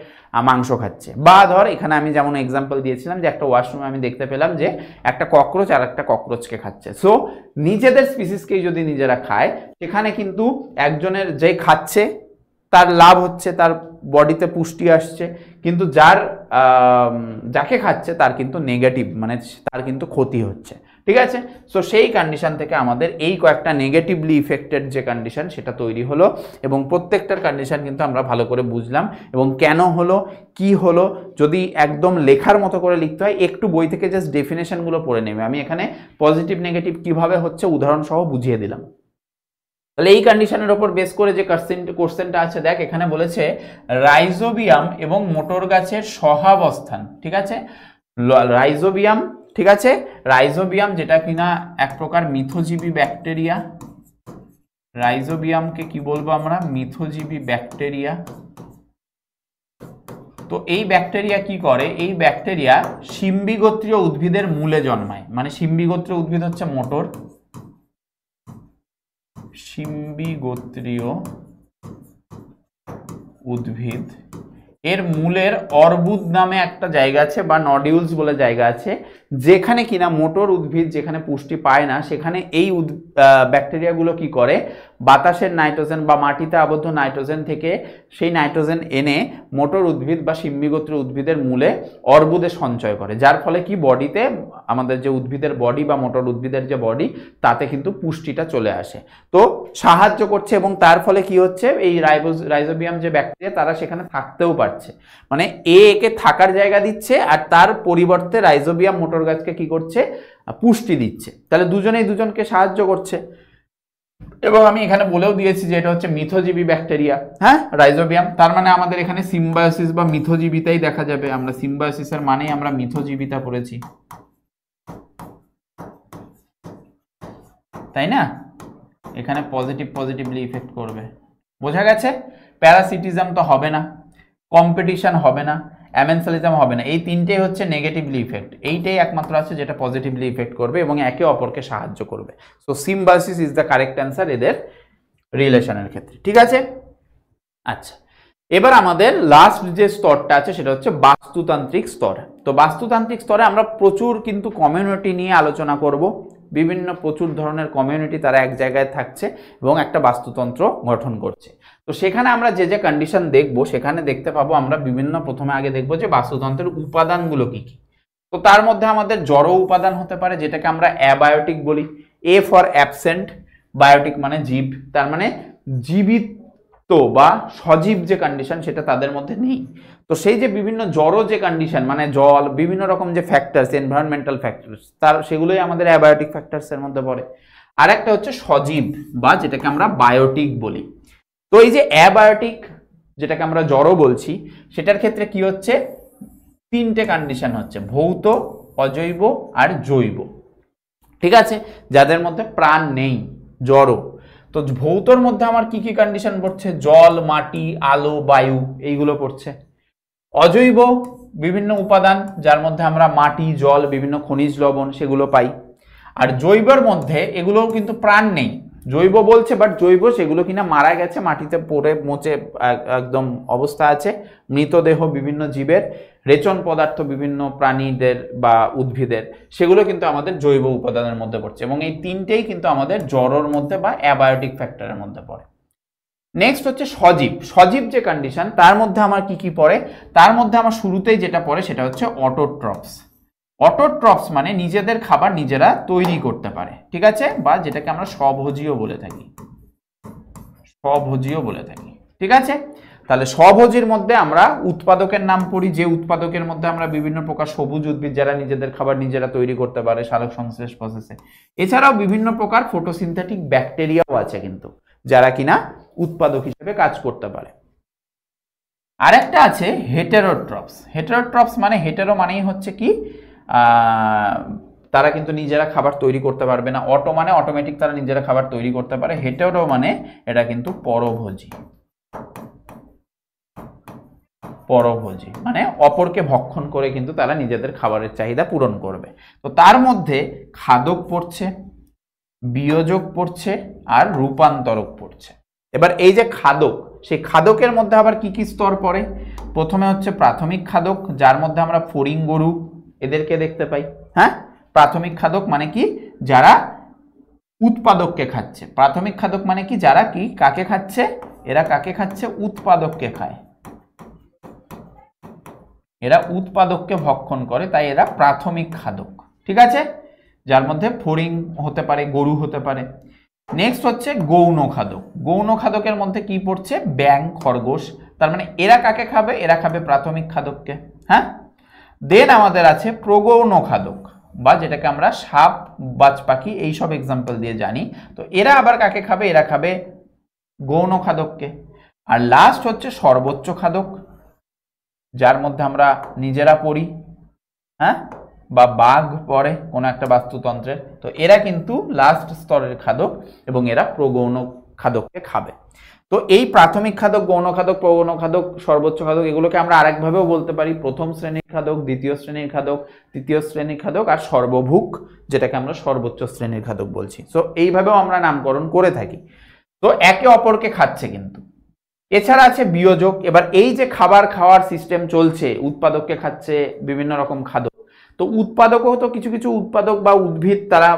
মাংস খাচ্ছে। বা ধর এখানে আমি যেমন এক্সাম্পল দিয়েছিলাম যে একটা ওয়াশরুমে আমি দেখতে পেলাম যে একটা ককরোচ আর একটা ককরোচকে খাচ্ছে। সো নিজেদের স্পিসিসকেই যদি নিজেরা খায়, সেখানে কিন্তু একজনের যে খাচ্ছে তার লাভ হচ্ছে, তার বডিতে পুষ্টি আসছে, কিন্তু যাকে খাচ্ছে তার কিন্তু নেগেটিভ, মানে তার কিন্তু ক্ষতি হচ্ছে, ঠিক আছে? সো সেই কন্ডিশন থেকে আমাদের এই কয়েকটা নেগেটিভলি ইফেক্টেড যে কন্ডিশন সেটা তৈরি হলো, এবং প্রত্যেকটার কন্ডিশন কিন্তু আমরা ভালো করে বুঝলাম এবং কেন হলো, কি হলো। যদি একদম লেখার মতো করে লিখতে হয়, একটু বই থেকে জাস্ট ডেফিনেশনগুলো পড়ে নেবে। আমি এখানে পজিটিভ নেগেটিভ কিভাবে হচ্ছে উদাহরণ সহ বুঝিয়ে দিলাম। তাহলে এই কন্ডিশনের উপর বেস করে যে কোশ্চেনটা আছে, দেখ এখানে বলেছে রাইজোবিয়াম এবং মোটর গাছের সহাবস্থান, ঠিক আছে? রাইজোবিয়াম, ঠিক আছে? রাইজোবিয়াম যেটা কিনা এক প্রকার মিথজীবী ব্যাকটেরিয়া। রাইজোবিয়ামকে কি বলবো আমরা? মিথজীবী ব্যাকটেরিয়া। তো এই ব্যাকটেরিয়া কি করে? এই ব্যাকটেরিয়া শিম্বিগোত্রীয় উদ্ভিদের মূলে জন্মায়। মানে শিম্বিগোত্রীয় উদ্ভিদ হচ্ছে মোটর, শিম্বিগোত্রীয় উদ্ভিদ এর মূলের অর্বুদ নামে একটা জায়গা আছে বা নডিউলস বলে জায়গা আছে, যেখানে কিনা মোটর উদ্ভিদ যেখানে পুষ্টি পায় না, সেখানে এই ব্যাকটেরিয়াগুলো কি করে, বাতাসের নাইট্রোজেন বা মাটিতে আবদ্ধ নাইট্রোজেন থেকে সেই নাইট্রোজেন এনে মোটর উদ্ভিদ বা শিম্বিগোত্রীয় উদ্ভিদের মূলে অর্বুদে সঞ্চয় করে, যার ফলে কি বডিতে আমাদের যে উদ্ভিদের বডি বা মোটর উদ্ভিদের যে বডি, তাতে কিন্তু পুষ্টিটা চলে আসে, তো সাহায্য করছে। এবং তার ফলে কি হচ্ছে, এই রাইজোবিয়াম যে ব্যাকটেরিয়া তারা সেখানে থাকতেও পারছে, মানে একে থাকার জায়গা দিচ্ছে আর তার পরিবর্তে রাইজোবিয়াম মোটর গাছকে কি করছে, পুষ্টি দিচ্ছে। তাহলে দুজনেই দুজনকে সাহায্য করছে। এবং আমি এখানে বলেও দিয়েছি যে এটা হচ্ছে মিথজীবী ব্যাকটেরিয়া, হ্যাঁ, রাইজোবিয়াম। তার মানে আমাদের এখানে সিম্বায়োসিস বা মিথজীবিতাই দেখা যাবে। আমরা সিম্বায়োসিসের মানেই আমরা মিথজীবিতা পড়েছি, তাই না? এখানে পজিটিভলি ইফেক্ট করবে, বোঝা গেছে? প্যারাসিটিজম তো হবে না, কম্পিটিশন হবে না, অ্যামেনসালিজম হবে না, এই তিনটেই হচ্ছে নেগেটিভলি ইফেক্ট। এইটাই একমাত্র আছে যেটা পজিটিভলি ইফেক্ট করবে এবং একে অপরকে সাহায্য করবে। So symbiosis is the correct answer এদের রিলেশনের ক্ষেত্রে, ঠিক আছে? আচ্ছা, এবার আমাদের লাস্ট যে স্তরটা আছে সেটা হচ্ছে বাস্তুতান্ত্রিক স্তর। তো বাস্তুতান্ত্রিক স্তরে আমরা প্রচুর কিন্তু কমিউনিটি নিয়ে আলোচনা করব, বিভিন্ন প্রচুর ধরনের কমিউনিটি তারা এক জায়গায় থাকছে এবং একটা বাস্তুতন্ত্র গঠন করছে। তো সেখানে আমরা যে যে কন্ডিশন দেখব সেখানে দেখতে পাবো আমরা বিভিন্ন, প্রথমে আগে দেখবো যে বাস্তুতন্ত্রের উপাদানগুলো কি কি। তো তার মধ্যে আমাদের জড় উপাদান হতে পারে, যেটাকে আমরা অ্যাবায়োটিক বলি। এ ফর অ্যাবসেন্ট, বায়োটিক মানে জীব, তার মানে জীবিত বা সজীব যে কন্ডিশন সেটা তাদের মধ্যে নেই। তো সেই যে বিভিন্ন জড় যে কন্ডিশন মানে জল, বিভিন্ন রকম যে ফ্যাক্টরস, এনভায়রনমেন্টাল ফ্যাক্টরস, তার সেগুলোই আমাদের অ্যাবায়োটিক ফ্যাক্টরস এর মধ্যে পড়ে। আর একটা হচ্ছে সজীব বা যেটাকে আমরা বায়োটিক বলি। তো এই যে অ্যাবায়োটিক যেটাকে আমরা জড় বলছি সেটার ক্ষেত্রে কি হচ্ছে, তিনটে কন্ডিশন হচ্ছে, ভৌত, অজৈব আর জৈব। ঠিক আছে, যাদের মধ্যে প্রাণ নেই, জড়। তো ভৌতর মধ্যে আমার কি কি কন্ডিশন পড়ছে, জল, মাটি, আলো, বায়ু, এইগুলো পড়ছে। অজৈব বিভিন্ন উপাদান যার মধ্যে আমরা মাটি, জল, বিভিন্ন খনিজ লবণ সেগুলো পাই। আর জৈবর মধ্যে এগুলোও কিন্তু প্রাণ নেই, জৈব বলছে বাট জৈব সেগুলো কিনা মারা গেছে, মাটিতে পড়ে মচে একদম অবস্থা আছে, মৃতদেহ বিভিন্ন জীবের, রেচন পদার্থ বিভিন্ন প্রাণীদের বা উদ্ভিদের, সেগুলো কিন্তু আমাদের জৈব উপাদানের মধ্যে পড়ছে। এবং এই তিনটেই কিন্তু আমাদের জড়র মধ্যে বা অ্যাবায়োটিক ফ্যাক্টরের মধ্যে পড়ে। নেক্সট হচ্ছে সজীব। সজীব যে কন্ডিশন তার মধ্যে আমার কি কি পড়ে, তার মধ্যে আমার শুরুতেই যেটা পড়ে সেটা হচ্ছে অটোট্রপস। অটোট্রপস মানে নিজেদের খাবার নিজেরা তৈরি করতে পারে, ঠিক আছে, বা যেটাকে আমরা স্বভোজীয় বলে থাকি, স্বভোজীয় বলে থাকি। ঠিক আছে, তাহলে স্বভোজীর মধ্যে আমরা উৎপাদকের নাম পড়ি, যে উৎপাদকের মধ্যে আমরা বিভিন্ন প্রকার সবুজ উদ্ভিদ যারা নিজেদের খাবার নিজেরা তৈরি করতে পারে সালোক সংশ্লেষ প্রসেসে। এছাড়াও বিভিন্ন প্রকার ফটোসিনথেটিক ব্যাকটেরিয়াও আছে কিন্তু, যারা কিনা উৎপাদক হিসেবে কাজ করতে পারে। আরেকটা আছে হেটেরোট্রপস। হেটেরোট্রপস মানে, হেটেরো মানেই হচ্ছে কি, তারা কিন্তু নিজেরা খাবার তৈরি করতে পারবে না। অটো মানে অটোমেটিক তারা নিজেরা খাবার তৈরি করতে পারে। হেটেরো মানে এটা কিন্তু পরভোজী। পরভোজী মানে অপরকে ভক্ষণ করে কিন্তু তারা নিজেদের খাবারের চাহিদা পূরণ করবে। তো তার মধ্যে খাদক পড়ছে, বিয়োজক পড়ছে আর রূপান্তরক পড়ছে। এবার এই যে খাদক, সেই খাদকের মধ্যে আবার কি কি স্তর পড়ে, প্রথমে হচ্ছে প্রাথমিক খাদক, যার মধ্যে আমরা ফড়িং, গরু এদেরকে দেখতে পাই। হ্যাঁ, প্রাথমিক খাদক মানে কি, যারা উৎপাদককে খাচ্ছে। প্রাথমিক খাদক মানে কি, যারা কি কাকে খাচ্ছে, এরা কাকে খাচ্ছে, উৎপাদককে খায়, এরা উৎপাদককে ভক্ষণ করে, তাই এরা প্রাথমিক খাদক। ঠিক আছে, যার মধ্যে ফড়িং হতে পারে, গরু হতে পারে। নেক্সট হচ্ছে গৌণ খাদক। গৌণ খাদকের মধ্যে কি পড়ছে, ব্যাং, খরগোশ, তার মানে এরা কাকে খাবে, এরা খাবে প্রাথমিক খাদককে। হ্যাঁ, দেন আমাদের আছে প্রগৌণ খাদক, বা যেটাকে আমরা সাপ, বাজ পাখি এইসব এক্সাম্পল দিয়ে জানি। তো এরা আবার কাকে খাবে, এরা খাবে গৌণ খাদককে। আর লাস্ট হচ্ছে সর্বোচ্চ খাদক, যার মধ্যে আমরা নিজেরা পড়ি, হ্যাঁ, বা বাঘ পড়ে কোনো একটা বাস্তুতন্ত্রের। তো এরা কিন্তু লাস্ট স্তরের খাদক এবং এরা প্রগৌণ খাদককে খাবে। তো এই প্রাথমিক খাদক, গৌণ খাদক, প্রগৌণ খাদক, সর্বোচ্চ খাদক, এগুলোকে আমরা আরেকভাবেও বলতে পারি প্রথম শ্রেণীর খাদক, দ্বিতীয় শ্রেণীর খাদক, তৃতীয় শ্রেণীর খাদক আর সর্বভুক, যেটাকে আমরা সর্বোচ্চ শ্রেণীর খাদক বলছি। তো এইভাবেও আমরা নামকরণ করে থাকি। তো একে অপরকে খাচ্ছে কিন্তু। এছাড়া আছে বিয়োজক। এবার এই যে খাবার খাওয়ার সিস্টেম চলছে, উৎপাদককে খাচ্ছে বিভিন্ন রকম খাদক, তো উৎপাদকও তো কিছু কিছু উৎপাদক বা উদ্ভিদ তারা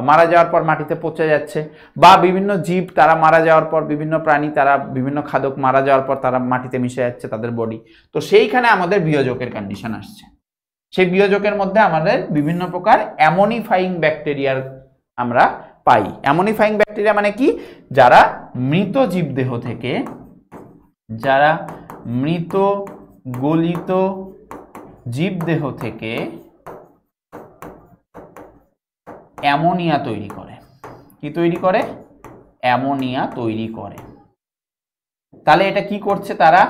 মারা যাওয়ার পর মাটিতে পচে যাচ্ছে, বা বিভিন্ন জীব তারা মারা যাওয়ার পর, বিভিন্ন প্রাণী তারা বিভিন্ন খাদক মারা যাওয়ার পর তারা মাটিতে মিশে যাচ্ছে তাদের বডি। তো সেইখানে আমাদের বিয়োজকের কন্ডিশন আসছে। সেই বিয়োজকের মধ্যে আমাদের বিভিন্ন প্রকার অ্যামোনিফাইং ব্যাকটেরিয়ার আমরা পাই। অ্যামোনিফাইং ব্যাকটেরিয়া মানে কি, যারা মৃত জীবদেহ থেকে, যারা মৃত গলিত জীবদেহ থেকে অ্যামোনিয়া তৈরি করে। কি তৈরি করে, অ্যামোনিয়া তৈরি করে। তাহলে এটা কি করছে, তারা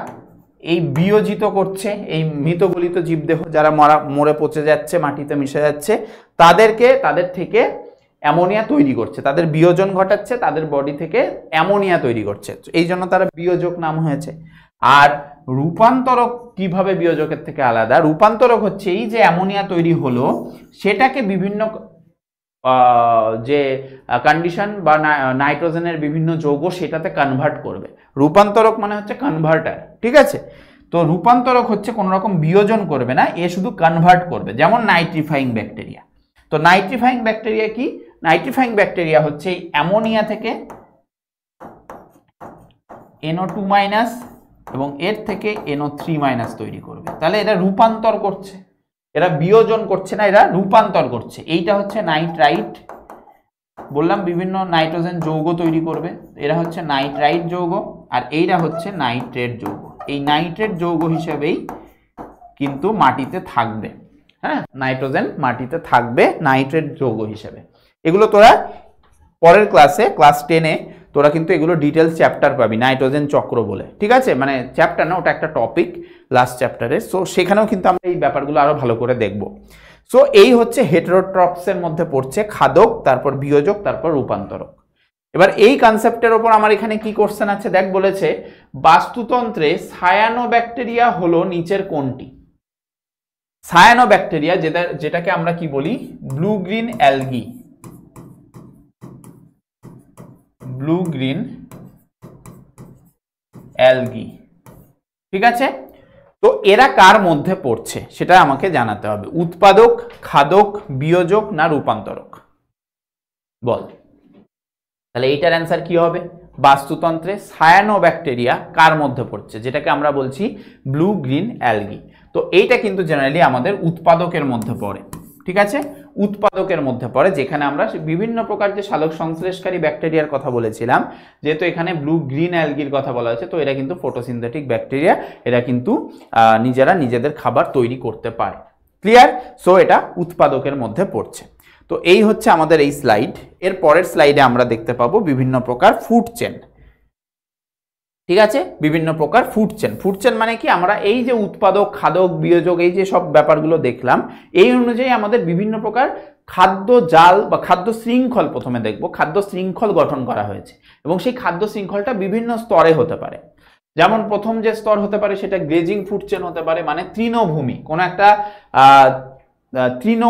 এই বিয়োজিত করছে এই মৃত গলিত জীবদেহ, যারা মরে পচে যাচ্ছে, মাটিতে মিশে যাচ্ছে, তাদের থেকে অ্যামোনিয়া তৈরি করছে, তাদের বিয়োজন ঘটাচ্ছে, তাদের বডি থেকে অ্যামোনিয়া তৈরি করছে, এই জন্য তারা বিয়োজক নাম হয়েছে। আর রূপান্তরক কিভাবে বিয়োজকের থেকে আলাদা, রূপান্তরক হচ্ছে এই যে অ্যামোনিয়া তৈরি হলো সেটাকে বিভিন্ন যে কন্ডিশন বা নাইট্রোজেনের বিভিন্ন যৌগ সেটাতে কনভার্ট করবে। রূপান্তরক মানে হচ্ছে কনভার্টার। ঠিক আছে, তো রূপান্তরক হচ্ছে কোন রকম বিয়োজন করবে না, এ শুধু কনভার্ট করবে, যেমন নাইট্রিফাইং ব্যাকটেরিয়া। তো নাইট্রিফাইং ব্যাকটেরিয়া কি? নাইট্রিফাইং ব্যাকটেরিয়া হচ্ছে এই অ্যামোনিয়া থেকে NO2- এবং এর থেকে NO3- তৈরি করবে। তাহলে এরা রূপান্তর করছে, এরা বিয়োজন করছে না, এরা রূপান্তর করছে। এইটা হচ্ছে নাইট্রাইট, বললাম বিভিন্ন নাইট্রোজেন যৌগ তৈরি করবে, এরা হচ্ছে নাইট্রাইট যৌগ, আর এইটা হচ্ছে নাইট্রেট যৌগ। এই নাইট্রেট যৌগ হিসেবেই কিন্তু মাটিতে থাকবে। হ্যাঁ, নাইট্রোজেন মাটিতে থাকবে নাইট্রেট যৌগ হিসেবে। এগুলো তোরা পরের ক্লাসে, ক্লাস 10-এ তোরা কিন্তু এগুলো ডিটেলস চ্যাপ্টার পাবি, নাইট্রোজেন চক্র বলে। ঠিক আছে, মানে চ্যাপ্টার না, ওটা একটা টপিক লাস্ট চ্যাপ্টারে। সো সেখানেও কিন্তু আমরা এই ব্যাপারগুলো আরো ভালো করে দেখব। সো এই হচ্ছে হেটেরোট্রপসের মধ্যে পড়ছে খাদক, তারপর বিয়োজক, তারপর রূপান্তরক। এবার এই কনসেপ্টের ওপর আমার এখানে কি কোশ্চেন আছে দেখ, বলেছে বাস্তুতন্ত্রে সায়ানোব্যাকটেরিয়া হলো নিচের কোনটি? সায়ানোব্যাকটেরিয়া যেটাকে আমরা কি বলি? Blue green algae, blue green algae. ঠিক আছে, তো এরা কার মধ্যে পড়ছে সেটা আমাকে জানাতে হবে। উৎপাদক, খাদক, বিয়োজক না রূপান্তরক? বল। তাহলে এইটার অ্যান্সার কি হবে? বাস্তুতন্ত্রে সায়ানোব্যাকটেরিয়া কার মধ্যে পড়ছে, যেটাকে আমরা বলছি ব্লু গ্রিন অ্যালগি। তো এইটা কিন্তু জেনারেলি আমাদের উৎপাদকের মধ্যে পড়ে। ঠিক আছে, উৎপাদকের মধ্যে পড়ে, যেখানে আমরা বিভিন্ন প্রকার যে সালোক সংশ্লেষকারী ব্যাকটেরিয়ার কথা বলেছিলাম, যেহেতু এখানে ব্লু গ্রিন অ্যালগির কথা বলা হয়েছে, তো এরা কিন্তু ফটোসিনথেটিক ব্যাকটেরিয়া, এরা কিন্তু নিজেরা নিজেদের খাবার তৈরি করতে পারে। ক্লিয়ার? সো এটা উৎপাদকের মধ্যে পড়ছে। তো এই হচ্ছে আমাদের এই স্লাইড। এর পরের স্লাইডে আমরা দেখতে পাবো বিভিন্ন প্রকার ফুড চেন। ঠিক আছে, বিভিন্ন প্রকার ফুড চেন। ফুড চেন মানে কি? আমরা এই যে উৎপাদক, খাদক, বিয়োজক, এই যে সব ব্যাপারগুলো দেখলাম, এই অনুযায়ী আমাদের বিভিন্ন প্রকার খাদ্য জাল বা খাদ্য শৃঙ্খল, প্রথমে দেখব খাদ্য শৃঙ্খল গঠন করা হয়েছে, এবং সেই খাদ্য শৃঙ্খলটা বিভিন্ন স্তরে হতে পারে। যেমন প্রথম যে স্তর হতে পারে সেটা গ্রেজিং ফুড চেন হতে পারে, মানে তৃণভূমি, কোনো একটা তৃণ,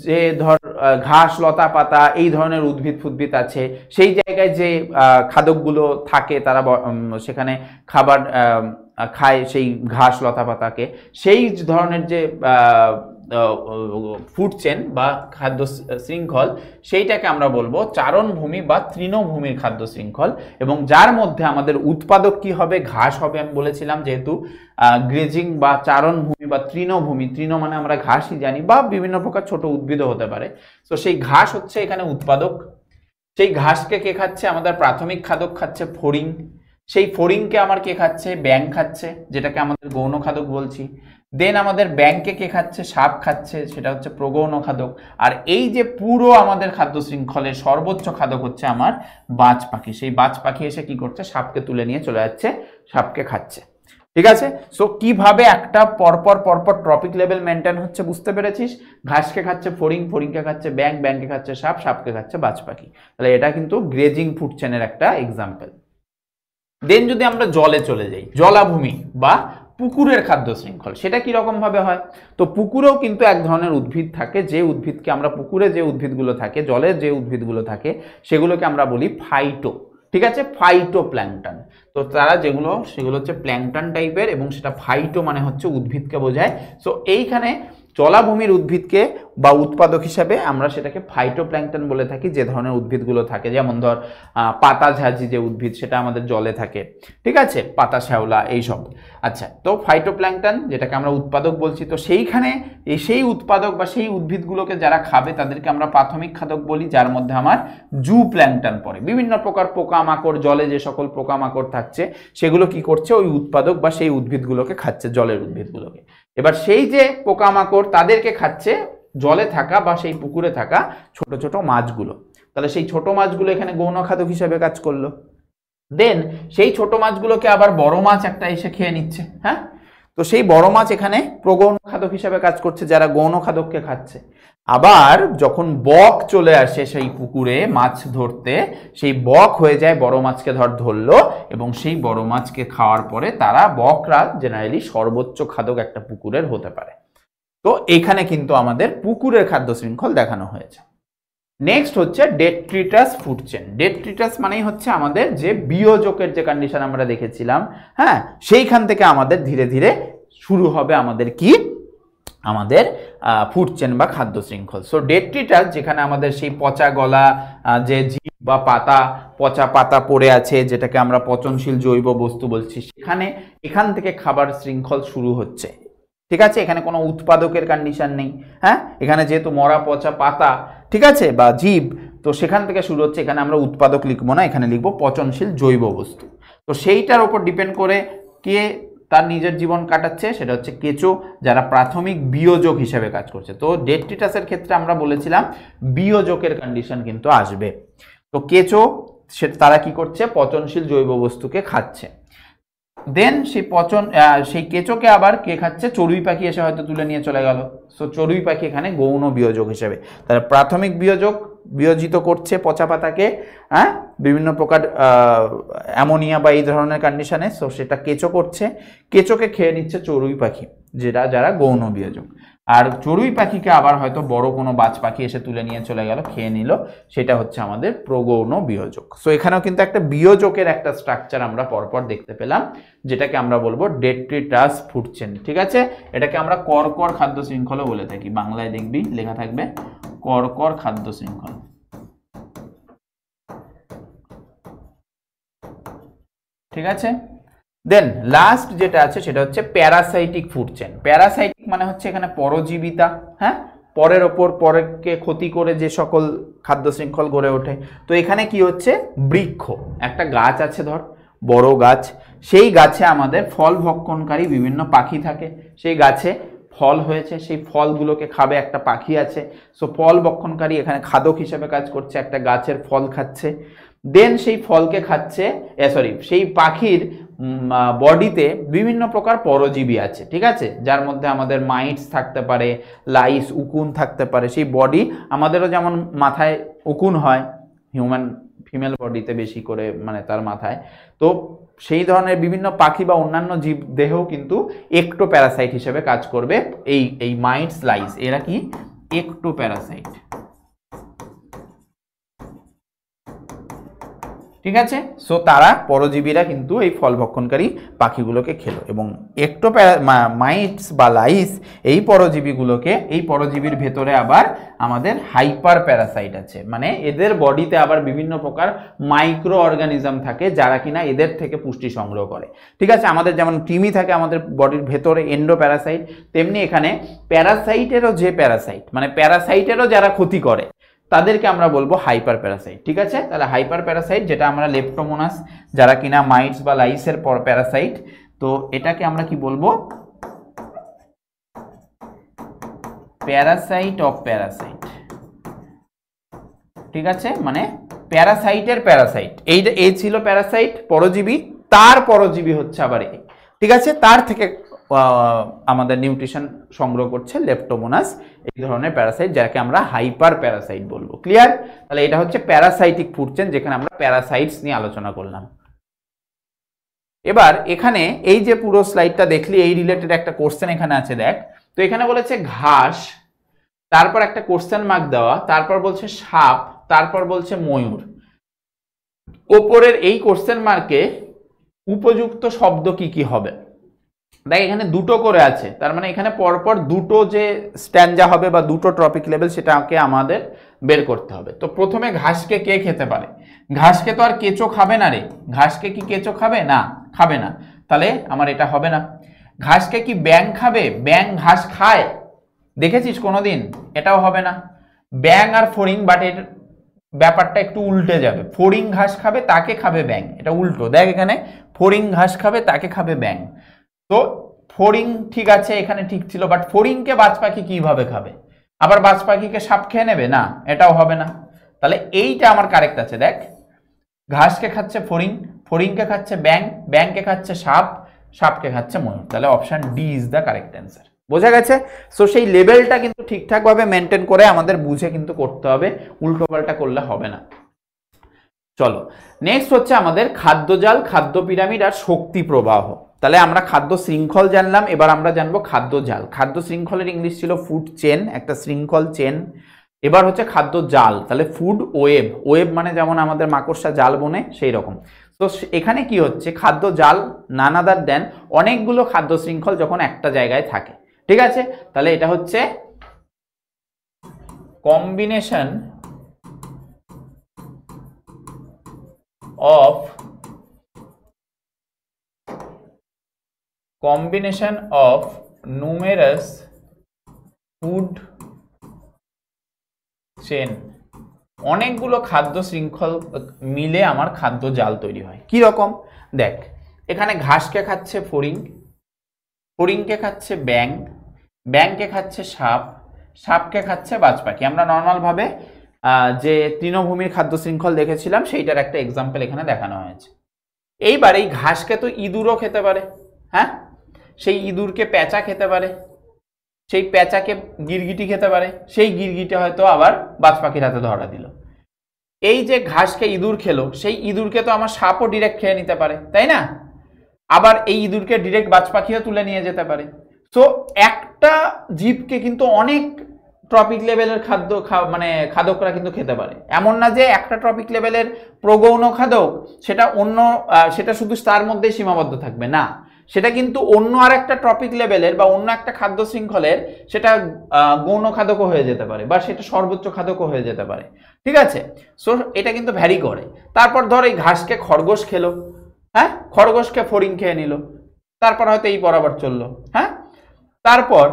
যে ধর ঘাস, লতা পাতা, এই ধরনের উদ্ভিদ আছে, সেই জায়গায় যে খাদকগুলো থাকে, তারা সেখানে খাবার খায় সেই ঘাস, লতা পাতাকে, সেই ধরনের যে ফুড চেন বা খাদ্য শৃঙ্খল, সেইটাকে আমরা বলবো চারণভূমি বা তৃণভূমির খাদ্য শৃঙ্খল। এবং যার মধ্যে আমাদের উৎপাদক কি হবে? ঘাস হবে। আমি বলেছিলাম যেহেতু গ্রেজিং বা চারণভূমি বা তৃণভূমি, তৃণ মানে আমরা ঘাসই জানি, বা বিভিন্ন প্রকার ছোট উদ্ভিদও হতে পারে। তো সেই ঘাস হচ্ছে এখানে উৎপাদক। সেই ঘাসকে কে খাচ্ছে? আমাদের প্রাথমিক খাদক খাচ্ছে ফড়িং। সেই ফড়িংকে আমার কে খাচ্ছে? ব্যাঙ খাচ্ছে, যেটাকে আমাদের গৌণ খাদক বলছি। দেন আমাদের ব্যাঙকে কে খাচ্ছে? সাপ খাচ্ছে, সেটা হচ্ছে প্রগৌণ খাদক। আর এই যে পুরো আমাদের খাদ্য শৃঙ্খলের সর্বোচ্চ খাদক হচ্ছে আমার বাজ পাখি। সেই বাজ পাখি এসে কি করছে? সাপকে তুলে নিয়ে চলে যাচ্ছে, সাপকে খাচ্ছে। ঠিক আছে, সো কিভাবে একটা পরপর ট্রপিক লেভেল মেনটেন হচ্ছে বুঝতে পেরেছিস? ঘাসকে খাচ্ছে ফড়িং, ফড়িংকে খাচ্ছে ব্যাঙ, ব্যাঙকে খাচ্ছে সাপ, সাপকে খাচ্ছে বাজ পাখি। তাহলে এটা কিন্তু গ্রেজিং ফুড চেনের একটা এক্সাম্পল। দেন যদি আমরা জলে চলে যাই, জলাভূমি বা পুকুরের খাদ্য শৃঙ্খল, সেটা কি রকম ভাবে হয়? তো পুকুরেও কিন্তু এক ধরনের উদ্ভিদ থাকে, যে উদ্ভিদকে আমরা পুকুরে যে উদ্ভিদগুলো থাকে, জলে যে উদ্ভিদগুলো থাকে, সেগুলোকে আমরা বলি ফাইটো। ঠিক আছে, ফাইটোপ্ল্যাঙ্কটন। তো তারা সেগুলো হচ্ছে প্ল্যাঙ্কটন টাইপের, এবং সেটা ফাইটো মানে হচ্ছে উদ্ভিদকে বোঝায়। সো এইখানে জলাভূমির উদ্ভিদকে বা উৎপাদক হিসাবে আমরা সেটাকে ফাইটোপ্ল্যাঙ্কটন বলে থাকি, যে ধরনের উদ্ভিদগুলো থাকে। যেমন ধর পাতাঝাজি যে উদ্ভিদ, সেটা আমাদের জলে থাকে। ঠিক আছে, পাতা শ্যাওলা এইসব। আচ্ছা, তো ফাইটোপ্ল্যাঙ্কটন যেটাকে আমরা উৎপাদক বলছি, তো সেইখানে সেই উৎপাদক বা সেই উদ্ভিদগুলোকে যারা খাবে তাদেরকে আমরা প্রাথমিক খাদক বলি, যার মধ্যে আমার জু প্ল্যাঙ্কটন পড়ে। বিভিন্ন প্রকার পোকামাকড়, জলে যে সকল পোকামাকড় থাকছে, সেগুলো কি করছে? ওই উৎপাদক বা সেই উদ্ভিদগুলোকে খাচ্ছে, জলের উদ্ভিদগুলোকে। এবার সেই যে পোকামাকড়, তাদেরকে খাচ্ছে জলে থাকা বা সেই পুকুরে থাকা ছোট ছোট মাছগুলো। তাহলে সেই ছোট মাছগুলো এখানে গৌণ খাদক হিসেবে কাজ করলো। দেন সেই ছোট মাছগুলোকে আবার বড় মাছ একটা এসে খেয়ে নিচ্ছে। হ্যাঁ, তো সেই বড় মাছ এখানে প্রগৌণ খাদক হিসেবে কাজ করছে, যারা গৌণ খাদককে খাচ্ছে। আবার যখন বক চলে আসে সেই পুকুরে মাছ ধরতে, সেই বক হয়ে যায় বড় মাছকে ধরলো, এবং সেই বড় মাছকে খাওয়ার পরে তারা, বকরা জেনারেলি সর্বোচ্চ খাদক একটা পুকুরের হতে পারে। তো এখানে কিন্তু আমাদের পুকুরের খাদ্য শৃঙ্খল দেখানো হয়েছে। নেক্সট হচ্ছে ডেট্রিটাস ফুড চেন। ডেট্রিটাস মানেই হচ্ছে আমাদের যে বিয়োজকের যে কন্ডিশন আমরা দেখেছিলাম, হ্যাঁ, সেইখান থেকে আমাদের ধীরে ধীরে শুরু হবে আমাদের কি? আমাদের ফুড চেন বা খাদ্য শৃঙ্খল। সো ডেট্রিটাস যেখানে আমাদের সেই পচা গলা যে জীব বা পাতা, পচা পাতা পড়ে আছে যেটাকে আমরা পচনশীল জৈব বস্তু বলছি, সেখানে এখান থেকে খাবার শৃঙ্খল শুরু হচ্ছে। ঠিক আছে, এখানে কোনো উৎপাদকের কন্ডিশন নেই। হ্যাঁ, এখানে যেহেতু মরা পচা পাতা, ঠিক আছে, বা জীব, তো সেখান থেকে শুরু হচ্ছে। এখানে আমরা উৎপাদক লিখবো না, এখানে লিখবো পচনশীল জৈব বস্তু। তো সেইটার উপর ডিপেন্ড করে কে তার নিজের জীবন কাটাচ্ছে, সেটা হচ্ছে কেঁচো, যারা প্রাথমিক বিয়োজক হিসেবে কাজ করছে। তো ডেট্রিটাসের ক্ষেত্রে আমরা বলেছিলাম বিয়োজকের কন্ডিশন কিন্তু আসবে। তো কেঁচো তারা কি করছে, পচনশীল জৈব বস্তুকে খাচ্ছে। দেন সেই কেঁচোকে আবার কে খাচ্ছে, চড়ুই পাখি এসে হয়তো তুলে নিয়ে চলে গেল। সো চড়ুই পাখি এখানে গৌণ বিয়োজক হিসেবে, তারা প্রাথমিক বিয়োজক বিয়োজিত করছে পচা পাতাকে, হ্যাঁ, বিভিন্ন প্রকার অ্যামোনিয়া বা এই ধরনের কন্ডিশনে। সো সেটা কেঁচো করছে, কেঁচোকে খেয়ে নিচ্ছে চড়ুই পাখি, যারা গৌণ বিয়োজক। আর চড়ুই পাখিকে আবার হয়তো বড় কোনো বাজ পাখি এসে তুলে নিয়ে চলে গেল, খেয়ে নিল, সেটা হচ্ছে আমাদের প্রগৌণ বিয়োজক। সো এখানেও কিন্তু একটা বিয়োজকের একটা স্ট্রাকচার আমরা পরপর দেখতে পেলাম, যেটাকে আমরা বলবো ডেট্রিটাস ফুড চেন। ঠিক আছে, এটাকে আমরা করকর খাদ্য শৃঙ্খলও বলে থাকি, বাংলায় দেখবি লেখা থাকবে করকর খাদ্য শৃঙ্খল। ঠিক আছে, দেন লাস্ট যেটা আছে সেটা হচ্ছে প্যারাসাইটিক ফুড চেন। প্যারাসাইটিক মানে হচ্ছে এখানে পরজীবিতা, হ্যাঁ, পরের ওপর পরকে ক্ষতি করে যে সকল খাদ্য শৃঙ্খল গড়ে ওঠে। তো এখানে কি হচ্ছে, বৃক্ষ, একটা গাছ আছে ধর, বড় গাছ, সেই গাছে আমাদের ফল ভক্ষণকারী বিভিন্ন পাখি থাকে, সেই গাছে ফল হয়েছে, সেই ফলগুলোকে খাবে একটা পাখি আছে। সো ফল ভক্ষণকারী এখানে খাদক হিসেবে কাজ করছে, একটা গাছের ফল খাচ্ছে। দেন সেই ফলকে খাচ্ছে, সেই পাখির বডিতে বিভিন্ন প্রকার পরজীবী আছে, ঠিক আছে, যার মধ্যে আমাদের মাইটস থাকতে পারে, লাইস, উকুন থাকতে পারে। সেই বডি আমাদেরও যেমন মাথায় উকুন হয়, ফিমেল বডিতে বেশি করে, মানে তার মাথায়, তো সেই ধরনের বিভিন্ন পাখি বা অন্যান্য জীব দেহেও কিন্তু একটোপ্যারাসাইট হিসেবে কাজ করবে। এই মাইটস, লাইস, এরা কি একটোপ্যারাসাইট। ঠিক আছে, সো তারা পরজীবীরা কিন্তু এই ফল ভক্ষণকারী পাখিগুলোকে খেলো, এবং মাইটস বা লাইস এই পরজীবীর ভেতরে আবার আমাদের হাইপার প্যারাসাইট আছে, মানে এদের বডিতে আবার বিভিন্ন প্রকার মাইক্রো অর্গানিজম থাকে যারা কিনা এদের থেকে পুষ্টি সংগ্রহ করে। ঠিক আছে, আমাদের যেমন কৃমি থাকে আমাদের বডির ভেতরে, এন্ডো প্যারাসাইট, তেমনি এখানে প্যারাসাইটেরও যারা ক্ষতি করে তাদেরকে আমরা বলবো হাইপার প্যারাসাইট। ঠিক আছে, তাহলে হাইপার প্যারাসাইট যেটা আমরা লেপ্টোমোনাস, যারা কিনা মাইটস বা লাইসের প্যারাসাইট, তো এটাকে আমরা কি বলবো, প্যারাসাইট অফ প্যারাসাইট। ঠিক আছে, মানে প্যারাসাইটের প্যারাসাইট, এই ছিল প্যারাসাইট পরজীবী, তার পরজীবী হচ্ছে আবার এই। ঠিক আছে, তার থেকে আমাদের নিউট্রিশন সংগ্রহ করছে লেপ্টোমোনাস, এই ধরনের প্যারাসাইট, যাকে আমরা হাইপার প্যারাসাইট বলবো। ক্লিয়ার? তাহলে এটা হচ্ছে প্যারাসাইটিক ফুড চেন, যেখানে আমরা প্যারাসাইটস নিয়ে আলোচনা করলাম। এবার এখানে এই যে পুরো স্লাইডটা দেখলি, এই রিলেটেড একটা কোশ্চেন এখানে আছে, দেখ। তো এখানে বলেছে ঘাস, তারপর একটা কোশ্চেন মার্ক দেওয়া, তারপর বলছে সাপ, তারপর বলছে ময়ূর। ওপরের এই কোশ্চেন মার্কে উপযুক্ত শব্দ কি কি হবে? দেখ, এখানে দুটো করে আছে, তার মানে এখানে পরপর দুটো যে স্ট্যান্জা হবে বা দুটো টপিক লেভেল, সেটাকে আমাদের বের করতে হবে। তো প্রথমে ঘাসকে কে খেতে পারে? ঘাসকে তো আর কেঁচো খাবে না রে, ঘাসকে কি কেঁচো খাবে? না, খাবে না, তাহলে আমার এটা হবে না। ঘাসকে কি ব্যাং খাবে? ব্যাং ঘাস খায়, দেখেছিস কোনোদিন? এটাও হবে না। ব্যাং আর ফড়িং, বাট এর ব্যাপারটা একটু উল্টে যাবে, ফড়িং ঘাস খাবে, তাকে খাবে ব্যাং, এটা উল্টো। দেখ, এখানে ফড়িং ঘাস খাবে, তাকে খাবে ব্যাং। তো ফড়িং ঠিক আছে, এখানে ঠিক ছিল, বাট ফড়িংকে বাজ পাখি কিভাবে খাবে? আবার বাজ পাখিকে সাপ খেয়ে নেবে? না, এটাও হবে না। তাহলে এইটা আমার কারেক্ট আছে। দেখ, ঘাসকে খাচ্ছে ফড়িং, ফড়িংকে খাচ্ছে ব্যাং, ব্যাংকে খাচ্ছে সাপ, সাপকে খাচ্ছে ময়ূর। তাহলে option D is the correct answer. বোঝা গেছে? সো সেই লেভেলটা কিন্তু ঠিকঠাক ভাবে মেনটেন করে আমাদের বুঝে কিন্তু করতে হবে, উল্টো পাল্টা করলে হবে না। চলো, নেক্সট হচ্ছে আমাদের খাদ্যজাল, খাদ্য পিরামিড আর শক্তি প্রবাহ। তাহলে আমরা খাদ্য শৃঙ্খল জানলাম, এবার আমরা জানবো খাদ্য জাল। খাদ্য শৃঙ্খলের ইংলিশ ছিল ফুড চেন, একটা শৃঙ্খল চেন। এবার হচ্ছে খাদ্য জাল, তাহলে ফুড ওয়েব। ওয়েব মানে যেমন আমাদের মাকড়সা জাল বনে, সেই রকম। তো এখানে কি হচ্ছে, খাদ্য জাল নান আদার দেন অনেকগুলো খাদ্য শৃঙ্খল যখন একটা জায়গায় থাকে। ঠিক আছে, তাহলে এটা হচ্ছে combination of numerous food chain, অনেকগুলো খাদ্য শৃঙ্খল মিলে আমার খাদ্য জাল তৈরি হয়। কি রকম? দেখ, এখানে ঘাসকে খাচ্ছে ফড়িং, ফড়িংকে খাচ্ছে ব্যাং, ব্যাংকে খাচ্ছে সাপ, সাপকে খাচ্ছে বাজ পাখি। আমরা নর্মাল ভাবে যে তৃণভূমির খাদ্য শৃঙ্খল দেখেছিলাম সেইটার একটা এক্সাম্পল এখানে দেখানো হয়েছে। এইবার এই ঘাসকে তো ইঁদুরও খেতে পারে, হ্যাঁ, সেই ইঁদুরকে পেঁচা খেতে পারে, সেই পেঁচাকে গিরগিটি খেতে পারে, সেই গিরগিটি হয়তো আবার বাজ পাখির হাতে ধরা দিল। এই যে ঘাসকে ইঁদুর খেলো, সেই ইঁদুরকে তো আমার সাপও ডিরেক্ট খেয়ে নিতে পারে, তাই না? আবার এই ইঁদুরকে ডিরেক্ট বাজ পাখিও তুলে নিয়ে যেতে পারে। তো একটা জীবকে কিন্তু অনেক ট্রপিক লেভেলের খাদ্য মানে খাদকরা কিন্তু খেতে পারে। এমন না যে একটা ট্রপিক লেভেলের প্রগৌণ খাদক সেটা অন্য সেটা শুধু তার মধ্যেই সীমাবদ্ধ থাকবে না, সেটা কিন্তু অন্য আর একটা ট্রপিক লেভেলের বা অন্য একটা খাদ্য শৃঙ্খলের সেটা গৌণ খাদকও হয়ে যেতে পারে বা সেটা সর্বোচ্চ খাদকও হয়ে যেতে পারে। ঠিক আছে, সো এটা কিন্তু ভ্যারি করে। তারপর ধর এই ঘাসকে খরগোশ খেলো, হ্যাঁ, খরগোশকে ফড়িং খেয়ে নিল, তারপর হয়তো এই বরাবর চললো, হ্যাঁ। তারপর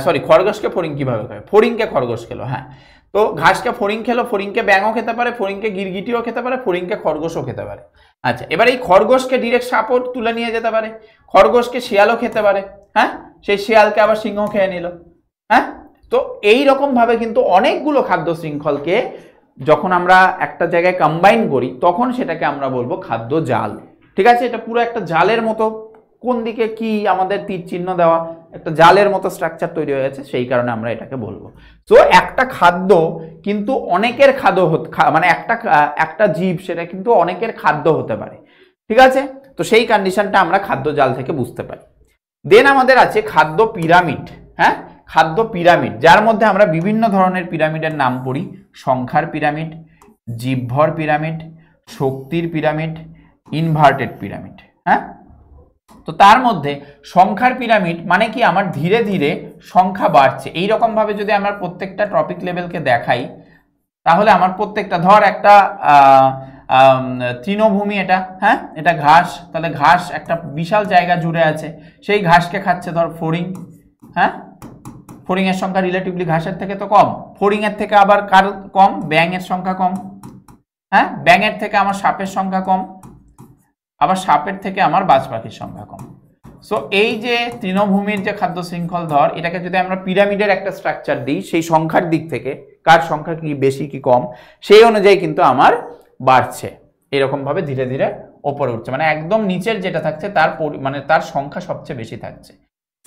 সরি, খরগোশকে ফড়িং কিভাবে খায়? ফড়িংকে খরগোশ খেলো, হ্যাঁ। তো ঘাসকে ফড়িং খেলো, ফড়িংকে ব্যাঙও খেতে পারে, ফড়িংকে গিরগিটিও খেতে পারে, ফড়িংকে খরগোশও খেতে পারে। আচ্ছা, এবার এই খরগোশকে ডিরেক্ট সাপও তুলে নিয়ে যেতে পারে, খরগোশকে শিয়ালও খেতে পারে, হ্যাঁ, সেই শিয়ালকে আবার সিংহ খেয়ে নিল, হ্যাঁ। তো এই রকম ভাবে কিন্তু অনেকগুলো খাদ্য শৃঙ্খলকে যখন আমরা একটা জায়গায় কম্বাইন করি তখন সেটাকে আমরা বলবো খাদ্য জাল। ঠিক আছে, এটা পুরো একটা জালের মতো, কোন দিকে কি আমাদের তীর চিহ্ন দেওয়া, একটা জালের মতো স্ট্রাকচার তৈরি হয়ে গেছে, সেই কারণে আমরা এটাকে বলবো। তো একটা খাদ্য কিন্তু অনেকের খাদ্য মানে একটা জীব সেটা কিন্তু অনেকের খাদ্য হতে পারে। ঠিক আছে, তো সেই কন্ডিশনটা আমরা খাদ্য জাল থেকে বুঝতে পারি। দেন আমাদের আছে খাদ্য পিরামিড, হ্যাঁ, খাদ্য পিরামিড, যার মধ্যে আমরা বিভিন্ন ধরনের পিরামিডের নাম পড়ি। সংখ্যার পিরামিড, জীবভর পিরামিড, শক্তির পিরামিড, ইনভার্টেড পিরামিড, হ্যাঁ। তো তার মধ্যে সংখ্যার পিরামিড মানে কি, আমার ধীরে ধীরে সংখ্যা বাড়ছে। এইরকম ভাবে যদি আমরা প্রত্যেকটা টপিক লেভেলকে দেখাই তাহলে আমার প্রত্যেকটা, ধর একটা তৃণভূমি, এটা, হ্যাঁ, এটা ঘাস, তাহলে ঘাস একটা বিশাল জায়গা জুড়ে আছে, সেই ঘাসকে খাচ্ছে ধর ফড়িং, হ্যাঁ, ফড়িং এর সংখ্যা রিলেটিভলি ঘাসের থেকে তো কম, ফড়িং এর থেকে আবার কার কম, ব্যাঙের সংখ্যা কম, হ্যাঁ, ব্যাঙের থেকে আমার সাপের সংখ্যা কম, আবার সাপের থেকে আমার বাজ পাখির সংখ্যা কম। সো এই যে তৃণভূমির যে খাদ্য শৃঙ্খল, ধর এটাকে যদি আমরা পিরামিডের একটা স্ট্রাকচার দিই, সেই সংখ্যার দিক থেকে কার সংখ্যা কি বেশি কি কম সেই অনুযায়ী কিন্তু আমার বাড়ছে, এরকম ভাবে ধীরে ধীরে ওপরে উঠছে, মানে একদম নিচের যেটা থাকছে তার মানে তার সংখ্যা সবচেয়ে বেশি থাকছে।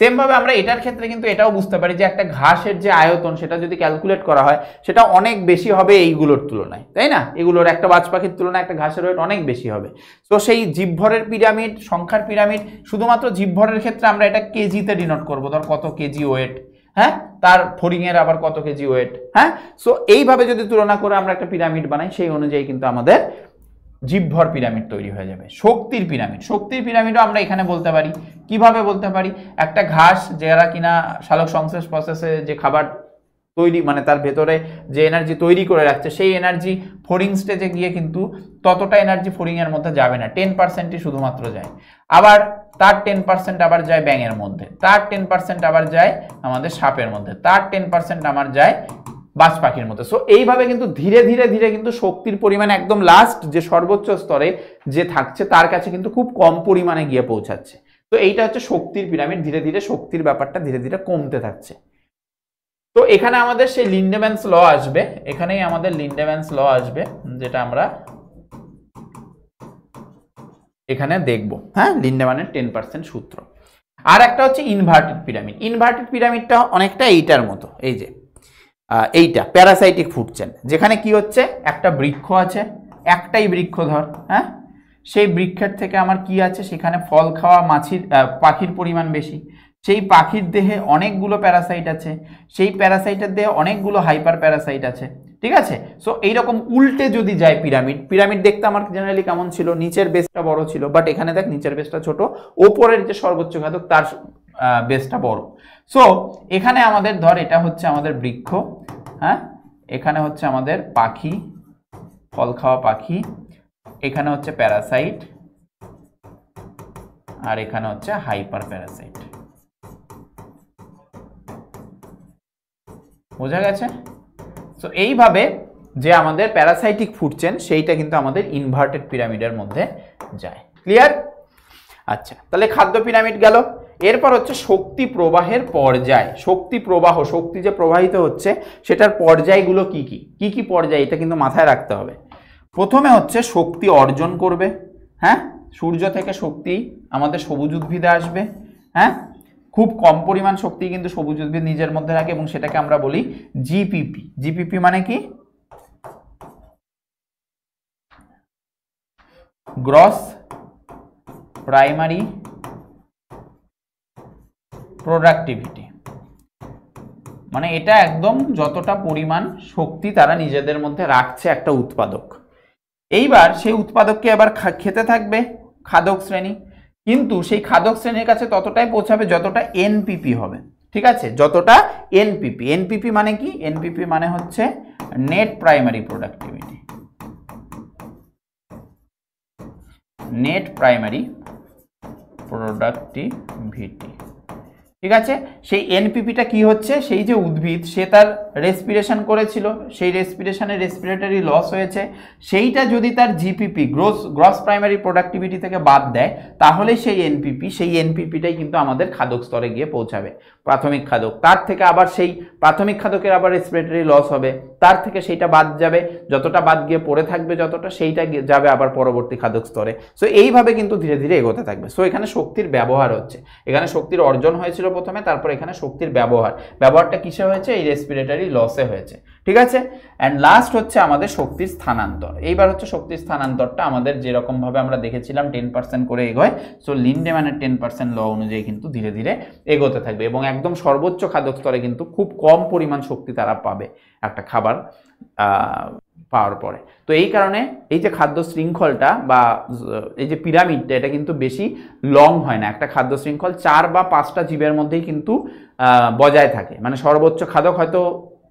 সেম ভাবে আমরা এটার ক্ষেত্রে কিন্তু এটাও বুঝতে পারি যে একটা ঘাসের যে আয়তন সেটা যদি ক্যালকুলেট করা হয় সেটা অনেক বেশি হবে এইগুলোর তুলনায়, তাই না? এগুলোর একটা বাজ পাখির তুলনায় একটা ঘাসের ওয়েট অনেক বেশি হবে। তো সেই জীবভরের পিরামিড, সংখ্যার পিরামিড, শুধুমাত্র জীবভরের ক্ষেত্রে আমরা এটা কেজিতে ডিনোট করবো, ধর কত কেজি ওয়েট, হ্যাঁ, তার ফড়িং এর আবার কত কেজি ওয়েট, হ্যাঁ। সো এইভাবে যদি তুলনা করে আমরা একটা পিরামিড বানাই সেই অনুযায়ী কিন্তু আমাদের জীবভর পিরামিড তৈরি হয়ে যাবে। শক্তির পিরামিড, শক্তির পিরামিডও আমরা এখানে বলতে পারি। কিভাবে বলতে পারি? একটা ঘাস যারা কিনা সালোক সংশ্লেষ প্রসেসে যে খাবার তৈরি, মানে তার ভেতরে যে এনার্জি তৈরি করে রাখছে, সেই এনার্জি ফড়িং স্টেজে গিয়ে কিন্তু ততটা এনার্জি ফড়িং এর মধ্যে যাবে না, 10%ই শুধুমাত্র যায়। আবার তার 10% আবার যায় ব্যাঙের মধ্যে, তার 10% আবার যায় আমাদের সাপের মধ্যে, তার 10% আমার যায় বাজ পাখির মতো। সো এইভাবে কিন্তু ধীরে ধীরে ধীরে কিন্তু শক্তির পরিমাণ একদম লাস্ট যে সর্বোচ্চ স্তরে যে থাকছে তার কাছে কিন্তু খুব কম পরিমাণে গিয়ে পৌঁছাচ্ছে। তো এইটা হচ্ছে শক্তির পিরামিড, ধীরে ধীরে শক্তির ব্যাপারটা ধীরে ধীরে কমতে থাকছে। তো এখানে আমাদের সেই লিন্ডেম্যানস ল আসবে, এখানেই আমাদের লিন্ডেম্যানস ল আসবে, যেটা আমরা এখানে দেখব, হ্যাঁ, লিন্ডেম্যানের 10% সূত্র। আর একটা হচ্ছে ইনভার্টেড পিরামিড। ইনভার্টেড পিরামিডটা অনেকটা এইটার মতো, এই যে এইটা প্যারাসাইটিক ফুড চেন, যেখানে কি হচ্ছে, একটা বৃক্ষ আছে, একটাই বৃক্ষ ধর, হ্যাঁ, সেই বৃক্ষের থেকে আমার কি আছে, সেখানে ফল খাওয়া পাখির পরিমাণ বেশি, সেই পাখির দেহে অনেকগুলো প্যারাসাইট আছে, সেই প্যারাসাইটের দেহে অনেকগুলো হাইপার প্যারাসাইট আছে, ঠিক আছে। সো এইরকম উল্টে যদি যায় পিরামিড, পিরামিড দেখতে আমার জেনারেলি কেমন ছিল, নিচের বেসটা বড় ছিল, বাট এখানে দেখ নিচের বেসটা ছোট, ওপরের যে সর্বোচ্চ ঘাতক তার বেসটা বড়। সো এখানে আমাদের ধর এটা হচ্ছে আমাদের বৃক্ষ, হ্যাঁ, এখানে হচ্ছে আমাদের পাখি, ফল খাওয়া পাখি, এখানে হচ্ছে প্যারাসাইট, আর এখানে হচ্ছে হাইপার প্যারাসাইট। বোঝা গেছে? সো এইভাবে যে আমাদের প্যারাসাইটিক ফুড চেন সেইটা কিন্তু আমাদের ইনভার্টেড পিরামিডের মধ্যে যায়। ক্লিয়ার? আচ্ছা, তাহলে খাদ্য পিরামিড গেল। এরপর হচ্ছে শক্তি প্রবাহের পর্যায়। শক্তি প্রবাহ, শক্তি যে প্রবাহিত হচ্ছে সেটার পর্যায়গুলো কি কি, কি কি পর্যায়, এটা কিন্তু মাথায় রাখতে হবে। প্রথমে হচ্ছে শক্তি অর্জন করবে, হ্যাঁ, সূর্য থেকে শক্তি আমাদের সবুজ উদ্ভিদে আসবে, হ্যাঁ, খুব কম পরিমাণ শক্তি কিন্তু সবুজ উদ্ভিদ নিজের মধ্যে রাখে এবং সেটাকে আমরা বলি জিপিপি। জিপিপি মানে কি? Gross primary productivity. মানে এটা একদম যতটা পরিমাণ শক্তি তারা নিজেদের মধ্যে রাখছে একটা উৎপাদক। এইবার সেই উৎপাদককে আবার খেতে থাকবে খাদক শ্রেণী, কিন্তু সেই খাদক শ্রেণীর কাছে ততটাই পৌঁছাবে যতটা এনপিপি হবে। ঠিক আছে, যতটা এনপিপি। এনপিপি মানে কি? এনপিপি মানে হচ্ছে net primary productivity. Net primary productivity. ঠিক আছে, সেই এনপিপিটা কি হচ্ছে? সেই যে উদ্ভিদ সে তার রেসপিরেশন করেছিল, সেই রেসপিরেশনে রেসপিরেটরি লস হয়েছে, সেইটা যদি তার জিপিপি গ্রস প্রাইমারি প্রোডাক্টিভিটি থেকে বাদ দেয় তাহলে সেই এনপিপিটাই কিন্তু আমাদের খাদক স্তরে গিয়ে পৌঁছাবে, প্রাথমিক খাদক। তার থেকে আবার সেই প্রাথমিক খাদকের আবার রেসপিরেটরি লস হবে, তার থেকে সেইটা বাদ যাবে, যতটা বাদ গিয়ে পড়ে থাকবে যতটা, সেইটা যাবে আবার পরবর্তী খাদক স্তরে। সো এইভাবে কিন্তু ধীরে ধীরে এগোতে থাকবে। সো এখানে শক্তির ব্যবহার হচ্ছে, এখানে শক্তির অর্জন হয়েছিল প্রথমে, তারপর এখানে শক্তির ব্যবহারটা কিসে হয়েছে? এই রেসপিরেটরি লসে হয়েছে। ঠিক আছে, অ্যান্ড লাস্ট হচ্ছে আমাদের শক্তির স্থানান্তর। এইবার হচ্ছে শক্তির স্থানান্তরটা আমাদের যেরকম ভাবে আমরা দেখেছিলাম 10% করে এগোয়। সো লিন্ডেম্যানের 10% ল অনুযায়ী কিন্তু ধীরে ধীরে এগোতে থাকবে এবং একদম সর্বোচ্চ খাদক স্তরে কিন্তু খুব কম পরিমাণ শক্তি তারা পাবে একটা খাবার পাওয়ার পরে। তো এই কারণে এই যে খাদ্য শৃঙ্খলটা বা এই যে পিরামিডটা, এটা কিন্তু বেশি লং হয় না। একটা খাদ্য শৃঙ্খল 4 বা 5টা জীবের মধ্যেই কিন্তু বজায় থাকে। মানে সর্বোচ্চ খাদক হয়তো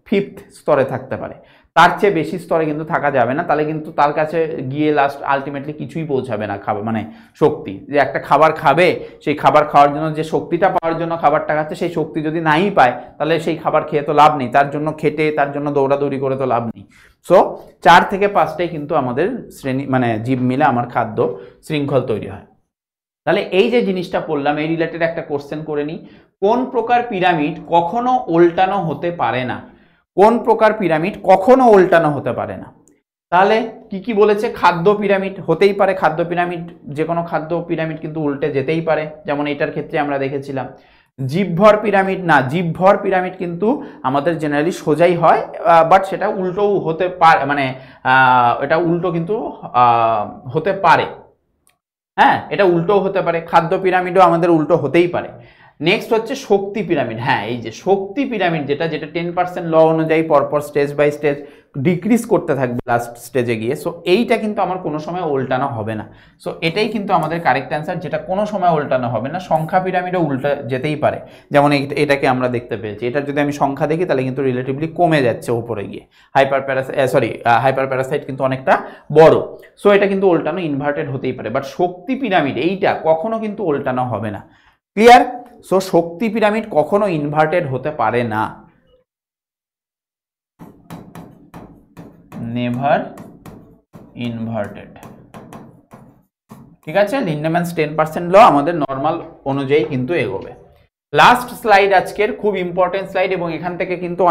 5th স্তরে থাকতে পারে, তার চেয়ে বেশি স্তরে কিন্তু থাকা যাবে না, তাহলে কিন্তু তার কাছে গিয়ে লাস্ট আলটিমেটলি কিছুই পৌঁছাবে না খাবার, মানে শক্তি। যে একটা খাবার খাবে, সেই খাবার খাওয়ার জন্য যে শক্তিটা পাওয়ার জন্য খাবারটা খাচ্ছে, সেই শক্তি যদি নাই পায় তাহলে সেই খাবার খেয়ে তো লাভ নেই, তার জন্য খেটে তার জন্য দৌড়াদৌড়ি করে তো লাভ নেই। সো 4 থেকে 5টাই কিন্তু আমাদের শ্রেণী মানে জীব মিলে আমার খাদ্য শৃঙ্খল তৈরি হয়। তাহলে এই যে জিনিসটা পড়লাম, এই রিলেটেড একটা কোশ্চেন করে নিই। কোন প্রকার পিরামিড কখনো উল্টানো হতে পারে না? কোন প্রকার পিরামিড কখনো উল্টানো হতে পারে না? তাহলে কি কি বলেছে? খাদ্য পিরামিড হতেই পারে, খাদ্য পিরামিড, যে কোনো খাদ্য পিরামিড কিন্তু উল্টে যেতেই পারে, যেমন এটার ক্ষেত্রে আমরা দেখেছিলাম। জীবভর পিরামিড না, জীবভর পিরামিড কিন্তু আমাদের জেনারেলি সোজাই হয়, বাট সেটা উল্টোও হতে পারে, মানে এটা উল্টো কিন্তু হতে পারে, হ্যাঁ, এটা উল্টো হতে পারে। খাদ্য পিরামিডও আমাদের উল্টো হতেই পারে। নেক্সট হচ্ছে শক্তি পিরামিড। হ্যাঁ, এই যে শক্তি পিরামিড যেটা 10% ল অনুযায়ী পরপর স্টেজ বাই স্টেজ ডিক্রিজ করতে থাকবে লাস্ট স্টেজে গিয়ে। সো এইটা কিন্তু আমার কোনো সময় উল্টানো হবে না। সো এটাই কিন্তু আমাদের কারেক্ট অ্যান্সার, যেটা কোনো সময় উল্টানো হবে না। সংখ্যা পিরামিডও উল্টা যেতেই পারে, যেমন এটাকে আমরা দেখতে পেয়েছি। এটার যদি আমি সংখ্যা দেখি তাহলে কিন্তু রিলেটিভলি কমে যাচ্ছে উপরে গিয়ে। হাইপার প্যারাসাইট কিন্তু অনেকটা বড়। সো এটা কিন্তু উল্টানো, ইনভার্টেড হতেই পারে, বাট শক্তি পিরামিড এইটা কখনো কিন্তু উল্টানো হবে না। ক্লিয়ার? সো শক্তি পিরামিড কখনো ইনভার্টেড হতে পারে না, নেভার ইনভার্টেড। ঠিক আছে, লিন্ডেম্যানস 10% ল আমাদের নর্মাল অনুযায়ী কিন্তু এগোবে। লাস্ট স্লাইড আজকের, খুব ইম্পর্টেন্ট স্লাইড, এবং এখান থেকে কিন্তু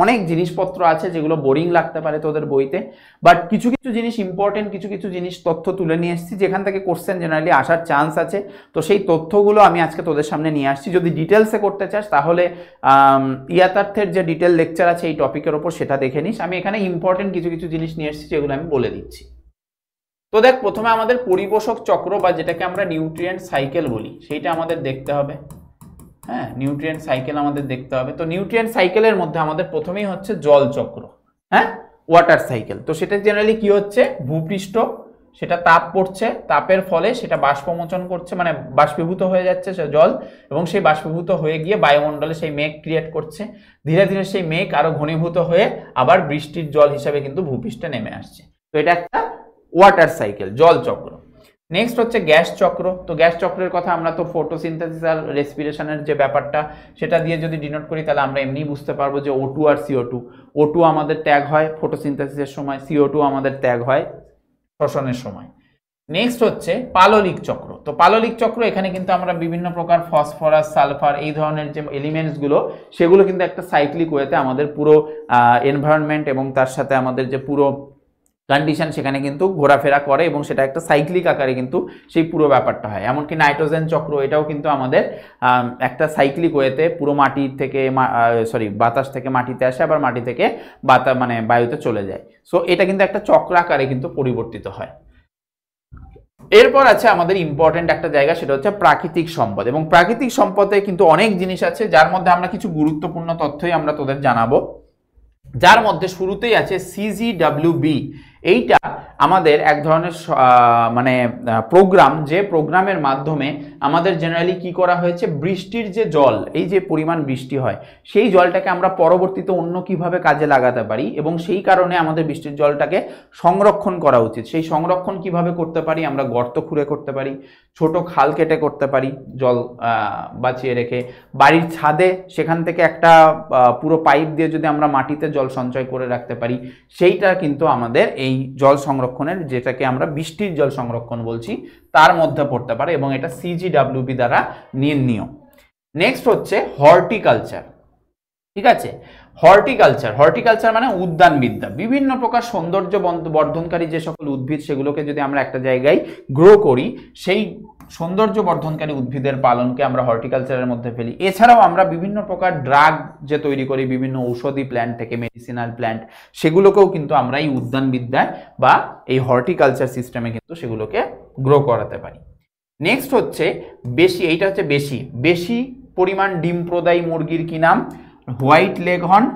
অনেক জিনিসপত্র আছে যেগুলো বোরিং লাগতে পারে তোদের বইতে, বাট কিছু কিছু জিনিস ইম্পর্টেন্ট, কিছু কিছু জিনিস তথ্য তুলে নিয়ে এসেছি যেখান থেকে কোশ্চেন জেনারেলি আসার চান্স আছে। তো সেই তথ্যগুলো আমি আজকে তোদের সামনে নিয়ে আসছি। যদি ডিটেলসে করতে চাস তাহলে ইয়াতার্থের যে ডিটেল লেকচার আছে এই টপিকের ওপর, সেটা দেখে নিস। আমি এখানে ইম্পর্টেন্ট কিছু কিছু জিনিস নিয়ে এসেছি যেগুলো আমি বলে দিচ্ছি। তো দেখ, প্রথমে আমাদের পরিপোষক চক্র বা যেটাকে আমরা নিউট্রিয়েন্ট সাইকেল বলি, সেইটা আমাদের দেখতে হবে। হ্যাঁ, নিউট্রিয়েন্ট সাইকেল আমাদের দেখতে হবে। তো নিউট্রিয়েন্ট সাইকেলের মধ্যে আমাদের প্রথমেই হচ্ছে জল চক্র। হ্যাঁ, ওয়াটার সাইকেল। তো সেটা জেনারেলি কি হচ্ছে, ভূপৃষ্ঠ সেটা তাপ পড়ছে, তাপের ফলে সেটা বাষ্পমোচন করছে, মানে বাষ্পীভূত হয়ে যাচ্ছে সে জল, এবং সেই বাষ্পীভূত হয়ে গিয়ে বায়ুমণ্ডলে সেই মেঘ ক্রিয়েট করছে। ধীরে ধীরে সেই মেঘ আরো ঘনীভূত হয়ে আবার বৃষ্টির জল হিসাবে কিন্তু ভূপৃষ্ঠে নেমে আসছে। তো এটা একটা ওয়াটার সাইকেল, জল চক্র। নেক্সট হচ্ছে গ্যাস চক্র। তো গ্যাস চক্রের কথা আমরা তো ফটোসিনথেসিস আর রেসপিরেশনের যে ব্যাপারটা সেটা দিয়ে যদি ডিনোট করি তাহলে আমরা এমনি বুঝতে পারবো যে O2 আর CO2, O2 আমাদের ত্যাগ হয় ফটোসিনথেসিসের সময়, CO2 আমাদের ত্যাগ হয় শ্বসনের সময়। নেক্সট হচ্ছে পাললিক চক্র। তো পাললিক চক্র, এখানে কিন্তু আমরা বিভিন্ন প্রকার ফসফরাস, সালফার এই ধরনের যে এলিমেন্টস গুলো সেগুলো কিন্তু একটা সাইক্লিক ওয়েতে আমাদের পুরো এনভায়রনমেন্ট এবং তার সাথে আমাদের যে পুরো কন্ডিশন সেখানে কিন্তু ঘোরাফেরা করে, এবং সেটা একটা সাইক্লিক আকারে কিন্তু সেই পুরো ব্যাপারটা হয়। এমনকি নাইট্রোজেন চক্র, এটাও কিন্তু আমাদের একটা সাইক্লিক ওয়েতে পুরো মাটি থেকে বাতাস থেকে মাটিতে আসে, আবার মাটি থেকে মানে বায়ুতে চলে যায়। সো এটা কিন্তু একটা চক্র আকারে কিন্তু পরিবর্তিত হয়। এরপর আছে আমাদের ইম্পর্টেন্ট একটা জায়গা, সেটা হচ্ছে প্রাকৃতিক সম্পদ। এবং প্রাকৃতিক সম্পদে কিন্তু অনেক জিনিস আছে, যার মধ্যে আমরা কিছু গুরুত্বপূর্ণ তথ্যই আমরা তোদের জানাবো। যার মধ্যে শুরুতেই আছে CGWB। এইটা আমাদের এক ধরনের মানে প্রোগ্রাম, যে প্রোগ্রামের মাধ্যমে আমাদের জেনারেলি কি করা হয়েছে, বৃষ্টির যে জল, এই যে পরিমাণ বৃষ্টি হয় সেই জলটাকে আমরা পরবর্তীতে অন্য কিভাবে কাজে লাগাতে পারি, এবং সেই কারণে আমাদের বৃষ্টির জলটাকে সংরক্ষণ করা উচিত। সেই সংরক্ষণ কিভাবে করতে পারি, আমরা গর্ত খুঁড়ে করতে পারি, ছোট খাল কেটে করতে পারি জল বাঁচিয়ে রেখে, বাড়ির ছাদে সেখান থেকে একটা পুরো পাইপ দিয়ে যদি আমরা মাটিতে জল সঞ্চয় করে রাখতে পারি, সেইটা কিন্তু আমাদের এই জল সংরক্ষণের, যেটাকে আমরা বৃষ্টির জল সংরক্ষণ বলছি, তার মধ্যে পড়তে পারে, এবং এটা CGWB দ্বারা নির্ণীয়। নেক্সট হচ্ছে হর্টিকালচার। ঠিক আছে, হর্টিকালচার মানে উদ্যানবিদ্যা। বিভিন্ন প্রকার সৌন্দর্য বর্ধনকারী যে সকল উদ্ভিদ সেগুলোকে যদি আমরা একটা জায়গায় গ্রো করি, সেই সৌন্দর্য বর্ধনকারী উদ্ভিদের পালনকে আমরা হর্টিকালচারের মধ্যে ফেলি। এছাড়াও আমরা বিভিন্ন প্রকার ড্রাগ যে তৈরি করি বিভিন্ন ঔষধি প্ল্যান্ট থেকে, মেডিসিনাল প্ল্যান্ট, সেগুলোকেও কিন্তু আমরা এই উদ্যানবিদ্যায় বা এই হর্টিকালচার সিস্টেমে কিন্তু সেগুলোকে গ্রো করাতে পারি। নেক্সট হচ্ছে বেশি। এইটা হচ্ছে বেশি পরিমাণ ডিম প্রদায়ী মুরগির কি নাম, white leghorn,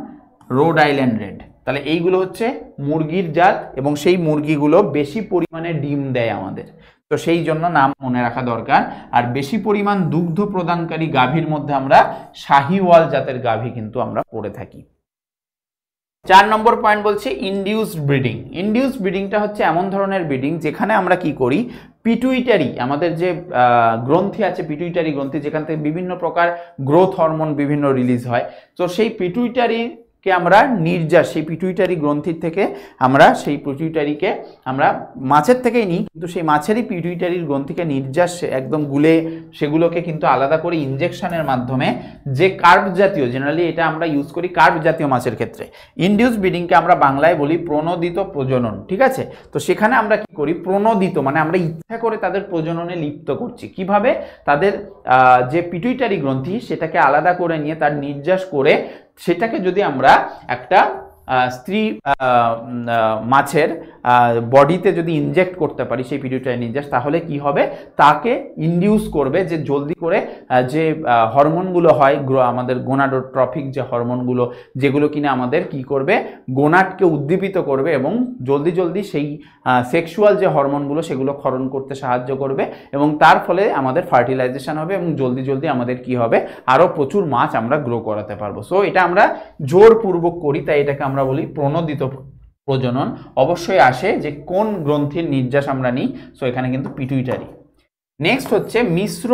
road island red. তাহলে এইগুলো হচ্ছে মুরগির জাত, এবং সেই মুরগিগুলো বেশি পরিমাণে ডিম দেয় আমাদের, তো সেই জন্য নাম মনে রাখা দরকার। আর বেশি পরিমাণ দুগ্ধ প্রদানকারী গাভীর মধ্যে আমরা শাহিওয়াল জাতের গাভী কিন্তু আমরা পড়ে থাকি। 4 নম্বর পয়েন্ট বলছে ইনডিউসড ব্রিডিং। ইনডিউসড ব্রিডিংটা হচ্ছে এমন ধরনের ব্রিডিং যেখানে আমরা কি করি, পিটুইটারি, আমাদের যে গ্রন্থি আছে পিটুইটারি গ্রন্থি, যেখান থেকে বিভিন্ন প্রকার গ্রোথ হরমোন বিভিন্ন রিলিজ হয়, তো সেই পিটুইটারিকে আমরা নির্যাস, সেই পিটুইটারি গ্রন্থির থেকে আমরা সেই পিটুইটারিকে আমরা মাছের থেকেই নিই, কিন্তু সেই মাছেরই পিটুইটারির গ্রন্থিকে নির্যাস একদম গুলে সেগুলোকে কিন্তু আলাদা করে ইনজেকশনের মাধ্যমে, যে কার্ব জাতীয়, জেনারেলি এটা আমরা ইউজ করি কার্ব জাতীয় মাছের ক্ষেত্রে। ইনডিউস ব্রিডিংকে আমরা বাংলায় বলি প্রণোদিত প্রজনন। ঠিক আছে, তো সেখানে আমরা কি করি, প্রণোদিত মানে আমরা ইচ্ছা করে তাদের প্রজননে লিপ্ত করছি। কিভাবে, তাদের যে পিটুইটারি গ্রন্থি সেটাকে আলাদা করে নিয়ে তার নির্যাস করে সেটাকে যদি আমরা একটা স্ত্রী মাছের বডিতে যদি ইনজেক্ট করতে পারি সেই পিটুইটারি নির্যাস, তাহলে কি হবে, তাকে ইনডিউস করবে যে জলদি করে যে হরমোনগুলো হয় আমাদের গোনাডোট্রপিক যে হরমোনগুলো, যেগুলো কিনা আমাদের কি করবে, গোনাডকে উদ্দীপিত করবে এবং জলদি জলদি সেই সেক্সুয়াল যে হরমোনগুলো সেগুলো ক্ষরণ করতে সাহায্য করবে, এবং তার ফলে আমাদের ফার্টিলাইজেশন হবে, এবং জলদি জলদি আমাদের কি হবে, আরও প্রচুর মাছ আমরা গ্রো করাতে পারবো। সো এটা আমরা জোরপূর্বক করি, তাই এটাকে আমরা বলি প্রণোদিত প্রজনন। অবশ্যই আসে যে কোন গ্রন্থির নির্যাস আমরা নিই, সো এখানে কিন্তু পিটুইটারি। নেক্সট হচ্ছে মিশ্র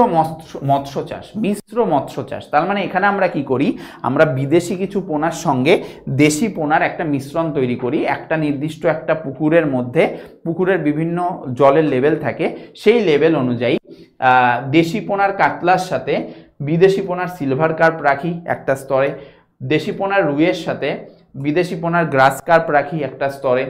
মৎস্য চাষ। মিশ্র মৎস্য চাষ তার মানে এখানে আমরা কি করি, আমরা বিদেশি কিছু পোনার সঙ্গে দেশি পোনার একটা মিশ্রণ তৈরি করি। একটা নির্দিষ্ট একটা পুকুরের মধ্যে, পুকুরের বিভিন্ন জলের লেভেল থাকে, সেই লেভেল অনুযায়ী দেশি পোনার কাতলার সাথে বিদেশি পোনার সিলভার কার্প রাখি একটা স্তরে, দেশি পোনার রুইয়ের সাথে বিদেশি পোনার গ্রাস কার্প রাখি একটা স্তরে,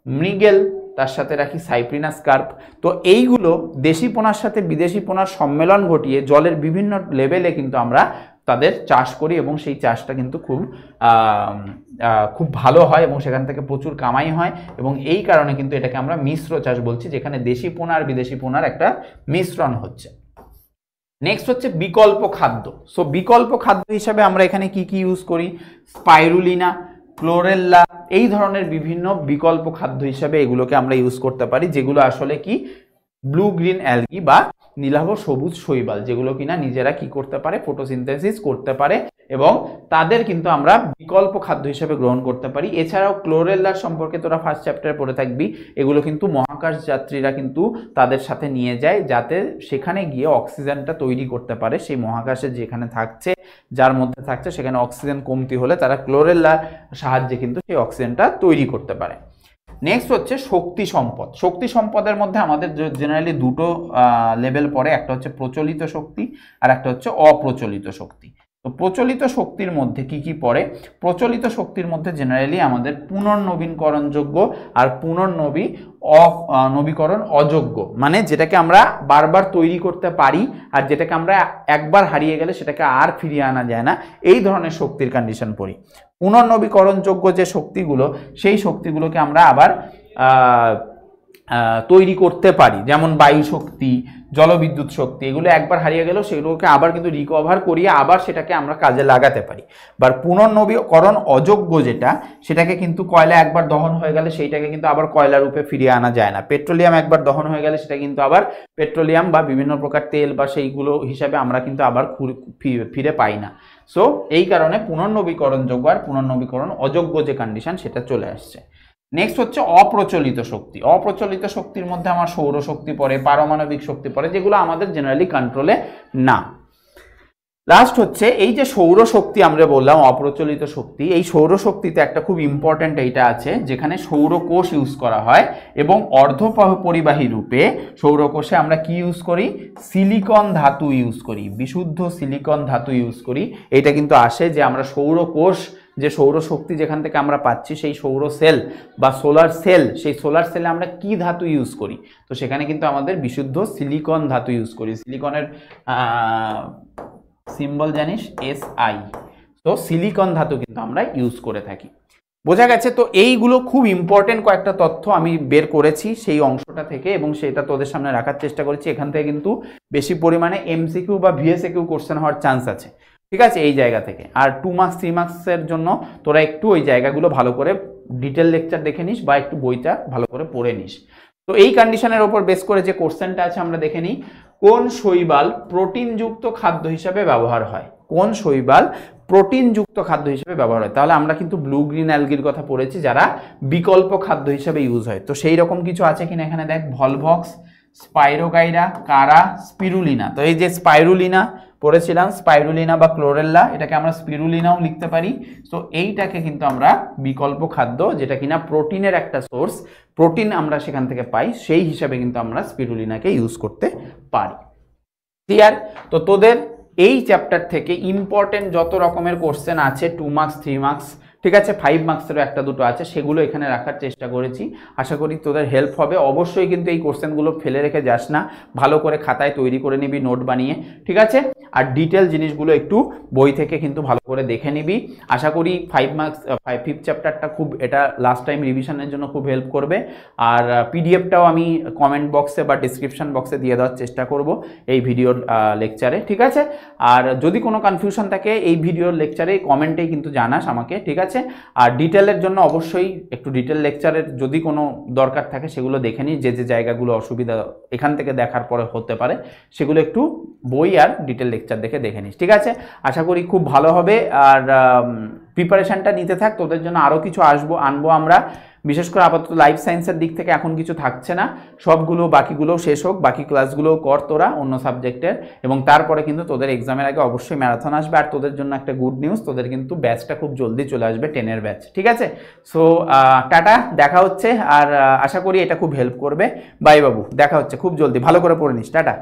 মৃগেল তার সাথে রাখি সাইপ্রিনাস কার্প। তো এইগুলো দেশি পোনার সাথে বিদেশি পোনার সম্মেলন ঘটিয়ে জলের বিভিন্ন লেভেলে কিন্তু আমরা তাদের চাষ করি, এবং সেই চাষটা কিন্তু খুব ভালো হয় এবং সেখান থেকে প্রচুর কামাই হয়, এবং এই কারণে কিন্তু এটাকে আমরা মিশ্র চাষ বলছি, যেখানে দেশি পোনা আর বিদেশি পোনার একটা মিশ্রণ হচ্ছে। নেক্সট হচ্ছে বিকল্প খাদ্য। সো বিকল্প খাদ্য হিসাবে আমরা এখানে কি কি ইউজ করি, স্পাইরুলিনা, ক্লোরেল্লা, এই ধরনের বিভিন্ন বিকল্প খাদ্য হিসাবে এগুলোকে আমরা ইউজ করতে পারি, যেগুলো আসলে কি ব্লু গ্রিন অ্যালগি বা নীলাভ সবুজ শৈবাল, যেগুলো কিনা নিজেরা কি করতে পারে, ফটোসিনথেসিস করতে পারে এবং তাদের কিন্তু আমরা বিকল্প খাদ্য হিসেবে গ্রহণ করতে পারি। এছাড়াও ক্লোরেল্লার সম্পর্কে তোরা ফার্স্ট চ্যাপ্টারে পড়ে থাকবি, এগুলো কিন্তু মহাকাশ যাত্রীরা কিন্তু তাদের সাথে নিয়ে যায়, যাতে সেখানে গিয়ে অক্সিজেনটা তৈরি করতে পারে। সেই মহাকাশে যেখানে থাকছে, যার মধ্যে থাকছে, সেখানে অক্সিজেন কমতি হলে তারা ক্লোরেল্লার সাহায্যে কিন্তু সেই অক্সিজেনটা তৈরি করতে পারে। নেক্সট হচ্ছে শক্তি সম্পদ। শক্তি সম্পদের মধ্যে আমাদের জেনারেলি দুটো লেভেল পড়ে, একটা হচ্ছে প্রচলিত শক্তি আর একটা হচ্ছে অপ্রচলিত শক্তি। তো প্রচলিত শক্তির মধ্যে কি কি পড়ে? প্রচলিত শক্তির মধ্যে জেনারেলি আমাদের পুনর্নবীকরণযোগ্য আর নবীকরণ অযোগ্য, মানে যেটাকে আমরা বারবার তৈরি করতে পারি আর যেটাকে আমরা একবার হারিয়ে গেলে সেটাকে আর ফিরিয়ে আনা যায় না, এই ধরনের শক্তির কন্ডিশন পড়ি। পুনর্নবীকরণযোগ্য যে শক্তিগুলো, সেই শক্তিগুলোকে আমরা আবার তৈরি করতে পারি, যেমন বায়ু শক্তি, জলবিদ্যুৎ শক্তি, এগুলো একবার হারিয়ে গেলেও সেগুলোকে আবার কিন্তু রিকভার করিয়ে আবার সেটাকে আমরা কাজে লাগাতে পারি। বা পুনর্নবীকরণ অযোগ্য যেটা, সেটাকে কিন্তু কয়লা একবার দহন হয়ে গেলে সেইটাকে কিন্তু আবার কয়লা রূপে ফিরিয়ে আনা যায় না। পেট্রোলিয়াম একবার দহন হয়ে গেলে সেটা কিন্তু আবার পেট্রোলিয়াম বা বিভিন্ন প্রকার তেল বা সেইগুলো হিসাবে আমরা কিন্তু আবার ফিরে পাই না। সো এই কারণে পুনর্নবীকরণযোগ্য আর পুনর্নবীকরণ অযোগ্য যে কন্ডিশন, সেটা চলে আসছে। নেক্সট হচ্ছে অপ্রচলিত শক্তি। অপ্রচলিত শক্তির মধ্যে আমার সৌরশক্তি পড়ে, পারমাণবিক শক্তি পড়ে, যেগুলো আমাদের জেনারেলি কন্ট্রোলে না। লাস্ট হচ্ছে এই যে সৌরশক্তি আমরা বললাম অপ্রচলিত শক্তি, এই সৌরশক্তিতে একটা খুব ইম্পর্ট্যান্ট এইটা আছে, যেখানে সৌরকোষ ইউজ করা হয় এবং অর্ধপরিবাহী রূপে সৌরকোষে আমরা কি ইউজ করি? সিলিকন ধাতু ইউজ করি, বিশুদ্ধ সিলিকন ধাতু ইউজ করি। এইটা কিন্তু আসে যে আমরা সৌরকোষ, যে সৌরশক্তি যেখান থেকে আমরা পাচ্ছি, সেই সৌর সেল বা সোলার সেল, সেই সোলার সেলে আমরা কি ধাতু ইউজ করি? তো সেখানে কিন্তু আমাদের বিশুদ্ধ সিলিকন ধাতু ইউজ করি। সিলিকনের সিম্বল জানিস? SI। তো সিলিকন ধাতু কিন্তু আমরা ইউজ করে থাকি। বোঝা গেছে? তো এইগুলো খুব ইম্পর্টেন্ট কয়েকটা তথ্য আমি বের করেছি সেই অংশটা থেকে এবং সেটা তোদের সামনে রাখার চেষ্টা করেছি। এখান থেকে কিন্তু বেশি পরিমাণে MCQ বা VSQ কোশ্চেন হওয়ার চান্স আছে, ঠিক আছে, এই জায়গা থেকে। আর 2 মার্কস 3 মার্কসের জন্য তোরা একটু ওই জায়গাগুলো ভালো করে ডিটেল লেকচার দেখে নিস বা একটু বইটা ভালো করে পড়ে নিস। তো এই কন্ডিশনের ওপর বেস করে যে কোশ্চেনটা আছে আমরা দেখে নিই। কোন শৈবাল প্রোটিনযুক্ত খাদ্য হিসাবে ব্যবহার হয়? কোন শৈবাল প্রোটিনযুক্ত খাদ্য হিসেবে ব্যবহার হয়? তাহলে আমরা কিন্তু ব্লু গ্রিন অ্যালগির কথা পড়েছি, যারা বিকল্প খাদ্য হিসাবে ইউজ হয়। তো সেই রকম কিছু আছে কিনা এখানে দেখ। ভলভক্স, স্পাইরোগাইরা, কারা, স্পিরুলিনা। তো এই যে স্পাইরুলিনা পড়েছিলাম, স্পাইরুলিনা বা ক্লোরেল্লা, এটাকে আমরা স্পিরুলিনাও লিখতে পারি। তো এইটাকে কিন্তু আমরা বিকল্প খাদ্য, যেটা কিনা প্রোটিনের একটা সোর্স, প্রোটিন আমরা সেখান থেকে পাই, সেই হিসাবে কিন্তু আমরা স্পিরুলিনাকে ইউজ করতে পারি। ক্লিয়ার? তো তোদের এই চ্যাপ্টার থেকে ইম্পর্টেন্ট যত রকমের কোশ্চেন আছে, 2 মার্কস 3 মার্কস, ঠিক আছে, 5 মার্কসেরও একটা দুটো আছে, সেগুলো এখানে রাখার চেষ্টা করেছি। আশা করি তোদের হেল্প হবে। অবশ্যই কিন্তু এই কোশ্চেনগুলো ফেলে রেখে যাস না, ভালো করে খাতায় তৈরি করে নিবি নোট বানিয়ে, ঠিক আছে। আর ডিটেল জিনিসগুলো একটু বই থেকে কিন্তু ভালো করে দেখে নিবি। আশা করি 5 মার্কস 5th চ্যাপ্টারটা খুব, এটা লাস্ট টাইম রিভিশনের জন্য খুব হেল্প করবে। আর পিডিএফটাও আমি কমেন্ট বক্সে বা ডিসক্রিপশন বক্সে দিয়ে দেওয়ার চেষ্টা করব এই ভিডিওর লেকচারে, ঠিক আছে। আর যদি কোনো কনফিউশন থাকে এই ভিডিওর লেকচারে কমেন্টেই কিন্তু জানাস আমাকে, ঠিক আছে। আর ডিটেলের জন্য অবশ্যই একটু ডিটেল লেকচারের যদি কোনো দরকার থাকে সেগুলো দেখে নিই, যে যে জায়গাগুলো অসুবিধা এখান থেকে দেখার পরে হতে পারে সেগুলো একটু বই আর ডিটেল লেকচার দেখে নিস, ঠিক আছে। আশা করি খুব ভালো হবে। আর প্রিপারেশনটা নিতে থাক, তোদের জন্য আরও কিছু আনবো আমরা। বিশেষ করে আপাতত লাইফ সায়েন্সের দিক থেকে এখন কিছু থাকছে না, সবগুলো বাকিগুলোও শেষ হোক, বাকি ক্লাসগুলোও কর তোরা অন্য সাবজেক্টের, এবং তারপরে কিন্তু তোদের এক্সামের আগে অবশ্যই ম্যারাথন আসবে। আর তোদের জন্য একটা গুড নিউজ, তোদের কিন্তু ব্যাচটা খুব জলদি চলে আসবে, 10-এর ব্যাচ, ঠিক আছে। সো টাটা, দেখা হচ্ছে। আর আশা করি এটা খুব হেল্প করবে। বাই বাবু, দেখা হচ্ছে খুব জলদি, ভালো করে পড়ে নিস, টাটা।